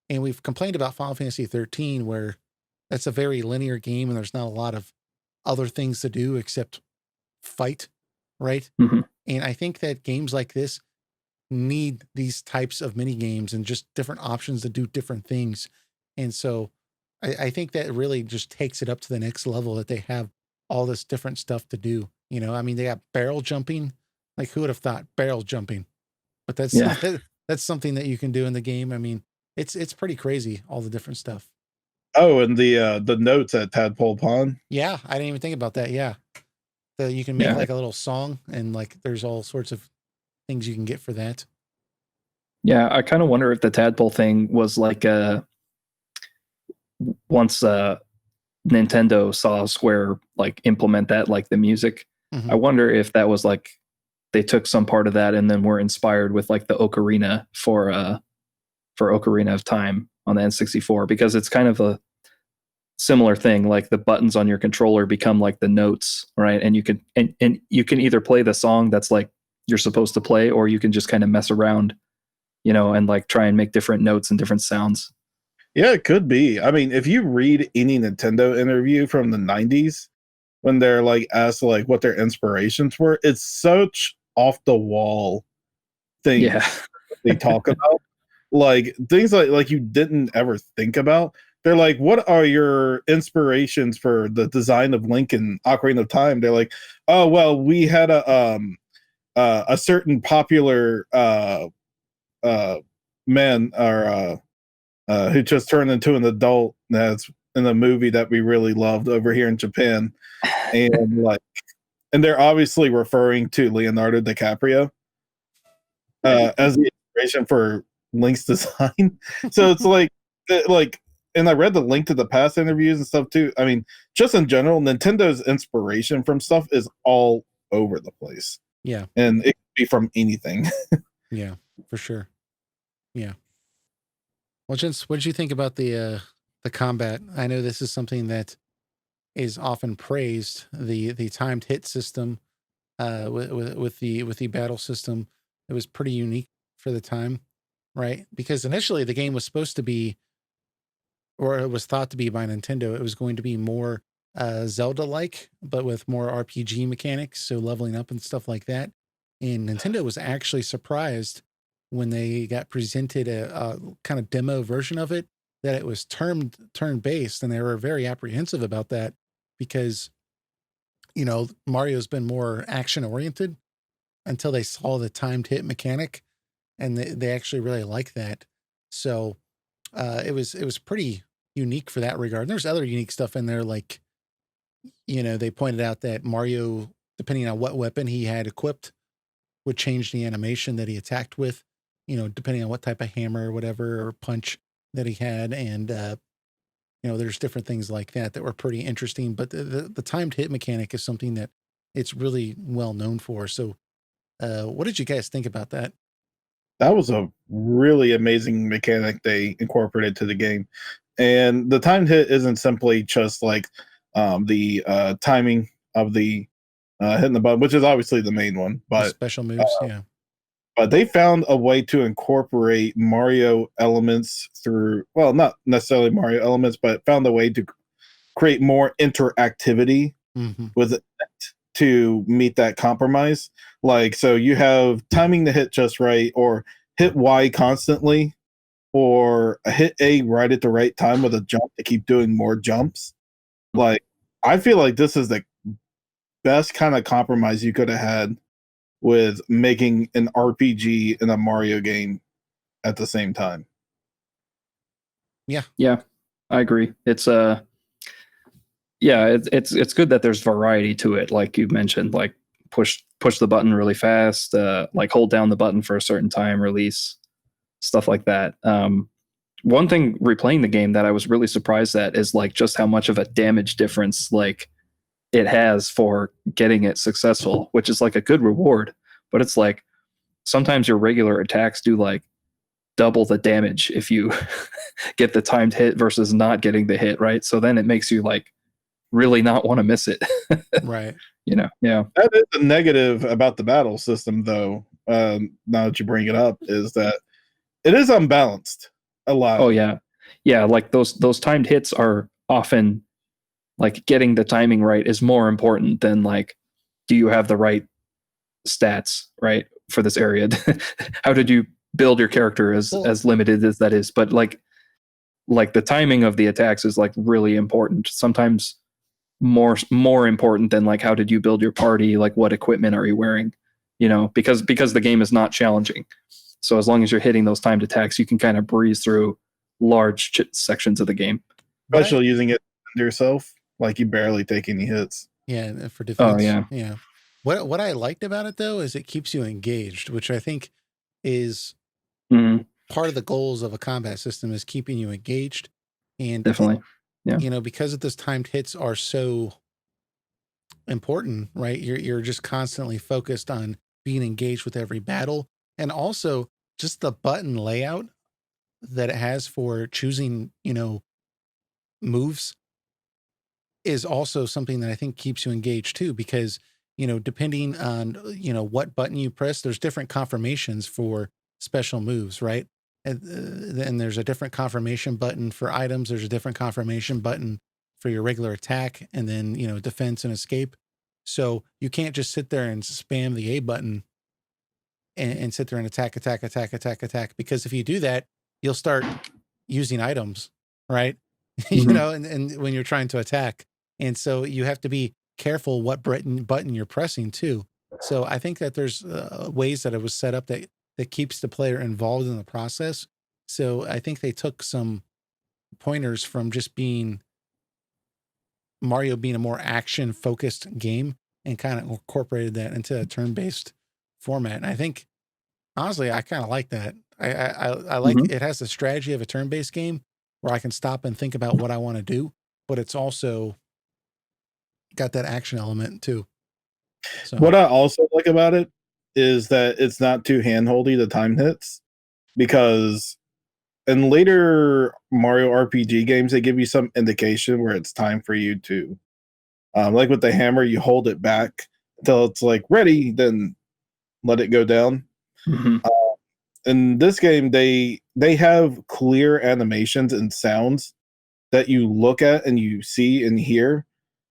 And we've complained about Final Fantasy 13 where that's a very linear game and there's not a lot of other things to do except fight, right? And I think that games like this need these types of mini games and just different options to do different things. And so I think that really just takes it up to the next level that they have all this different stuff to do. I mean, they got barrel jumping. Like who would have thought barrel jumping? But that's something that you can do in the game. I mean, it's pretty crazy, all the different stuff. Oh, and the notes at Tadpole Pond. Yeah, I didn't even think about that. Yeah. You can make like a little song and like there's all sorts of things you can get for that. Yeah, I kind of wonder if the tadpole thing was like once Nintendo saw Square like implement that, like the music. I wonder if that was like they took some part of that and then were inspired with like the ocarina for Ocarina of Time on the N64, because it's kind of a similar thing. Like the buttons on your controller become like the notes, right? And you can and you can either play the song that's like you're supposed to play, or you can just kind of mess around, and like try and make different notes and different sounds. Yeah, it could be. I mean, if you read any Nintendo interview from the 90s, when they're like asked like what their inspirations were, it's such off the wall things they talk about. Like things like you didn't ever think about. They're like, what are your inspirations for the design of Link in Ocarina of Time? They're like, oh well, we had a certain popular man or who just turned into an adult. That's in a movie that we really loved over here in Japan, and like, and they're obviously referring to Leonardo DiCaprio as the inspiration for Link's design. So it's like, and I read the Link to the Past interviews and stuff too. I mean, just in general, Nintendo's inspiration from stuff is all over the place, Yeah. and it could be from anything. Yeah, for sure. Yeah. Well, Jens, what did you think about the combat? I know this is something that is often praised, the timed hit system, with the battle system. It was pretty unique for the time, right? Because initially the game was supposed to be, or it was thought to be by Nintendo, it was going to be more Zelda-like, but with more RPG mechanics, so leveling up and stuff like that. And Nintendo was actually surprised when they got presented a kind of demo version of it, that it was turn-based, and they were very apprehensive about that because, Mario's been more action-oriented until they saw the timed hit mechanic, and they actually really like that. So it was pretty unique for that regard. And there's other unique stuff in there, like, they pointed out that Mario, depending on what weapon he had equipped, would change the animation that he attacked with, depending on what type of hammer or whatever, or punch that he had. And, there's different things like that that were pretty interesting. But the timed hit mechanic is something that it's really well known for. So what did you guys think about that? That was a really amazing mechanic they incorporated to the game. And the timed hit isn't simply just like the timing of the hitting the button, which is obviously the main one, The but special moves, yeah. they found a way to incorporate Mario elements through, well, not necessarily Mario elements, but found a way to create more interactivity Hmm. with it to meet that compromise. Like, so you have timing to hit just right, or hit Y constantly, or hit A right at the right time with a jump to keep doing more jumps. Like, I feel like this is the best kind of compromise you could have had with making an RPG and a Mario game at the same time. Yeah. Yeah, I agree. It's it's good that there's variety to it, like you mentioned, like push the button really fast, like hold down the button for a certain time, release, stuff like that. One thing replaying the game that I was really surprised at is like just how much of a damage difference like it has for getting it successful, which is like a good reward. But it's like sometimes your regular attacks do like double the damage if you get the timed hit versus not getting the hit, right? So then it makes you like really not want to miss it. Right. Yeah. That is a negative about the battle system, though. Now that you bring it up, is that it is unbalanced a lot. Oh yeah. Yeah, like those timed hits are often like getting the timing right is more important than like do you have the right stats, right, for this area? How did you build your character Well, as limited as that is? But like the timing of the attacks is like really important. Sometimes more important than like how did you build your party, like what equipment are you wearing, because the game is not challenging. So as long as you're hitting those timed attacks, you can kind of breeze through large sections of the game. Especially using it to yourself, like you barely take any hits. yeah, for Oh defense. yeah. Yeah. What I liked about it though is it keeps you engaged, which I think is Mhm. part of the goals of a combat system, is keeping you engaged. And Definitely. Yeah. because of those timed hits are so important, right? You're just constantly focused on being engaged with every battle. And also just the button layout that it has for choosing, moves is also something that I think keeps you engaged too, because, depending on, what button you press, there's different confirmations for special moves, right? And there's a different confirmation button for items. There's a different confirmation button for your regular attack, and then, defense and escape. So you can't just sit there and spam the A button and sit there and attack, attack, attack, attack, attack. Because if you do that, you'll start using items, right? Mhm. And when you're trying to attack. And so you have to be careful what button you're pressing too. So I think that there's ways that it was set up that keeps the player involved in the process. So I think they took some pointers from just being Mario being a more action focused game and kind of incorporated that into a turn based format. And I think honestly, I kind of like that. I like Mhm. it has the strategy of a turn based game where I can stop and think about what I want to do, but it's also got that action element too. So What I also like about it is that it's not too handholdy the time hits, because in later Mario RPG games they give you some indication where it's time for you to, like with the hammer, you hold it back until it's like ready, then let it go down. Mhm. In this game, they have clear animations and sounds that you look at and you see and hear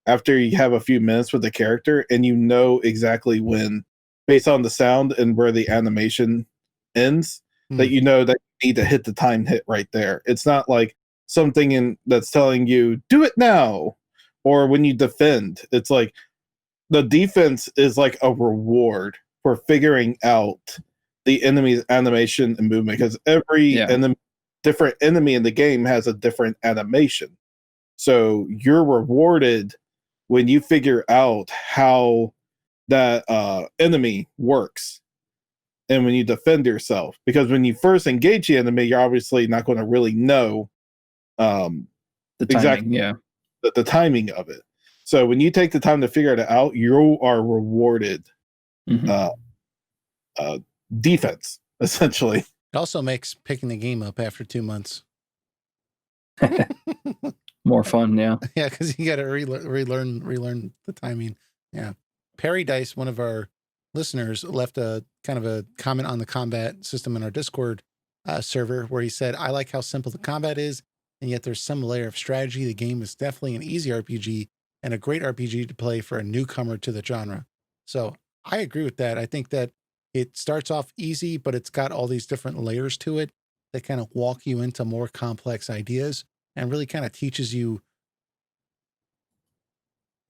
after you have a few minutes with the character, and you know exactly when, based on the sound and where the animation ends, that mm, you know that you need to hit the time hit right there. It's not like something in that's telling you do it now, or when you defend. It's like the defense is like a reward for figuring out the enemy's animation and movement, because every Yeah. enemy, different enemy in the game has a different animation. So you're rewarded when you figure out how that enemy works and when you defend yourself. Because when you first engage the enemy, you're obviously not going to really know um, The exactly timing. Yeah. the timing of it. So when you take the time to figure it out, you are rewarded Mhm. uh, uh, defense, essentially. it also makes picking the game up after 2 months. More fun. Yeah. Yeah, because you got to relearn the timing. Yeah. Perry Dice, one of our listeners, left a kind of a comment on the combat system in our Discord server where he said, I like how simple the combat is, and yet there's some layer of strategy. The game is definitely an easy RPG and a great RPG to play for a newcomer to the genre. So I agree with that. I think that it starts off easy, but it's got all these different layers to it that kind of walk you into more complex ideas and really kind of teaches you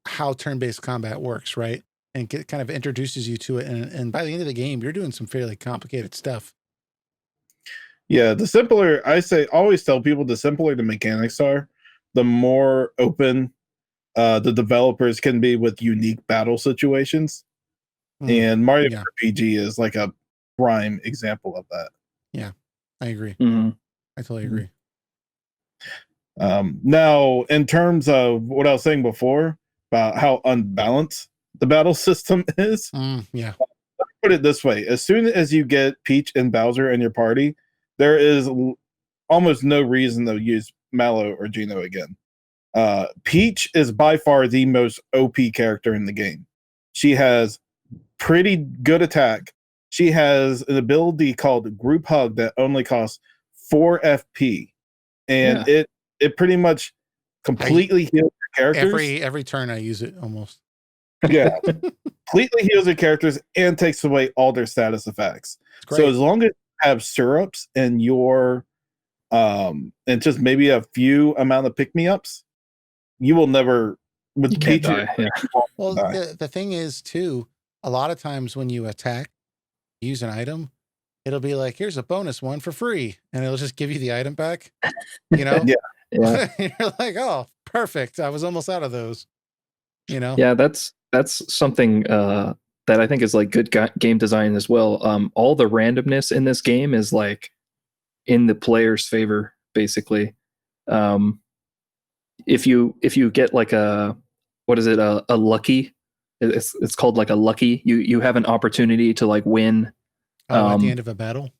how turn-based combat works, right? And kind of introduces you to it. And by the end of the game, you're doing some fairly complicated stuff. Yeah, the simpler, I say, always tell people, the simpler the mechanics are, the more open the developers can be with unique battle situations. Mm, And Mario yeah, RPG is like a prime example of that. yeah, I agree. Mhm. I totally Mhm. agree. Now, in terms of what I was saying before about how unbalanced the battle system is, Yeah, put it this way: as soon as you get Peach and Bowser in your party, there is almost no reason to use Mallow or Geno again. Peach is by far the most OP character in the game. She has pretty good attack. She has an ability called Group Hug that only costs 4 FP, and Yeah. it pretty much I completely heals your characters. every turn I use it almost. Yeah, completely heals your characters and takes away all their status effects. It's So great. as long as you have syrups in your and just maybe a few amount of pick me ups, you will never You with can't Peach. die. Yeah. You won't Well, die. the thing is too, a lot of times when you attack, use an item, it'll be like, here's a bonus one for free, and it'll just give you the item back. You know, Yeah, Yeah. you're like, oh, perfect. I was almost out of those. You know, Yeah. That's something that I think is like good game design as well. All the randomness in this game is like in the player's favor, basically. Um, if you get like a what is it a lucky, it's called like a lucky, you have an opportunity to like win. oh, at the um end of a battle.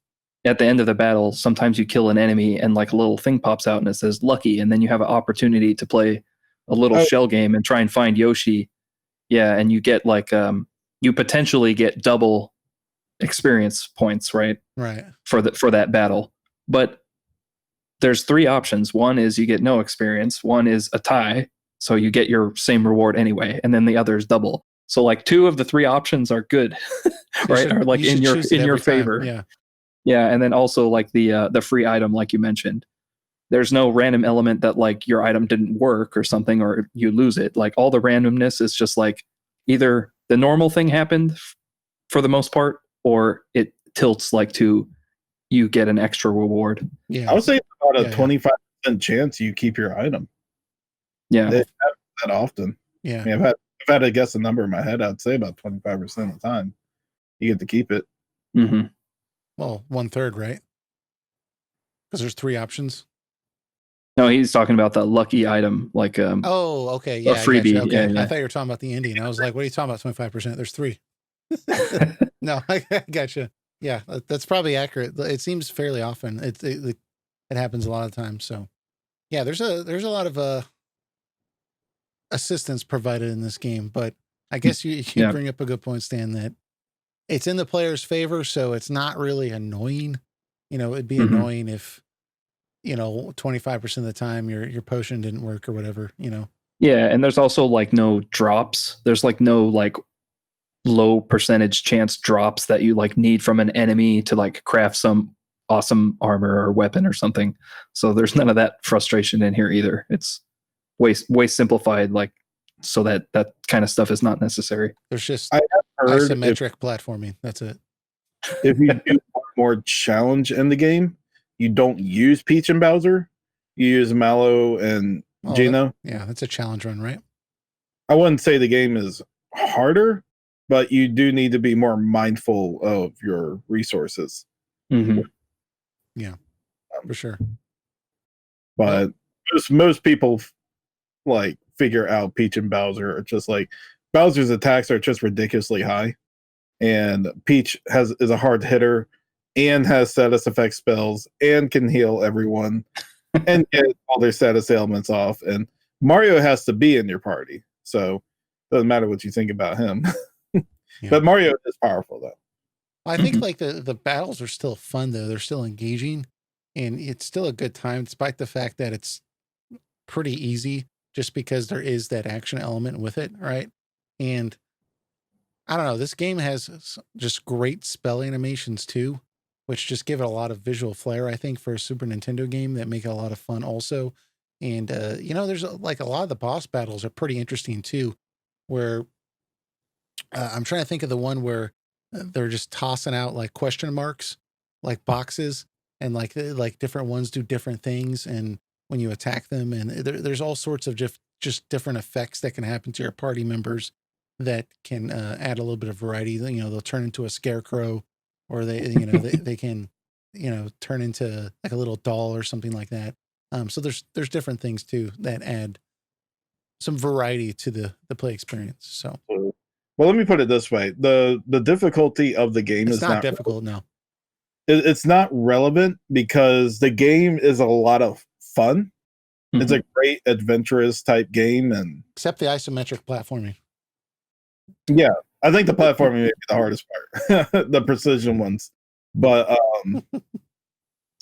at the end of the battle, sometimes you kill an enemy and like a little thing pops out and it says lucky, and then you have an opportunity to play a little oh, shell game and try and find Yoshi. Yeah, and you get like you potentially get double experience points, right, Right. for that battle. But there's three options. One is you get no experience, one is a tie, so you get your same reward anyway, and then the other is double. So like two of the three options are good. Right, are like You should choose it in your every time. favor. Yeah. Yeah, and then also like the free item, like you mentioned. There's no random element that like your item didn't work or something, or you lose it. Like all the randomness is just like either the normal thing happened for the most part, or it tilts like to you get an extra reward. I Yeah. would say it's about a Yeah. 25% chance you keep your item. Yeah. That, that often. Yeah. I mean, if I had to guess a number in my head, I'd say about 25% of the time you get to keep it. Mm-hmm. Well, 1/3, right? Because there's 3 options. No, he's talking about the lucky item, like Oh, okay. a Yeah, I got you. freebie. Okay. I Yeah, thought you were talking about the ending. I was like, what are you talking about? 25%? There's 3. yeah. No, I gotcha. Yeah, that's probably accurate. It seems fairly often. It happens a lot of times. So yeah, there's a lot of assistance provided in this game, but I guess you Yeah. bring up a good point, Stan, that it's in the player's favor, so it's not really annoying. It'd be Mhm. annoying if 25% of the time your potion didn't work or whatever. Yeah, and there's also like no drops. There's like no like low percentage chance drops that you like need from an enemy to like craft some awesome armor or weapon or something. So there's none of that frustration in here either. It's way simplified, like so that kind of stuff is not necessary. There's just I have heard isometric platforming. That's it. if you do want more challenge in the game, you don't use Peach and Bowser. You use Mallow and Oh, Gino. yeah, that's a challenge run, right? I wouldn't say the game is harder, but you do need to be more mindful of your resources. Mm-hmm. Yeah, for sure. But most people like figure out Peach and Bowser are just like Bowser's attacks are just ridiculously high, and Peach is a hard hitter and has status effect spells and can heal everyone and get all their status ailments off. And Mario has to be in your party, so doesn't matter what you think about him. Yeah. But Mario is powerful though. I think like the battles are still fun though. They're still engaging, and it's still a good time despite the fact that it's pretty easy just because there is that action element with it, right? And I don't know, this game has just great spell animations too, which just give it a lot of visual flair, I think, for a Super Nintendo game that make it a lot of fun also. And there's like a lot of the boss battles are pretty interesting too, where I'm trying to think of the one where they're just tossing out like question marks, like boxes, and like different ones do different things, and when you attack them, and there's all sorts of just different effects that can happen to your party members that can add a little bit of variety. They'll turn into a scarecrow, or they can turn into like a little doll or something like that. So there's different things too that add some variety to the play experience. So Well, let me put it this way: the difficulty of the game it's is not not difficult, no. it's not relevant because the game is a lot of fun. It's a great adventurous type game, and Except the isometric platforming. yeah, I think the platforming may be the hardest part, the precision ones. But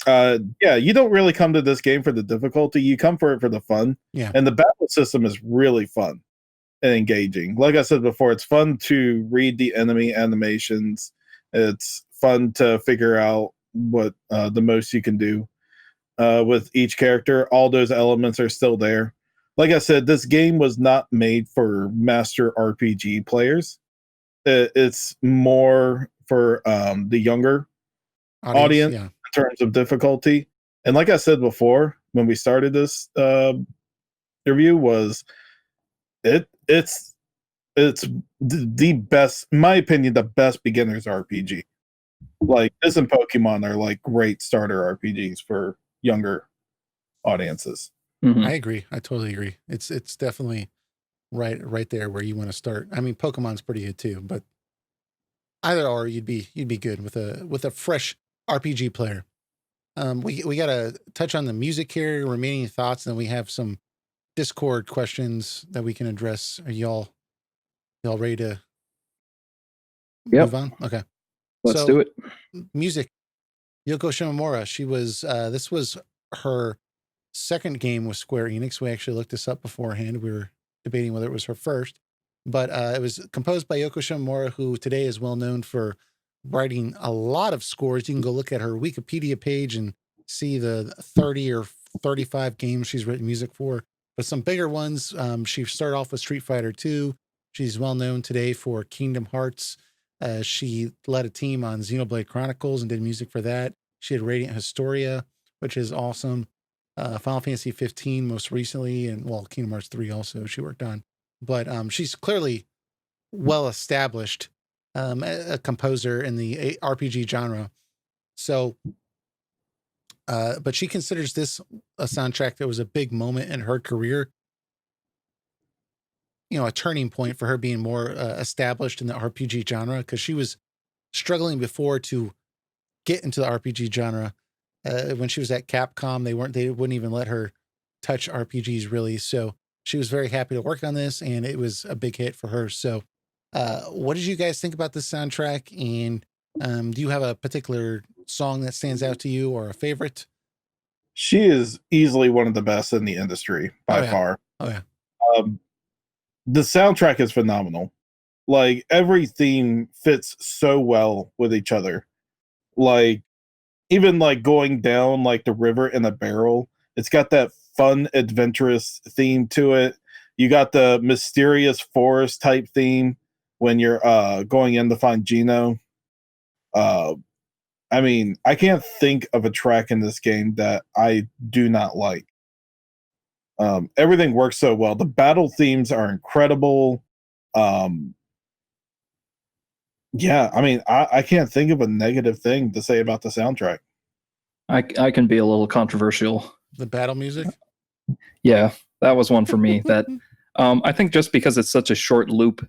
yeah, you don't really come to this game for the difficulty. You come for it for the fun. Yeah. And the battle system is really fun and engaging. Like I said before, it's fun to read the enemy animations. It's fun to figure out what the most you can do with each character. All those elements are still there. Like I said, this game was not made for master RPG players. It's more for the younger audience Yeah. in terms of difficulty. And like I said before, when we started this review, was it's the best, in my opinion, the best beginners RPG. Like this and Pokemon are like great starter RPGs for younger audiences. I agree. I totally agree. It's definitely right there where you want to start. I mean, Pokemon's pretty good too, but either or you'd be good with a fresh RPG player. We gotta touch on the music here, remaining thoughts, and then we have some Discord questions that we can address. Are y'all ready to move on? Okay. Let's do it. Music. Yoko Shimomura. She was this was her second game with Square Enix. We actually looked this up beforehand. We were debating whether it was her first, but it was composed by Yoko Shimomura, who today is well known for writing a lot of scores. You can go look at her Wikipedia page and see the 30 or 35 games she's written music for. But some bigger ones, she started off with Street Fighter 2. She's well known today for Kingdom Hearts. She led a team on Xenoblade Chronicles and did music for that. She had Radiant Historia, which is awesome. Final Fantasy 15 most recently, and well, Kingdom Hearts 3 also she worked on. But she's clearly well established a composer in the RPG genre. So, but she considers this a soundtrack that was a big moment in her career. You know, a turning point for her being more established in the RPG genre, because she was struggling before to get into the RPG genre. When she was at Capcom, they wouldn't even let her touch RPGs really. So she was very happy to work on this, and it was a big hit for her. So, what did you guys think about this soundtrack? And do you have a particular song that stands out to you or a favorite? She is easily one of the best in the industry Oh by yeah. far. Oh yeah. Um, the soundtrack is phenomenal. Like every theme fits so well with each other. Like even like going down like the river in a barrel, it's got that fun, adventurous theme to it. You got the mysterious forest type theme when you're going in to find Gino. Uh, I mean, I can't think of a track in this game that I do not like. Everything works so well. The battle themes are incredible. Um, yeah, I mean, I can't think of a negative thing to say about the soundtrack. I can be a little controversial. The battle music. Yeah, that was one for me. That I think just because it's such a short loop.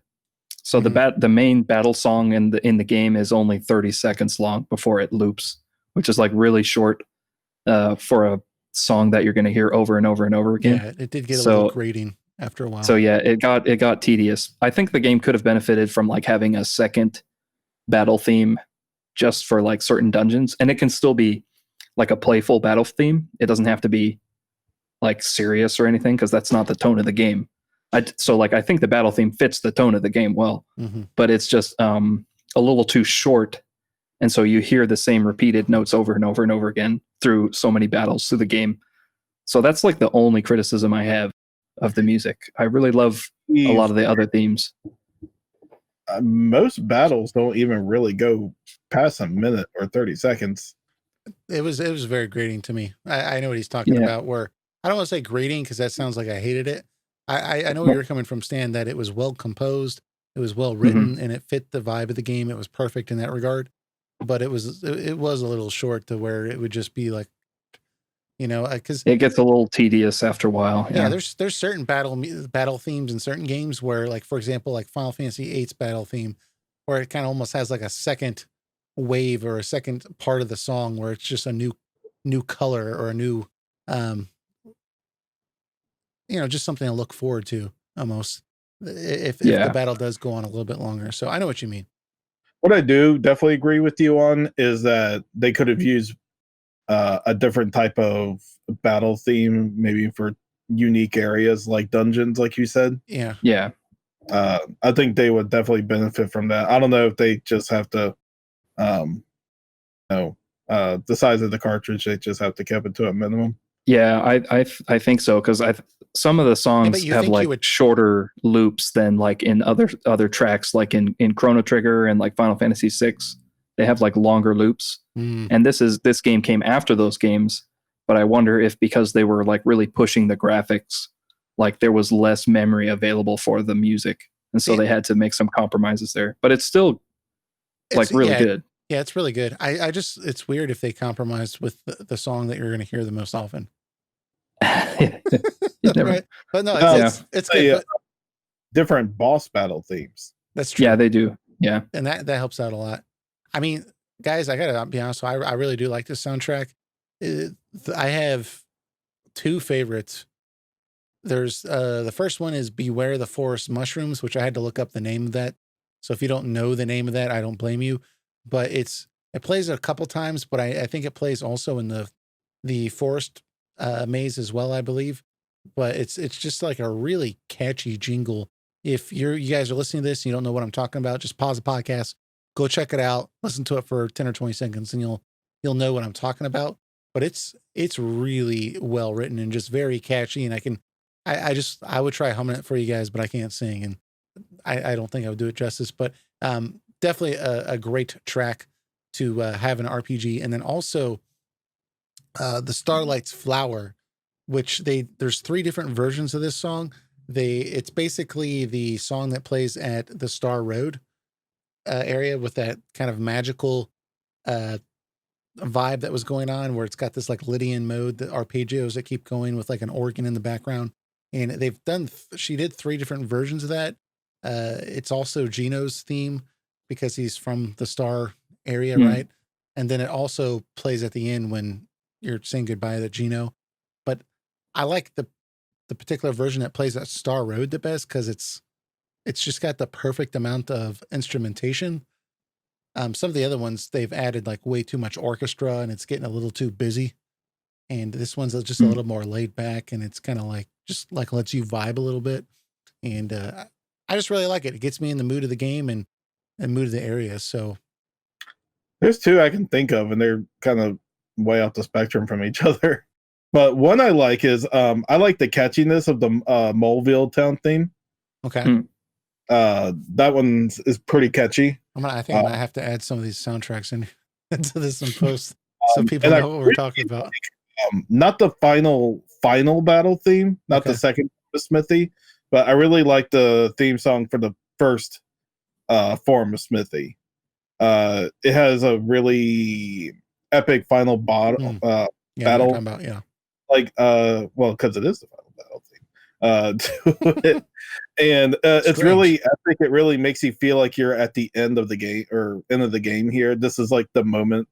So the main battle song in the game is only 30 seconds long before it loops, which is like really short for a song that you're going to hear over and over and over again. Yeah, it did get a little grating after a while. So yeah, it got tedious. I think the game could have benefited from like having a second battle theme just for like certain dungeons, and it can still be like a playful battle theme. It doesn't have to be like serious or anything, because that's not the tone of the game. So like I think the battle theme fits the tone of the game well, but it's just a little too short, and so you hear the same repeated notes over and over and over again through so many battles through the game. So that's like the only criticism I have of the music. I really love a lot of the other themes. Most battles don't even really go past a minute or 30 seconds. It was very grating to me. I know what he's talking about, where I don't want to say grating because that sounds like I hated it. I know where you're coming from, Stan, that it was well composed, it was well written, and it fit the vibe of the game. It was perfect in that regard. But it was a little short to where it would just be like, you know, because it gets a little tedious after a while. Yeah, there's certain battle themes in certain games where, like, for example, like Final Fantasy VIII's battle theme, where it kind of almost has like a second wave or a second part of the song where it's just a new color or a new you know, just something to look forward to almost if the battle does go on a little bit longer. So I know what you mean. What I do definitely agree with you on is that they could have used a different type of battle theme, maybe for unique areas like dungeons, like you said. Yeah. I think they would definitely benefit from that. I don't know if they just have to, the size of the cartridge, they just have to keep it to a minimum. Yeah, I think so, because some of the songs have like shorter loops than like in other tracks, like in Chrono Trigger and like Final Fantasy VI. They have like longer loops, and this game came after those games. But I wonder if because they were like really pushing the graphics, like there was less memory available for the music, and so they had to make some compromises there. But it's still like really good. Yeah, it's really good. I just, it's weird if they compromised with the song that you're going to hear the most often. Right? But no, it's good. But different boss battle themes. That's true. Yeah, they do. Yeah. And that helps out a lot. I mean, guys, I gotta be honest, I really do like this soundtrack. I have two favorites. There's the first one is Beware the Forest Mushrooms, which I had to look up the name of that. So if you don't know the name of that, I don't blame you. But it plays a couple times, but I think it plays also in the forest maze as well, I believe. But it's just like a really catchy jingle. If you guys are listening to this and you don't know what I'm talking about, just pause the podcast, go check it out, listen to it for 10 or 20 seconds, and you'll know what I'm talking about. But it's really well written and just very catchy. And I would try humming it for you guys, but I can't sing, and I don't think I would do it justice. But definitely a great track to have an RPG. And then also the Starlight's Flower which there's 3 different versions of this song. It's basically the song that plays at the Star Road area with that kind of magical uh, vibe that was going on, where it's got this like Lydian mode, the arpeggios that keep going with like an organ in the background. And they've done, she did 3 different versions of that. It's also Gino's theme because he's from the Star area, right? And then it also plays at the end when you're saying goodbye to Gino. But I like the particular version that plays at Star Road the best because it's just got the perfect amount of instrumentation. Some of the other ones, they've added like way too much orchestra and it's getting a little too busy. And this one's just a little more laid back, and it's kind of like, just like lets you vibe a little bit. And I just really like it. It gets me in the mood of the game and mood of the area. So There's 2 I can think of, and they're kind of way off the spectrum from each other. But one I like is I like the catchiness of the Moleville town theme. okay. That one is pretty catchy. I think I might have to add some of these soundtracks into this and post so people know what we're talking about. Not the final battle theme, not the second Smithy, but I really like the theme song for the first form of Smithy. It has a really epic final battle. Battle. About, yeah. Like well, because it is the final battle theme. And it's really epic. It really makes you feel like you're at the end of the game or end of the game here. This is like the moment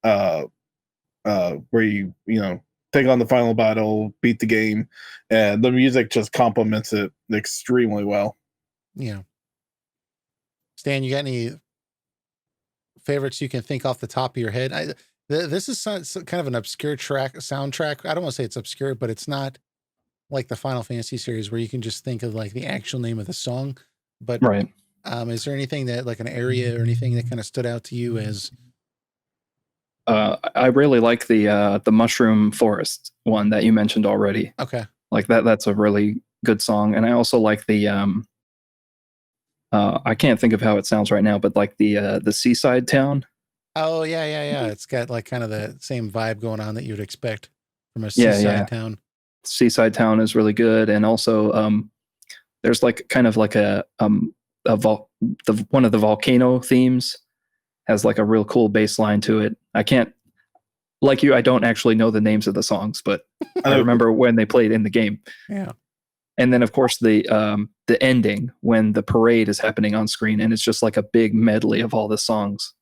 where you take on the final battle, beat the game, and the music just complements it extremely well. Yeah. Stan, you got any favorites you can think off the top of your head? This is kind of an obscure soundtrack. I don't want to say it's obscure, but it's not like the Final Fantasy series where you can just think of like the actual name of the song. But right. Is there anything that, like an area or anything that kind of stood out to you as? I really like the Mushroom Forest one that you mentioned already. Okay. Like that's a really good song. And I also like the I can't think of how it sounds right now, but like the seaside town. Oh yeah. It's got like kind of the same vibe going on that you'd expect from a seaside town. Seaside town is really good. And also there's like kind of like one of the volcano themes has like a real cool bass line to it. I can't, like you, I don't actually know the names of the songs, but I remember when they played in the game. Yeah. And then of course the ending when the parade is happening on screen and it's just like a big medley of all the songs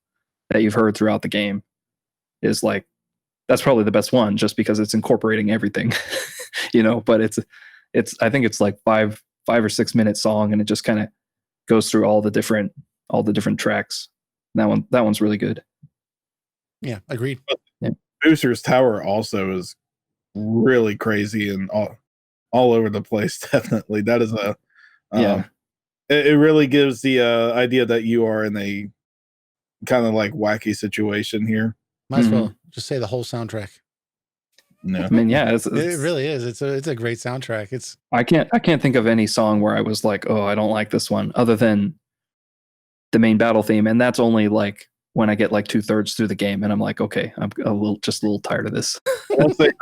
that you've heard throughout the game is like, that's probably the best one just because it's incorporating everything, but it's, I think it's like 5 or 6 minute song and it just kind of goes through all the different tracks. That one's really good. Yeah, agreed. Yeah. Booster's Tower also is really crazy and all over the place. Definitely, that is a It really gives the idea that you are in a kind of like wacky situation here. Might as well just say the whole soundtrack. No, I mean, yeah, it really is. It's a great soundtrack. I can't think of any song where I was like, oh, I don't like this one, other than the main battle theme, and that's only like when I get like 2/3 through the game, and I'm like, okay, I'm a little tired of this. I think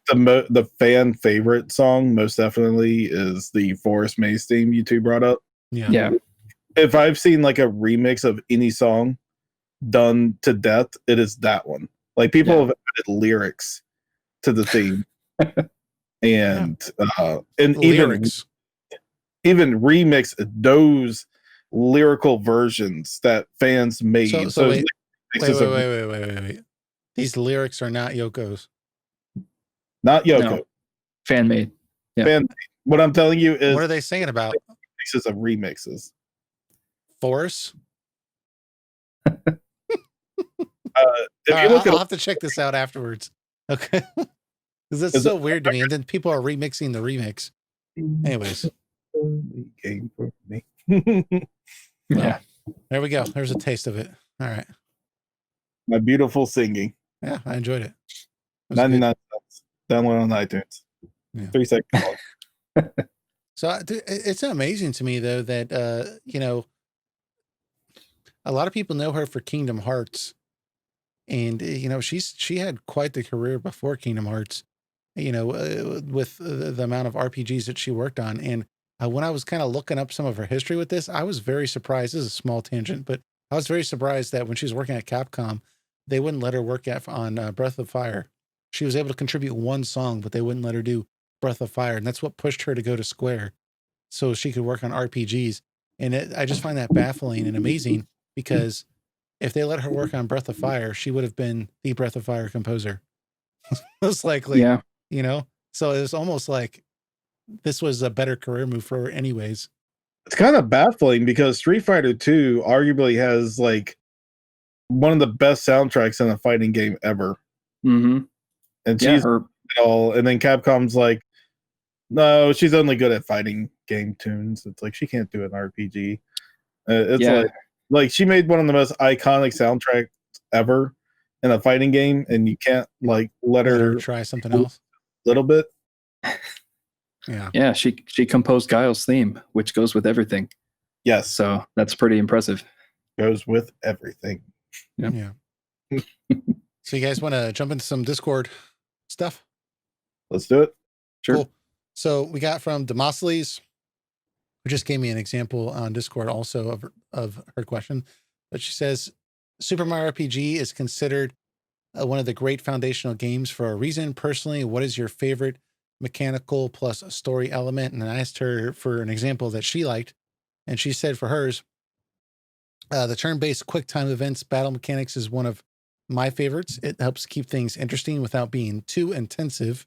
the fan favorite song most definitely is the Forest Maze theme you two brought up. Yeah. If I've seen like a remix of any song done to death, it is that one. Like people have added lyrics to the theme, and even remix those lyrical versions that fans made. So wait. These lyrics are not Yoko's. Not Yoko. No. Fan made. Yeah. Fan. What I'm telling you is, what are they singing about? Remixes of remixes. Force. I'll have to check this out afterwards. Okay. Because it's so weird to me. And then people are remixing the remix. Anyways. Game for me. Yeah. There we go. There's a taste of it. All right. My beautiful singing. Yeah, I enjoyed it. 99 cents. Download on iTunes. Yeah. 3 seconds. So it's amazing to me though that a lot of people know her for Kingdom Hearts, and she had quite the career before Kingdom Hearts. with the amount of RPGs that she worked on. And when I was kind of looking up some of her history with this, I was very surprised. This is a small tangent, but I was very surprised that when she was working at Capcom, they wouldn't let her work on Breath of Fire. She was able to contribute one song, but they wouldn't let her do Breath of Fire. And that's what pushed her to go to Square so she could work on RPGs. And I just find that baffling and amazing because if they let her work on Breath of Fire, she would have been the Breath of Fire composer. Most likely, Yeah. So it was almost like this was a better career move for her anyways. It's kind of baffling because Street Fighter 2 arguably has like one of the best soundtracks in a fighting game ever. Mm-hmm. And she's all, and then Capcom's like, no, she's only good at fighting game tunes. It's like she can't do an RPG. It's like she made one of the most iconic soundtracks ever in a fighting game, and you can't like let her try something else a little bit. Yeah, she composed Guile's theme, which goes with everything. Yes, so that's pretty impressive. Goes with everything. Yep. Yeah. So you guys want to jump into some Discord stuff? Let's do it. Sure. Cool. So we got from Demosthenes, who just gave me an example on Discord also of her question. But she says, Super Mario RPG is considered one of the great foundational games for a reason. Personally, what is your favorite mechanical plus story element? And I asked her for an example that she liked. And she said for hers, the turn-based quick time events battle mechanics is one of my favorites. It helps keep things interesting without being too intensive.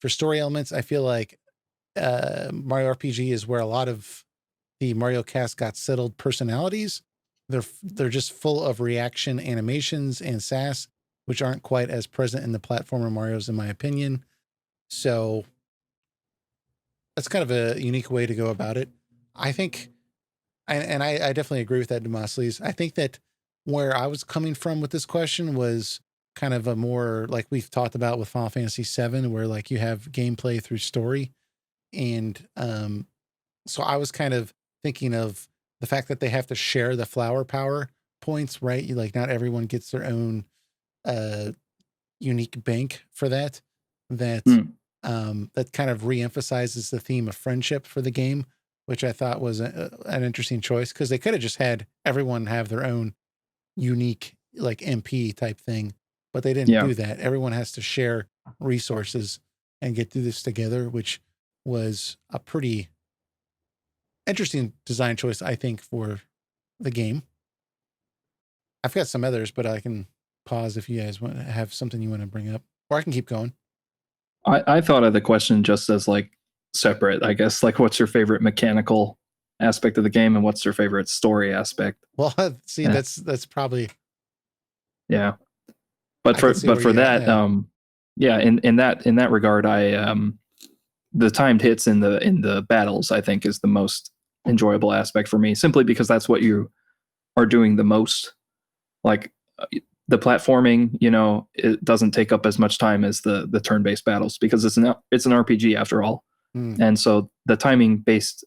For story elements, I feel like Mario RPG is where a lot of the Mario cast got settled personalities. They're just full of reaction animations and sass, which aren't quite as present in the platformer Marios, in my opinion. So that's kind of a unique way to go about it. I think, and I definitely agree with that, Demosthenes. I think that where I was coming from with this question was kind of a more like we've talked about with Final Fantasy VII, where like you have gameplay through story. And so I was kind of thinking of the fact that they have to share the flower power points, right? Like not everyone gets their own unique bank for that. That kind of reemphasizes the theme of friendship for the game, which I thought was an interesting choice because they could have just had everyone have their own unique like MP type thing, but they didn't do that. Everyone has to share resources and get through this together, which was a pretty interesting design choice, I think, for the game. I've got some others, but I can pause if you guys want to have something you want to bring up, or I can keep going. I thought of the question just as like separate, I guess, like what's your favorite mechanical aspect of the game and what's your favorite story aspect? Well, see, that's probably but for that in that regard, the timed hits in the battles I think is the most enjoyable aspect for me, simply because that's what you are doing the most. Like the platforming, it doesn't take up as much time as the turn-based battles because it's an RPG after all. And so the timing based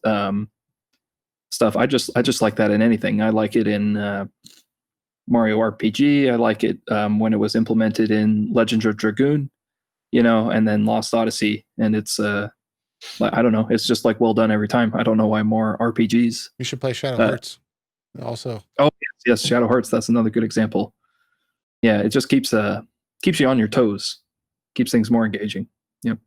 stuff, I just like that in anything. I like it in Mario RPG. I like it when it was implemented in Legend of Dragoon, and then Lost Odyssey. And it's I don't know, it's just like well done every time. I don't know why more RPGs. You should play Shadow Hearts also. Oh yes, Shadow Hearts. That's another good example. Yeah, it just keeps you on your toes, keeps things more engaging. Yep.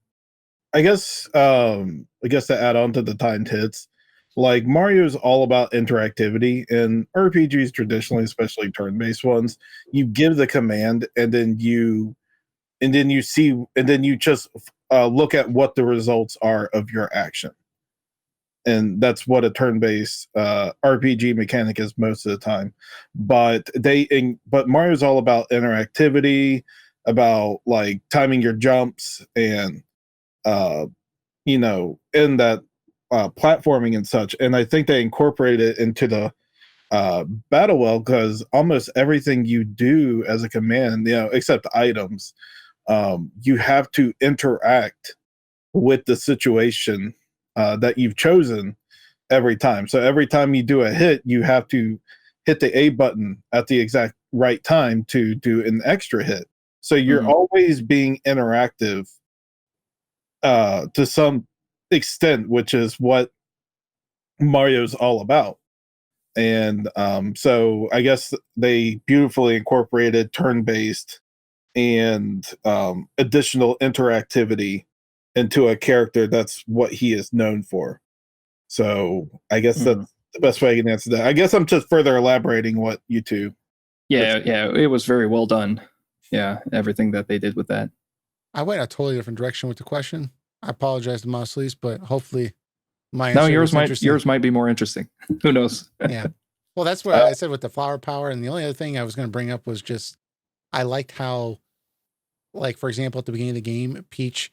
I guess to add on to the timed hits, like Mario's all about interactivity, and RPGs traditionally, especially turn-based ones, you give the command and then you just look at what the results are of your action. And that's what a turn-based RPG mechanic is most of the time. But Mario's all about interactivity, about like timing your jumps, and in that platforming and such. And I think they incorporated it into the battle well, because almost everything you do as a command, except items, you have to interact with the situation that you've chosen every time. So every time you do a hit, you have to hit the A button at the exact right time to do an extra hit. So you're always being interactive to some extent, which is what Mario's all about. And so I guess they beautifully incorporated turn-based and additional interactivity into a character that's what he is known for. So I guess that's the best way I can answer that. I guess I'm just further elaborating what you two. Yeah, it was very well done. Yeah, everything that they did with that. I went a totally different direction with the question. I apologize to Mosley's, but hopefully my answer yours might be more interesting. Who knows? Yeah. Well, that's what I said with the flower power. And the only other thing I was going to bring up was just, I liked how, like, for example, at the beginning of the game, Peach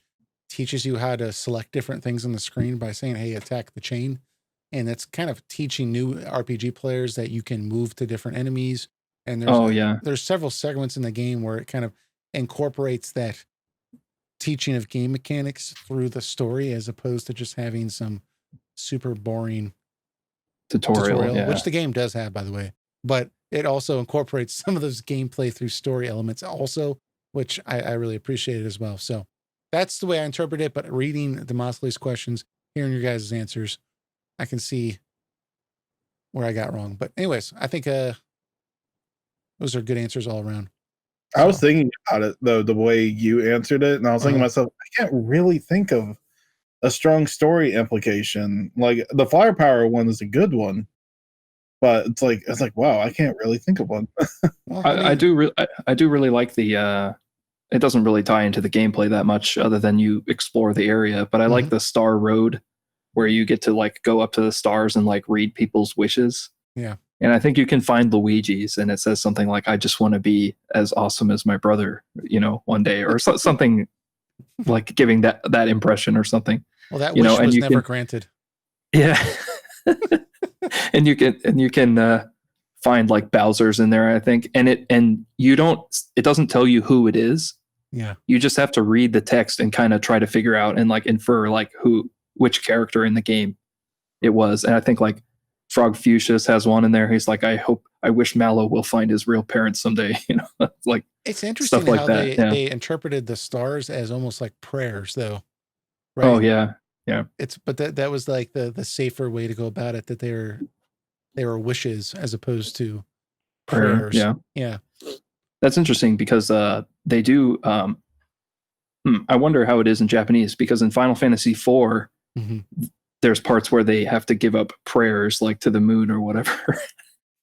teaches you how to select different things on the screen by saying, hey, attack the chain. And that's kind of teaching new RPG players that you can move to different enemies. And there's several segments in the game where it kind of incorporates that teaching of game mechanics through the story, as opposed to just having some super boring tutorial, yeah. which the game does have, by the way, but it also incorporates some of those gameplay through story elements also, which I really appreciate it as well. So that's the way I interpret it. But reading Demosley's questions, hearing your guys' answers, I can see where I got wrong. But anyways, I think those are good answers all around. I was thinking about it though, the way you answered it, and I was thinking to myself, I can't really think of a strong story implication. Like the firepower one is a good one, but it's like wow, I can't really think of one. Well, I do really like the it doesn't really tie into the gameplay that much other than you explore the area, but I like the Star Road where you get to like go up to the stars and like read people's wishes. Yeah. And I think you can find Luigi's and it says something like, I just want to be as awesome as my brother, one day, or something like giving that impression or something. Well, that wish was never granted. Yeah. and you can find like Bowser's in there, I think. And it doesn't tell you who it is. Yeah. You just have to read the text and kind of try to figure out and like infer like which character in the game it was. And I think like Frog Fuchsius has one in there. He's like, I wish Mallow will find his real parents someday. Like it's interesting stuff like how that. They interpreted the stars as almost like prayers, though. Right? Oh yeah, yeah. But that was like the safer way to go about it. That they were wishes as opposed to prayers. Yeah, yeah. That's interesting because they do. I wonder how it is in Japanese, because in Final Fantasy IV, there's parts where they have to give up prayers like to the moon or whatever.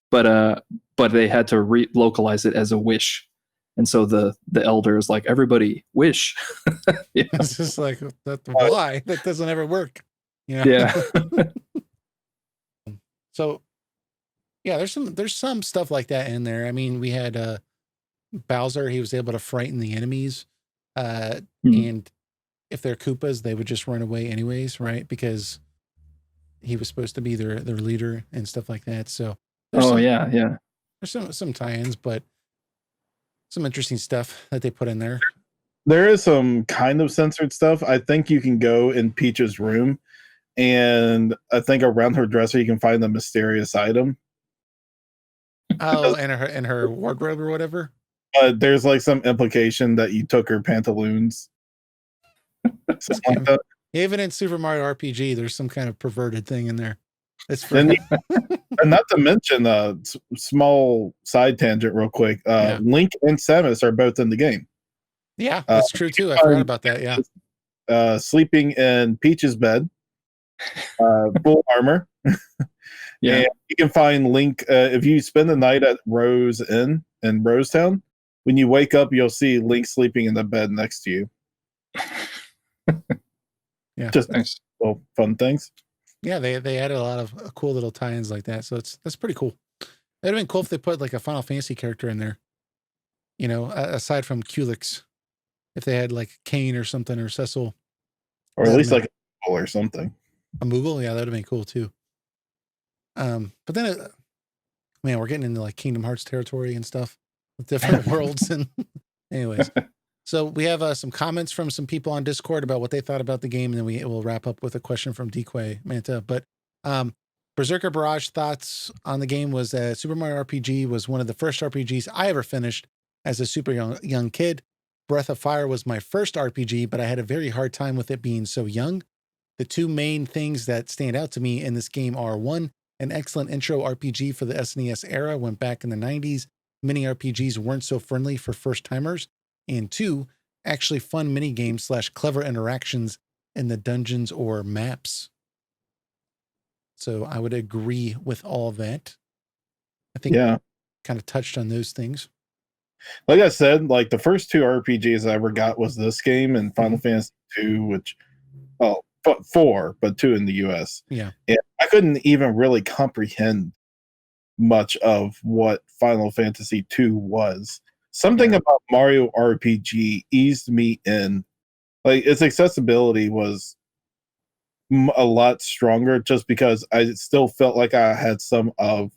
but they had to localize it as a wish. And so the elder is like, everybody wish. It's just like, why? That doesn't ever work. Yeah. So yeah, there's some stuff like that in there. I mean, we had Bowser, he was able to frighten the enemies. And if they're Koopas, they would just run away anyways, right? Because he was supposed to be their leader and stuff like that. So yeah. There's some tie-ins, but some interesting stuff that they put in there. There is some kind of censored stuff. I think you can go in Peach's room, and I think around her dresser you can find the mysterious item. Oh, and her wardrobe or whatever. There's like some implication that you took her pantaloons. Something like that. Even in Super Mario RPG, there's some kind of perverted thing in there. It's and not to mention small side tangent real quick. Link and Samus are both in the game. Yeah, that's true too. I forgot about that. Yeah. Sleeping in Peach's bed, full armor. Yeah. And you can find Link if you spend the night at Rose Inn in Rosetown. When you wake up, you'll see Link sleeping in the bed next to you. Yeah, just nice little fun things. Yeah, they added a lot of cool little tie-ins like that, so that's pretty cool. It'd have been cool if they put like a Final Fantasy character in there, aside from Culex, if they had like Kane or something, or Cecil, or at least like a Moogle or something. A Moogle, yeah, that'd have been cool too. But then, man, we're getting into like Kingdom Hearts territory and stuff with different worlds. And anyways, so we have some comments from some people on Discord about what they thought about the game, and then we'll wrap up with a question from Dequay Manta. But Berserker Barrage thoughts on the game was Super Mario RPG was one of the first RPGs I ever finished as a super young kid. Breath of Fire was my first RPG, but I had a very hard time with it being so young. The two main things that stand out to me in this game are one, an excellent intro RPG for the SNES era when back in the 90s, mini RPGs weren't so friendly for first timers, and two, actually fun mini games / clever interactions in the dungeons or maps. So I would agree with all that. I think Yeah. kind of touched on those things. Like I said, like the first two RPGs I ever got was this game and Final Mm-hmm. Fantasy 2, which, oh, but 4, but 2 in the US. Yeah. And I couldn't even really comprehend much of what Final Fantasy 2 was. Something Yeah. about Mario RPG eased me in. Like its accessibility was a lot stronger just because I still felt like I had some of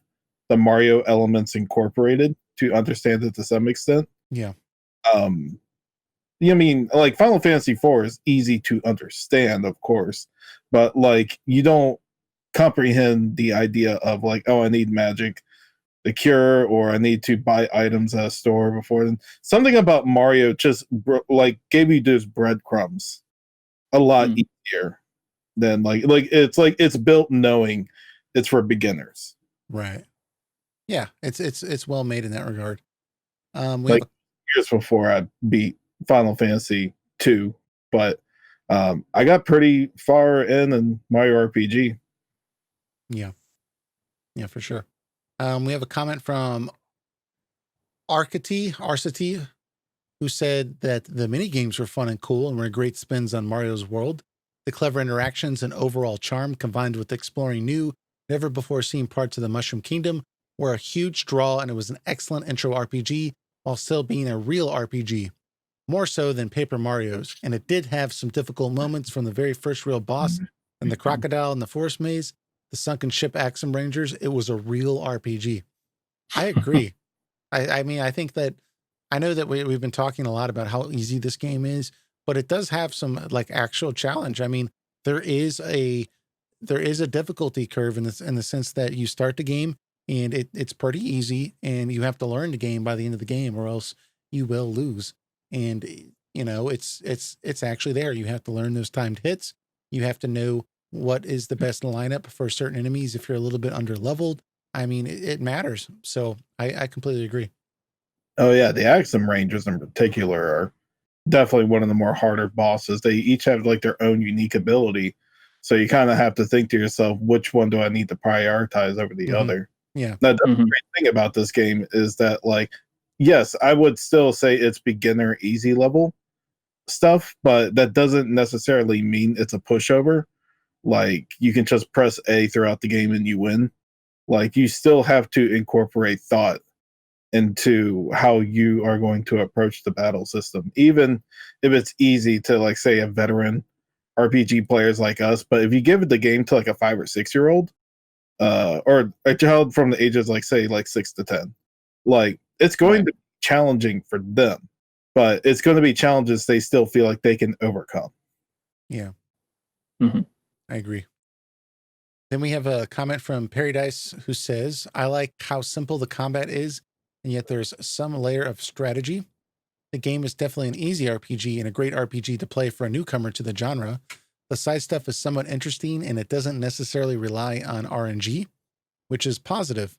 the Mario elements incorporated to understand it to some extent. Yeah. Um, I mean, like Final Fantasy 4 is easy to understand, of course, but like you don't comprehend the idea of like, oh, I need magic the cure or I need to buy items at a store before then. Something about Mario just like gave you those breadcrumbs a lot easier than like it's built knowing it's for beginners. Right. Yeah. It's well made in that regard. We have Like years before I beat Final Fantasy 2, but I got pretty far in Mario RPG. yeah. Yeah, for sure. We have a comment from Arcity, who said that the mini games were fun and cool and were great spins on Mario's world. The clever interactions and overall charm, combined with exploring new, never before seen parts of the Mushroom Kingdom, were a huge draw, and it was an excellent intro RPG while still being a real RPG, more so than Paper Mario's. And it did have some difficult moments from the very first real boss and the crocodile in the forest maze, the sunken ship Axum Rangers. It was a real RPG. I agree. I mean, I think that I know that we've been talking a lot about how easy this game is, but it does have some like actual challenge. I mean, there is a difficulty curve in the sense that you start the game and it's pretty easy and you have to learn the game by the end of the game or else you will lose. And you know, it's actually there. You have to learn those timed hits. You have to know what is the best lineup for certain enemies if you're a little bit under leveled. I mean, it matters. So I completely agree. Oh yeah, the Axum Rangers in particular are definitely one of the more harder bosses. They each have like their own unique ability. So you kind of have to think to yourself, which one do I need to prioritize over the Mhm. other? Yeah. Now, the great thing about this game is that, like, yes, I would still say it's beginner easy level stuff, but that doesn't necessarily mean it's a pushover. Like, you can just press A throughout the game and you win. Like, you still have to incorporate thought into how you are going to approach the battle system, even if it's easy to, like, say, a veteran RPG players like us. But if you give the game to like a 5 or 6 year old, or a child from the ages like say like 6 to 10, like it's going to be challenging for them, but it's going to be challenges they still feel like they can overcome. Yeah. Mhm. I agree. Then we have a comment from Paradise who says, I like how simple the combat is, and yet there's some layer of strategy. The game is definitely an easy RPG and a great RPG to play for a newcomer to the genre. The side stuff is somewhat interesting and it doesn't necessarily rely on RNG, which is positive.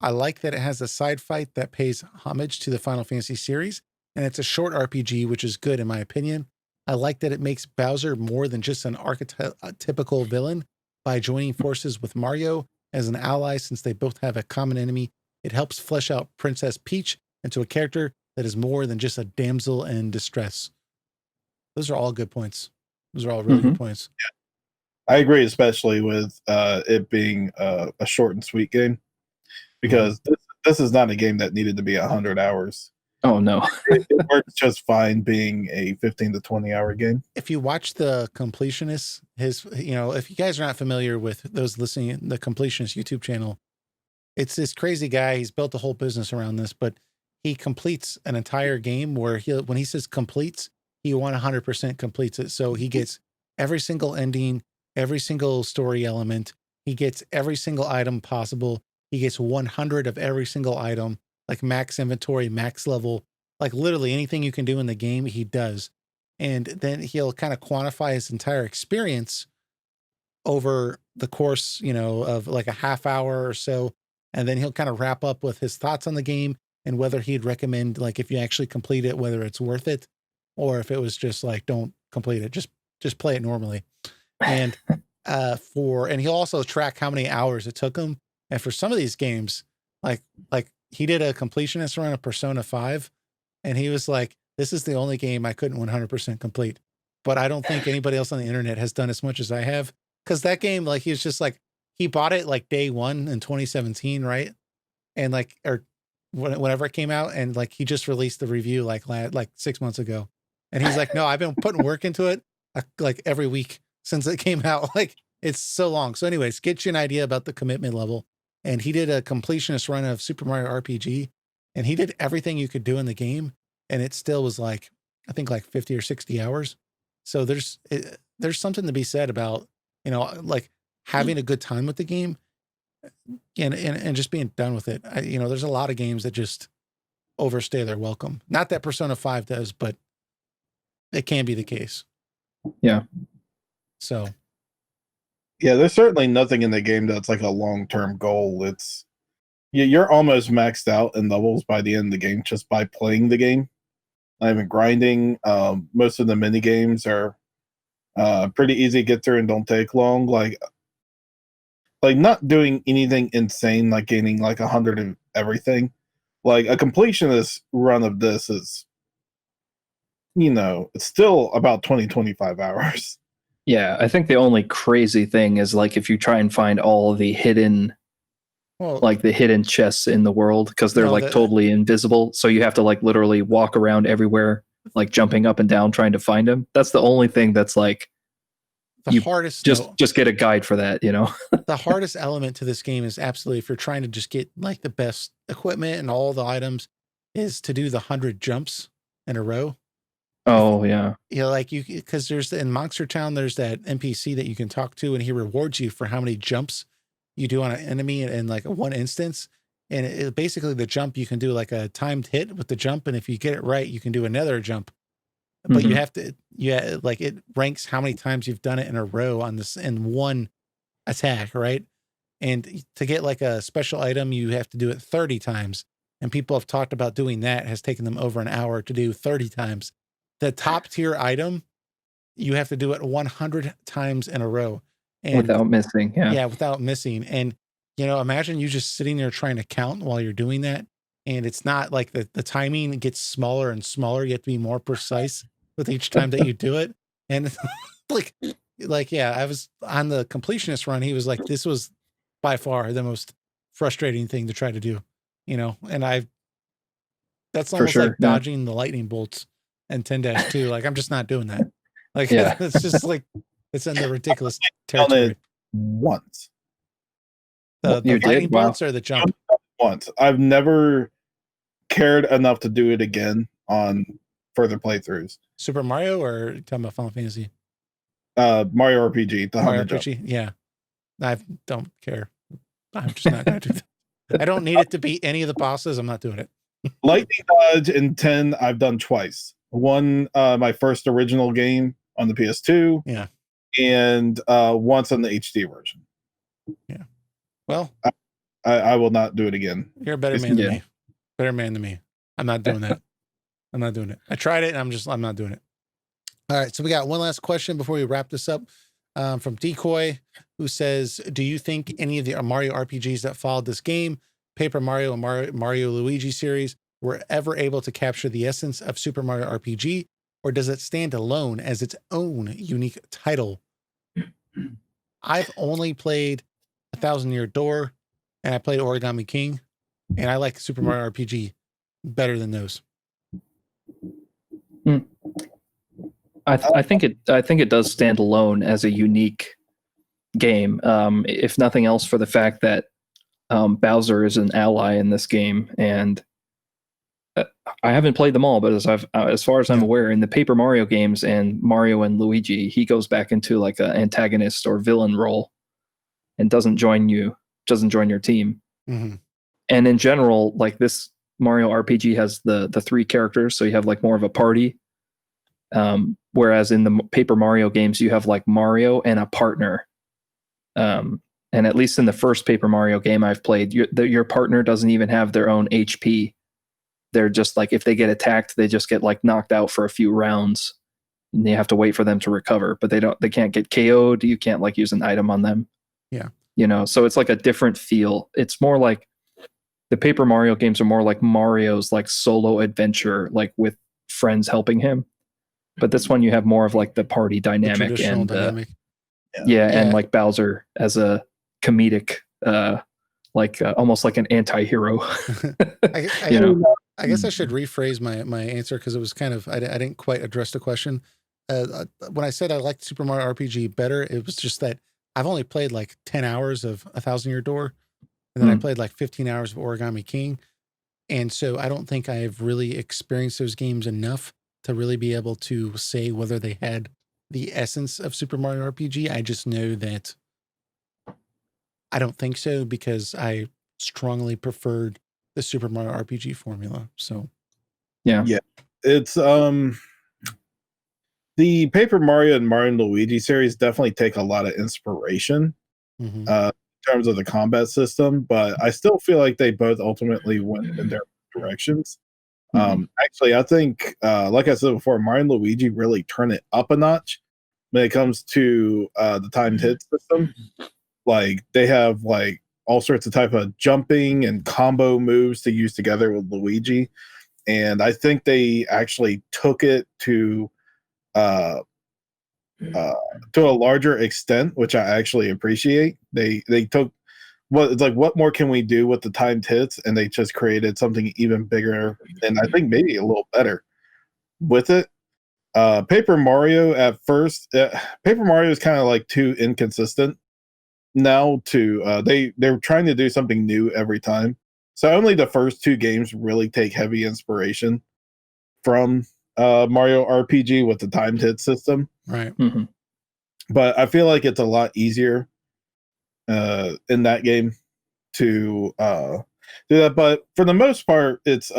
I like that it has a side fight that pays homage to the Final Fantasy series, and it's a short RPG, which is good in my opinion. I like that it makes Bowser more than just an archetypical villain by joining forces with Mario as an ally since they both have a common enemy. It helps flesh out Princess Peach into a character that is more than just a damsel in distress. Those are all good points. Those are all really good points. I agree, especially with it being a short and sweet game, because this is not a game that needed to be 100 hours. Oh no. It works just fine being a 15 to 20 hour game. If you watch the completionist, if you guys are not familiar with those listening, the completionist YouTube channel, it's this crazy guy. He's built a whole business around this, but he completes an entire game where when he says completes, he 100% completes it. So he gets every single ending, every single story element. He gets every single item possible. He gets 100 of every single item, like max inventory, max level. Like literally anything you can do in the game, he does. And then he'll kind of quantify his entire experience over the course, of like a half hour or so. And then he'll kind of wrap up with his thoughts on the game and whether he'd recommend, like, if you actually complete it, whether it's worth it, or if it was just like, don't complete it, just play it normally. And and he'll also track how many hours it took him. And for some of these games, like he did a completionist run of Persona 5, and he was like, this is the only game I couldn't 100% complete. But I don't think anybody else on the internet has done as much as I have. Because that game, like, he was just like, he bought it like day one in 2017, right? And like, or whenever it came out, and like he just released the review like 6 months ago, and he's like, no, I've been putting work into it like every week since it came out. Like, it's so long. So anyways, get you an idea about the commitment level. And he did a completionist run of Super Mario RPG, and he did everything you could do in the game, and it still was like, I think like 50 or 60 hours. So there's something to be said about, like having a good time with the game and just being done with it. There's a lot of games that just overstay their welcome. Not that Persona 5 does, but it can be the case. Yeah. So. Yeah, there's certainly nothing in the game that's like a long-term goal. It's you're almost maxed out in levels by the end of the game just by playing the game. Not even grinding. Most of the mini games are pretty easy to get through and don't take long. Like not doing anything insane, like gaining like 100 of everything. Like a completionist run of this is, it's still about 25 hours. Yeah, I think the only crazy thing is like if you try and find all the hidden, like the hidden chests in the world, because they're totally invisible. So you have to like literally walk around everywhere, like jumping up and down trying to find them. That's the only thing that's like the hardest. Just get a guide for that, The hardest element to this game is absolutely, if you're trying to just get like the best equipment and all the items, is to do the 100 jumps in a row. Oh yeah. Like because there's in Monster Town, there's that NPC that you can talk to, and he rewards you for how many jumps you do on an enemy in like one instance. And basically the jump, you can do like a timed hit with the jump, and if you get it right, you can do another jump. But you have to, like it ranks how many times you've done it in a row on this in one attack, right? And to get like a special item, you have to do it 30 times. And people have talked about doing that. It has taken them over an hour to do 30 times. The top tier item, you have to do it 100 times in a row. And without missing. Yeah. Yeah, without missing. And, imagine you just sitting there trying to count while you're doing that. And it's not like the timing gets smaller and smaller. You have to be more precise with each time that you do it. And yeah, I was on the completionist run. He was like, this was by far the most frustrating thing to try to do, and that's almost like dodging the lightning bolts and 10-2. Like, I'm just not doing that. Like, it's just like, it's in the ridiculous territory. Once. The lightning bolts or the jump? Once. I've never cared enough to do it again on further playthroughs. Super Mario or talking about Final Fantasy? Mario RPG. The Mario RPG, jump. Yeah. I don't care. I'm just not going to do that. I don't need it to be any of the bosses. I'm not doing it. Lightning Dodge in 10, I've done twice. One, my first original game on the PS2. Yeah. And once on the HD version. Yeah. Well, I will not do it again. You're a better man than me. Better man than me. I'm not doing that. I'm not doing it. I tried it, and I'm not doing it. All right. So we got one last question before we wrap this up. From Decoy, who says, do you think any of the Mario RPGs that followed this game, Paper Mario and Mario Luigi series, were ever able to capture the essence of Super Mario RPG, or does it stand alone as its own unique title? I've only played 1,000 Year Door, and I played Origami King, and I like Super Mario RPG better than those. I think it does stand alone as a unique game. If nothing else, for the fact that Bowser is an ally in this game, and I haven't played them all, but as far as I'm aware, in the Paper Mario games and Mario and Luigi, he goes back into like an antagonist or villain role, and doesn't join your team. Mm-hmm. And in general, like this Mario RPG has the 3 characters, so you have like more of a party. Whereas in the Paper Mario games, you have like Mario and a partner. And at least in the first Paper Mario game I've played, your partner doesn't even have their own HP. They're just like, if they get attacked, they just get like knocked out for a few rounds, and you have to wait for them to recover. But they can't get KO'd. You can't like use an item on them. Yeah. So it's like a different feel. It's more like the Paper Mario games are more like Mario's like solo adventure, like with friends helping him. But this one you have more of like the party dynamic and dynamic. And like Bowser as a comedic, almost like an anti-hero. I guess I should rephrase my answer because it was kind of I didn't quite address the question. When I said I liked Super Mario RPG better, it was just that I've only played like 10 hours of A Thousand Year Door, and then I played like 15 hours of Origami King, and so I don't think I've really experienced those games enough to really be able to say whether they had the essence of Super Mario RPG. I just know that I don't think so because I strongly preferred the Super Mario RPG formula. So, yeah, it's the Paper Mario and Mario and Luigi series definitely take a lot of inspiration in terms of the combat system, but I still feel like they both ultimately went in their directions. Actually, I think, like I said before, Mario and Luigi really turn it up a notch when it comes to the timed hit system. Like they have like all sorts of type of jumping and combo moves to use together with Luigi, and I think they actually took it to a larger extent, which I actually appreciate. They took what more can we do with the timed hits, and they just created something even bigger and I think maybe a little better with it. Paper Mario at first, Paper Mario is kind of like too inconsistent now to they're trying to do something new every time. So only the first 2 games really take heavy inspiration from Mario RPG with the timed hit system. Right. But I feel like it's a lot easier in that game to do that. But for the most part, it's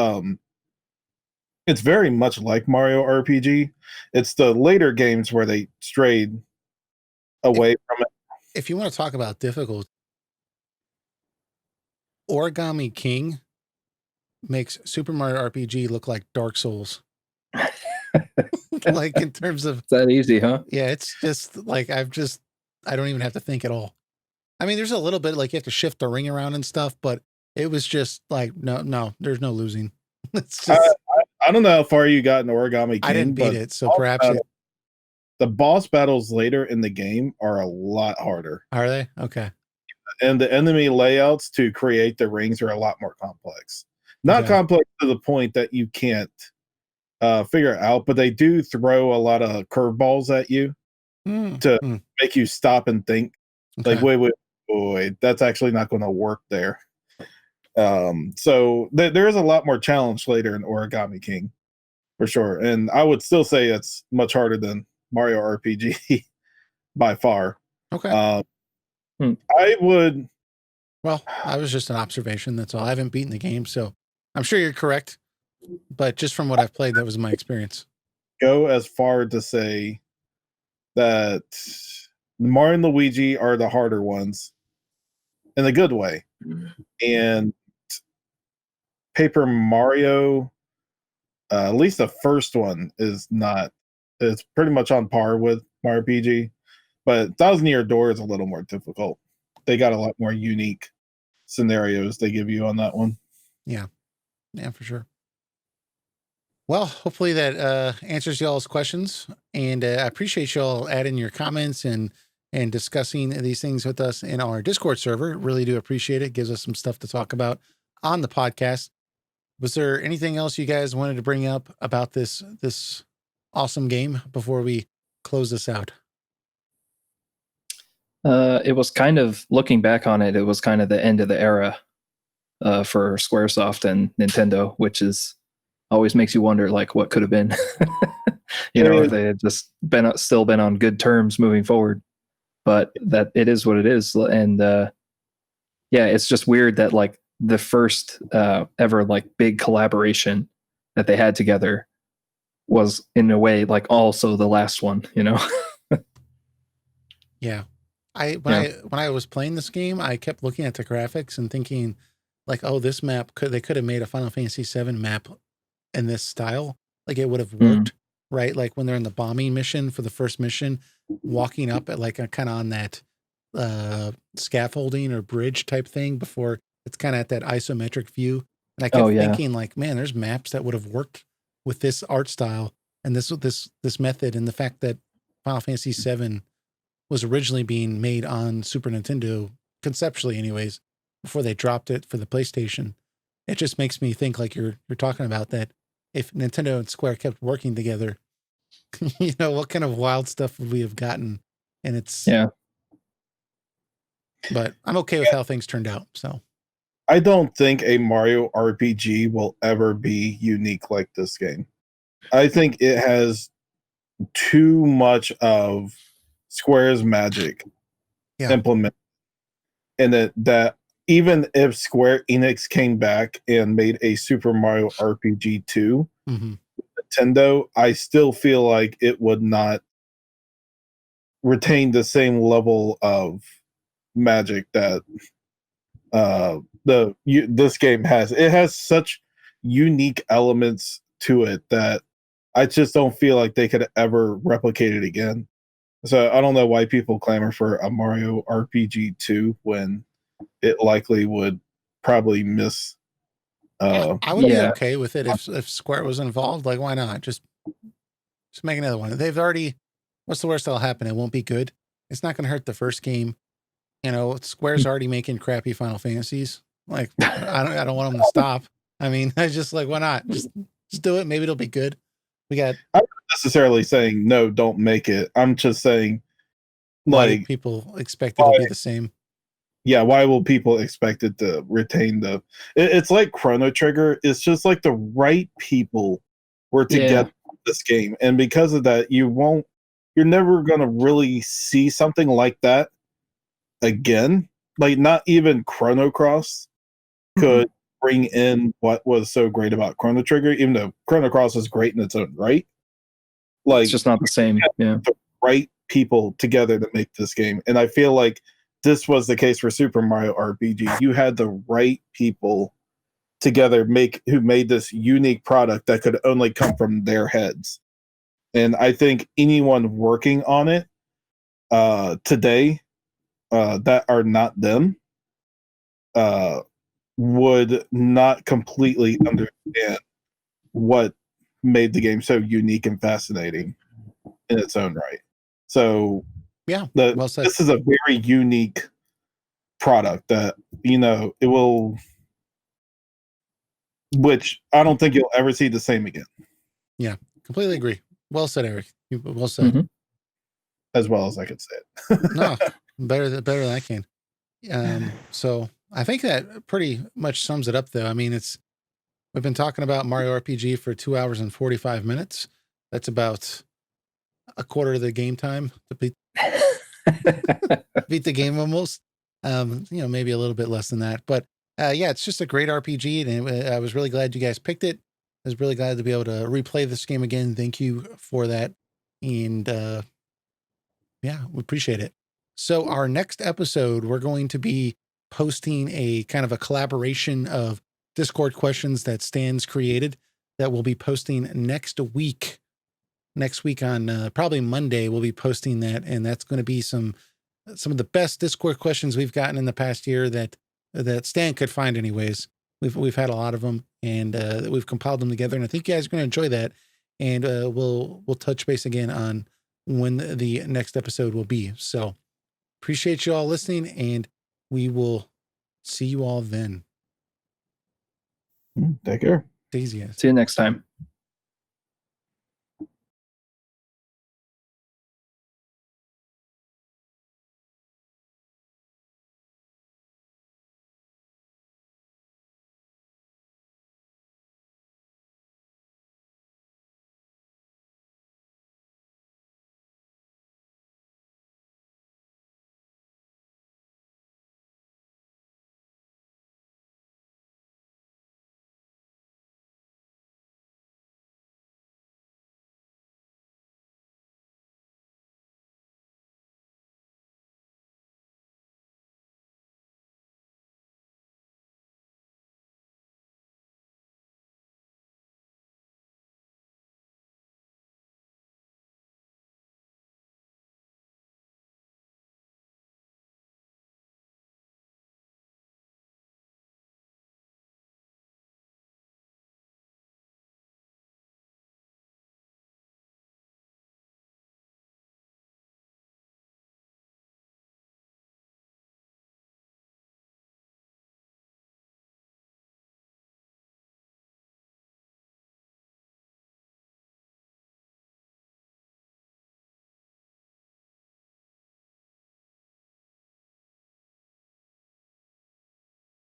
very much like Mario RPG. It's the later games where they strayed away from it. If you want to talk about difficult, Origami King makes Super Mario RPG look like Dark Souls. Like in terms of it's that easy, huh? Yeah, it's just like I don't even have to think at all. I mean, there's a little bit like you have to shift the ring around and stuff, but it was just like no, there's no losing. It's just I don't know how far you got in Origami King. I didn't beat it, so perhaps the boss battles later in the game are a lot harder. Are they? Okay. And the enemy layouts to create the rings are a lot more complex. Not complex to the point that you can't figure it out, but they do throw a lot of curveballs at you to make you stop and think. Like, wait, that's actually not going to work there. So there is a lot more challenge later in Origami King, for sure. And I would still say it's much harder than Mario RPG by far. Okay. I would. Well, I was just an observation. That's all. I haven't beaten the game, so I'm sure you're correct. But just from what I've played, that was my experience. Go as far to say that Mario and Luigi are the harder ones in a good way. And Paper Mario, at least the first one, is not. It's pretty much on par with Mario RPG. But Thousand Year Door is a little more difficult. They got a lot more unique scenarios they give you on that one. Yeah, for sure. Well, hopefully that answers y'all's questions, and I appreciate y'all adding your comments and discussing these things with us in our Discord server. Really do appreciate it. Gives us some stuff to talk about on the podcast. Was there anything else you guys wanted to bring up about this awesome game before we close this out? It was kind of, looking back on it, it was kind of the end of the era for Squaresoft and Nintendo, which is always makes you wonder, like, what could have been. If they had just still been on good terms moving forward. But that it is what it is, and it's just weird that like the first ever like big collaboration that they had together was in a way like also the last one, you know? Yeah. When I was playing this game, I kept looking at the graphics and thinking like, oh, this map they could have made a Final Fantasy VII map in this style. Like it would have worked, right? Like when they're in the bombing mission for the first mission, walking up at like kind of on that scaffolding or bridge type thing before it's kind of at that isometric view. And I kept thinking like, man, there's maps that would have worked with this art style and this method, and the fact that Final Fantasy VII was originally being made on Super Nintendo, conceptually anyways, before they dropped it for the PlayStation. It just makes me think like you're talking about that if Nintendo and Square kept working together, you know, what kind of wild stuff would we have gotten? And it's but I'm okay with how things turned out. So I don't think a Mario RPG will ever be unique like this game. I think it has too much of Square's magic implement, and that even if Square Enix came back and made a Super Mario RPG 2, Nintendo, I still feel like it would not retain the same level of magic that this game has. It has such unique elements to it that I just don't feel like they could ever replicate it again. So I don't know why people clamor for a Mario RPG 2 when it likely would probably miss. I would be okay with it if Square was involved. Like, why not? Just make another one. They've already. What's the worst that'll happen? It won't be good. It's not going to hurt the first game. You know, Square's already making crappy Final Fantasies. Like, I don't want them to stop. I mean, I just like, why not? Just do it. Maybe it'll be good. I'm not necessarily saying no, don't make it. I'm just saying, like, people expect it to be the same. Yeah, why will people expect it to retain the? It's like Chrono Trigger. It's just like the right people were together this game, and because of that, you're never gonna really see something like that again. Like not even Chrono Cross could bring in what was so great about Chrono Trigger, even though Chrono Cross is great in its own right. Like it's just not the same. Yeah, the right people together to make this game, and I feel like this was the case for Super Mario RPG. You had the right people together who made this unique product that could only come from their heads. And I think anyone working on it today that are not them would not completely understand what made the game so unique and fascinating in its own right. So this is a very unique product that, you know, it will, which I don't think you'll ever see the same again. Yeah, completely agree. Well said, Eric. Well said. As well as I could say it. No, better than I can. So I think that pretty much sums it up, though. I mean, we've been talking about Mario RPG for 2 hours and 45 minutes. That's about a quarter of the game time to beat the game almost. You know, maybe a little bit less than that, but yeah, it's just a great RPG, and I was really glad you guys picked it. I was really glad to be able to replay this game again. Thank you for that, and yeah, we appreciate it. So our next episode, we're going to be posting a kind of a collaboration of Discord questions that Stan's created that we'll be posting next week. Next week on probably Monday, we'll be posting that, and that's going to be some of the best Discord questions we've gotten in the past year that Stan could find. Anyways, we've had a lot of them, and we've compiled them together, and I think you guys are going to enjoy that. And we'll touch base again on when the next episode will be. So appreciate you all listening, and we will see you all then. Take care. See you next time.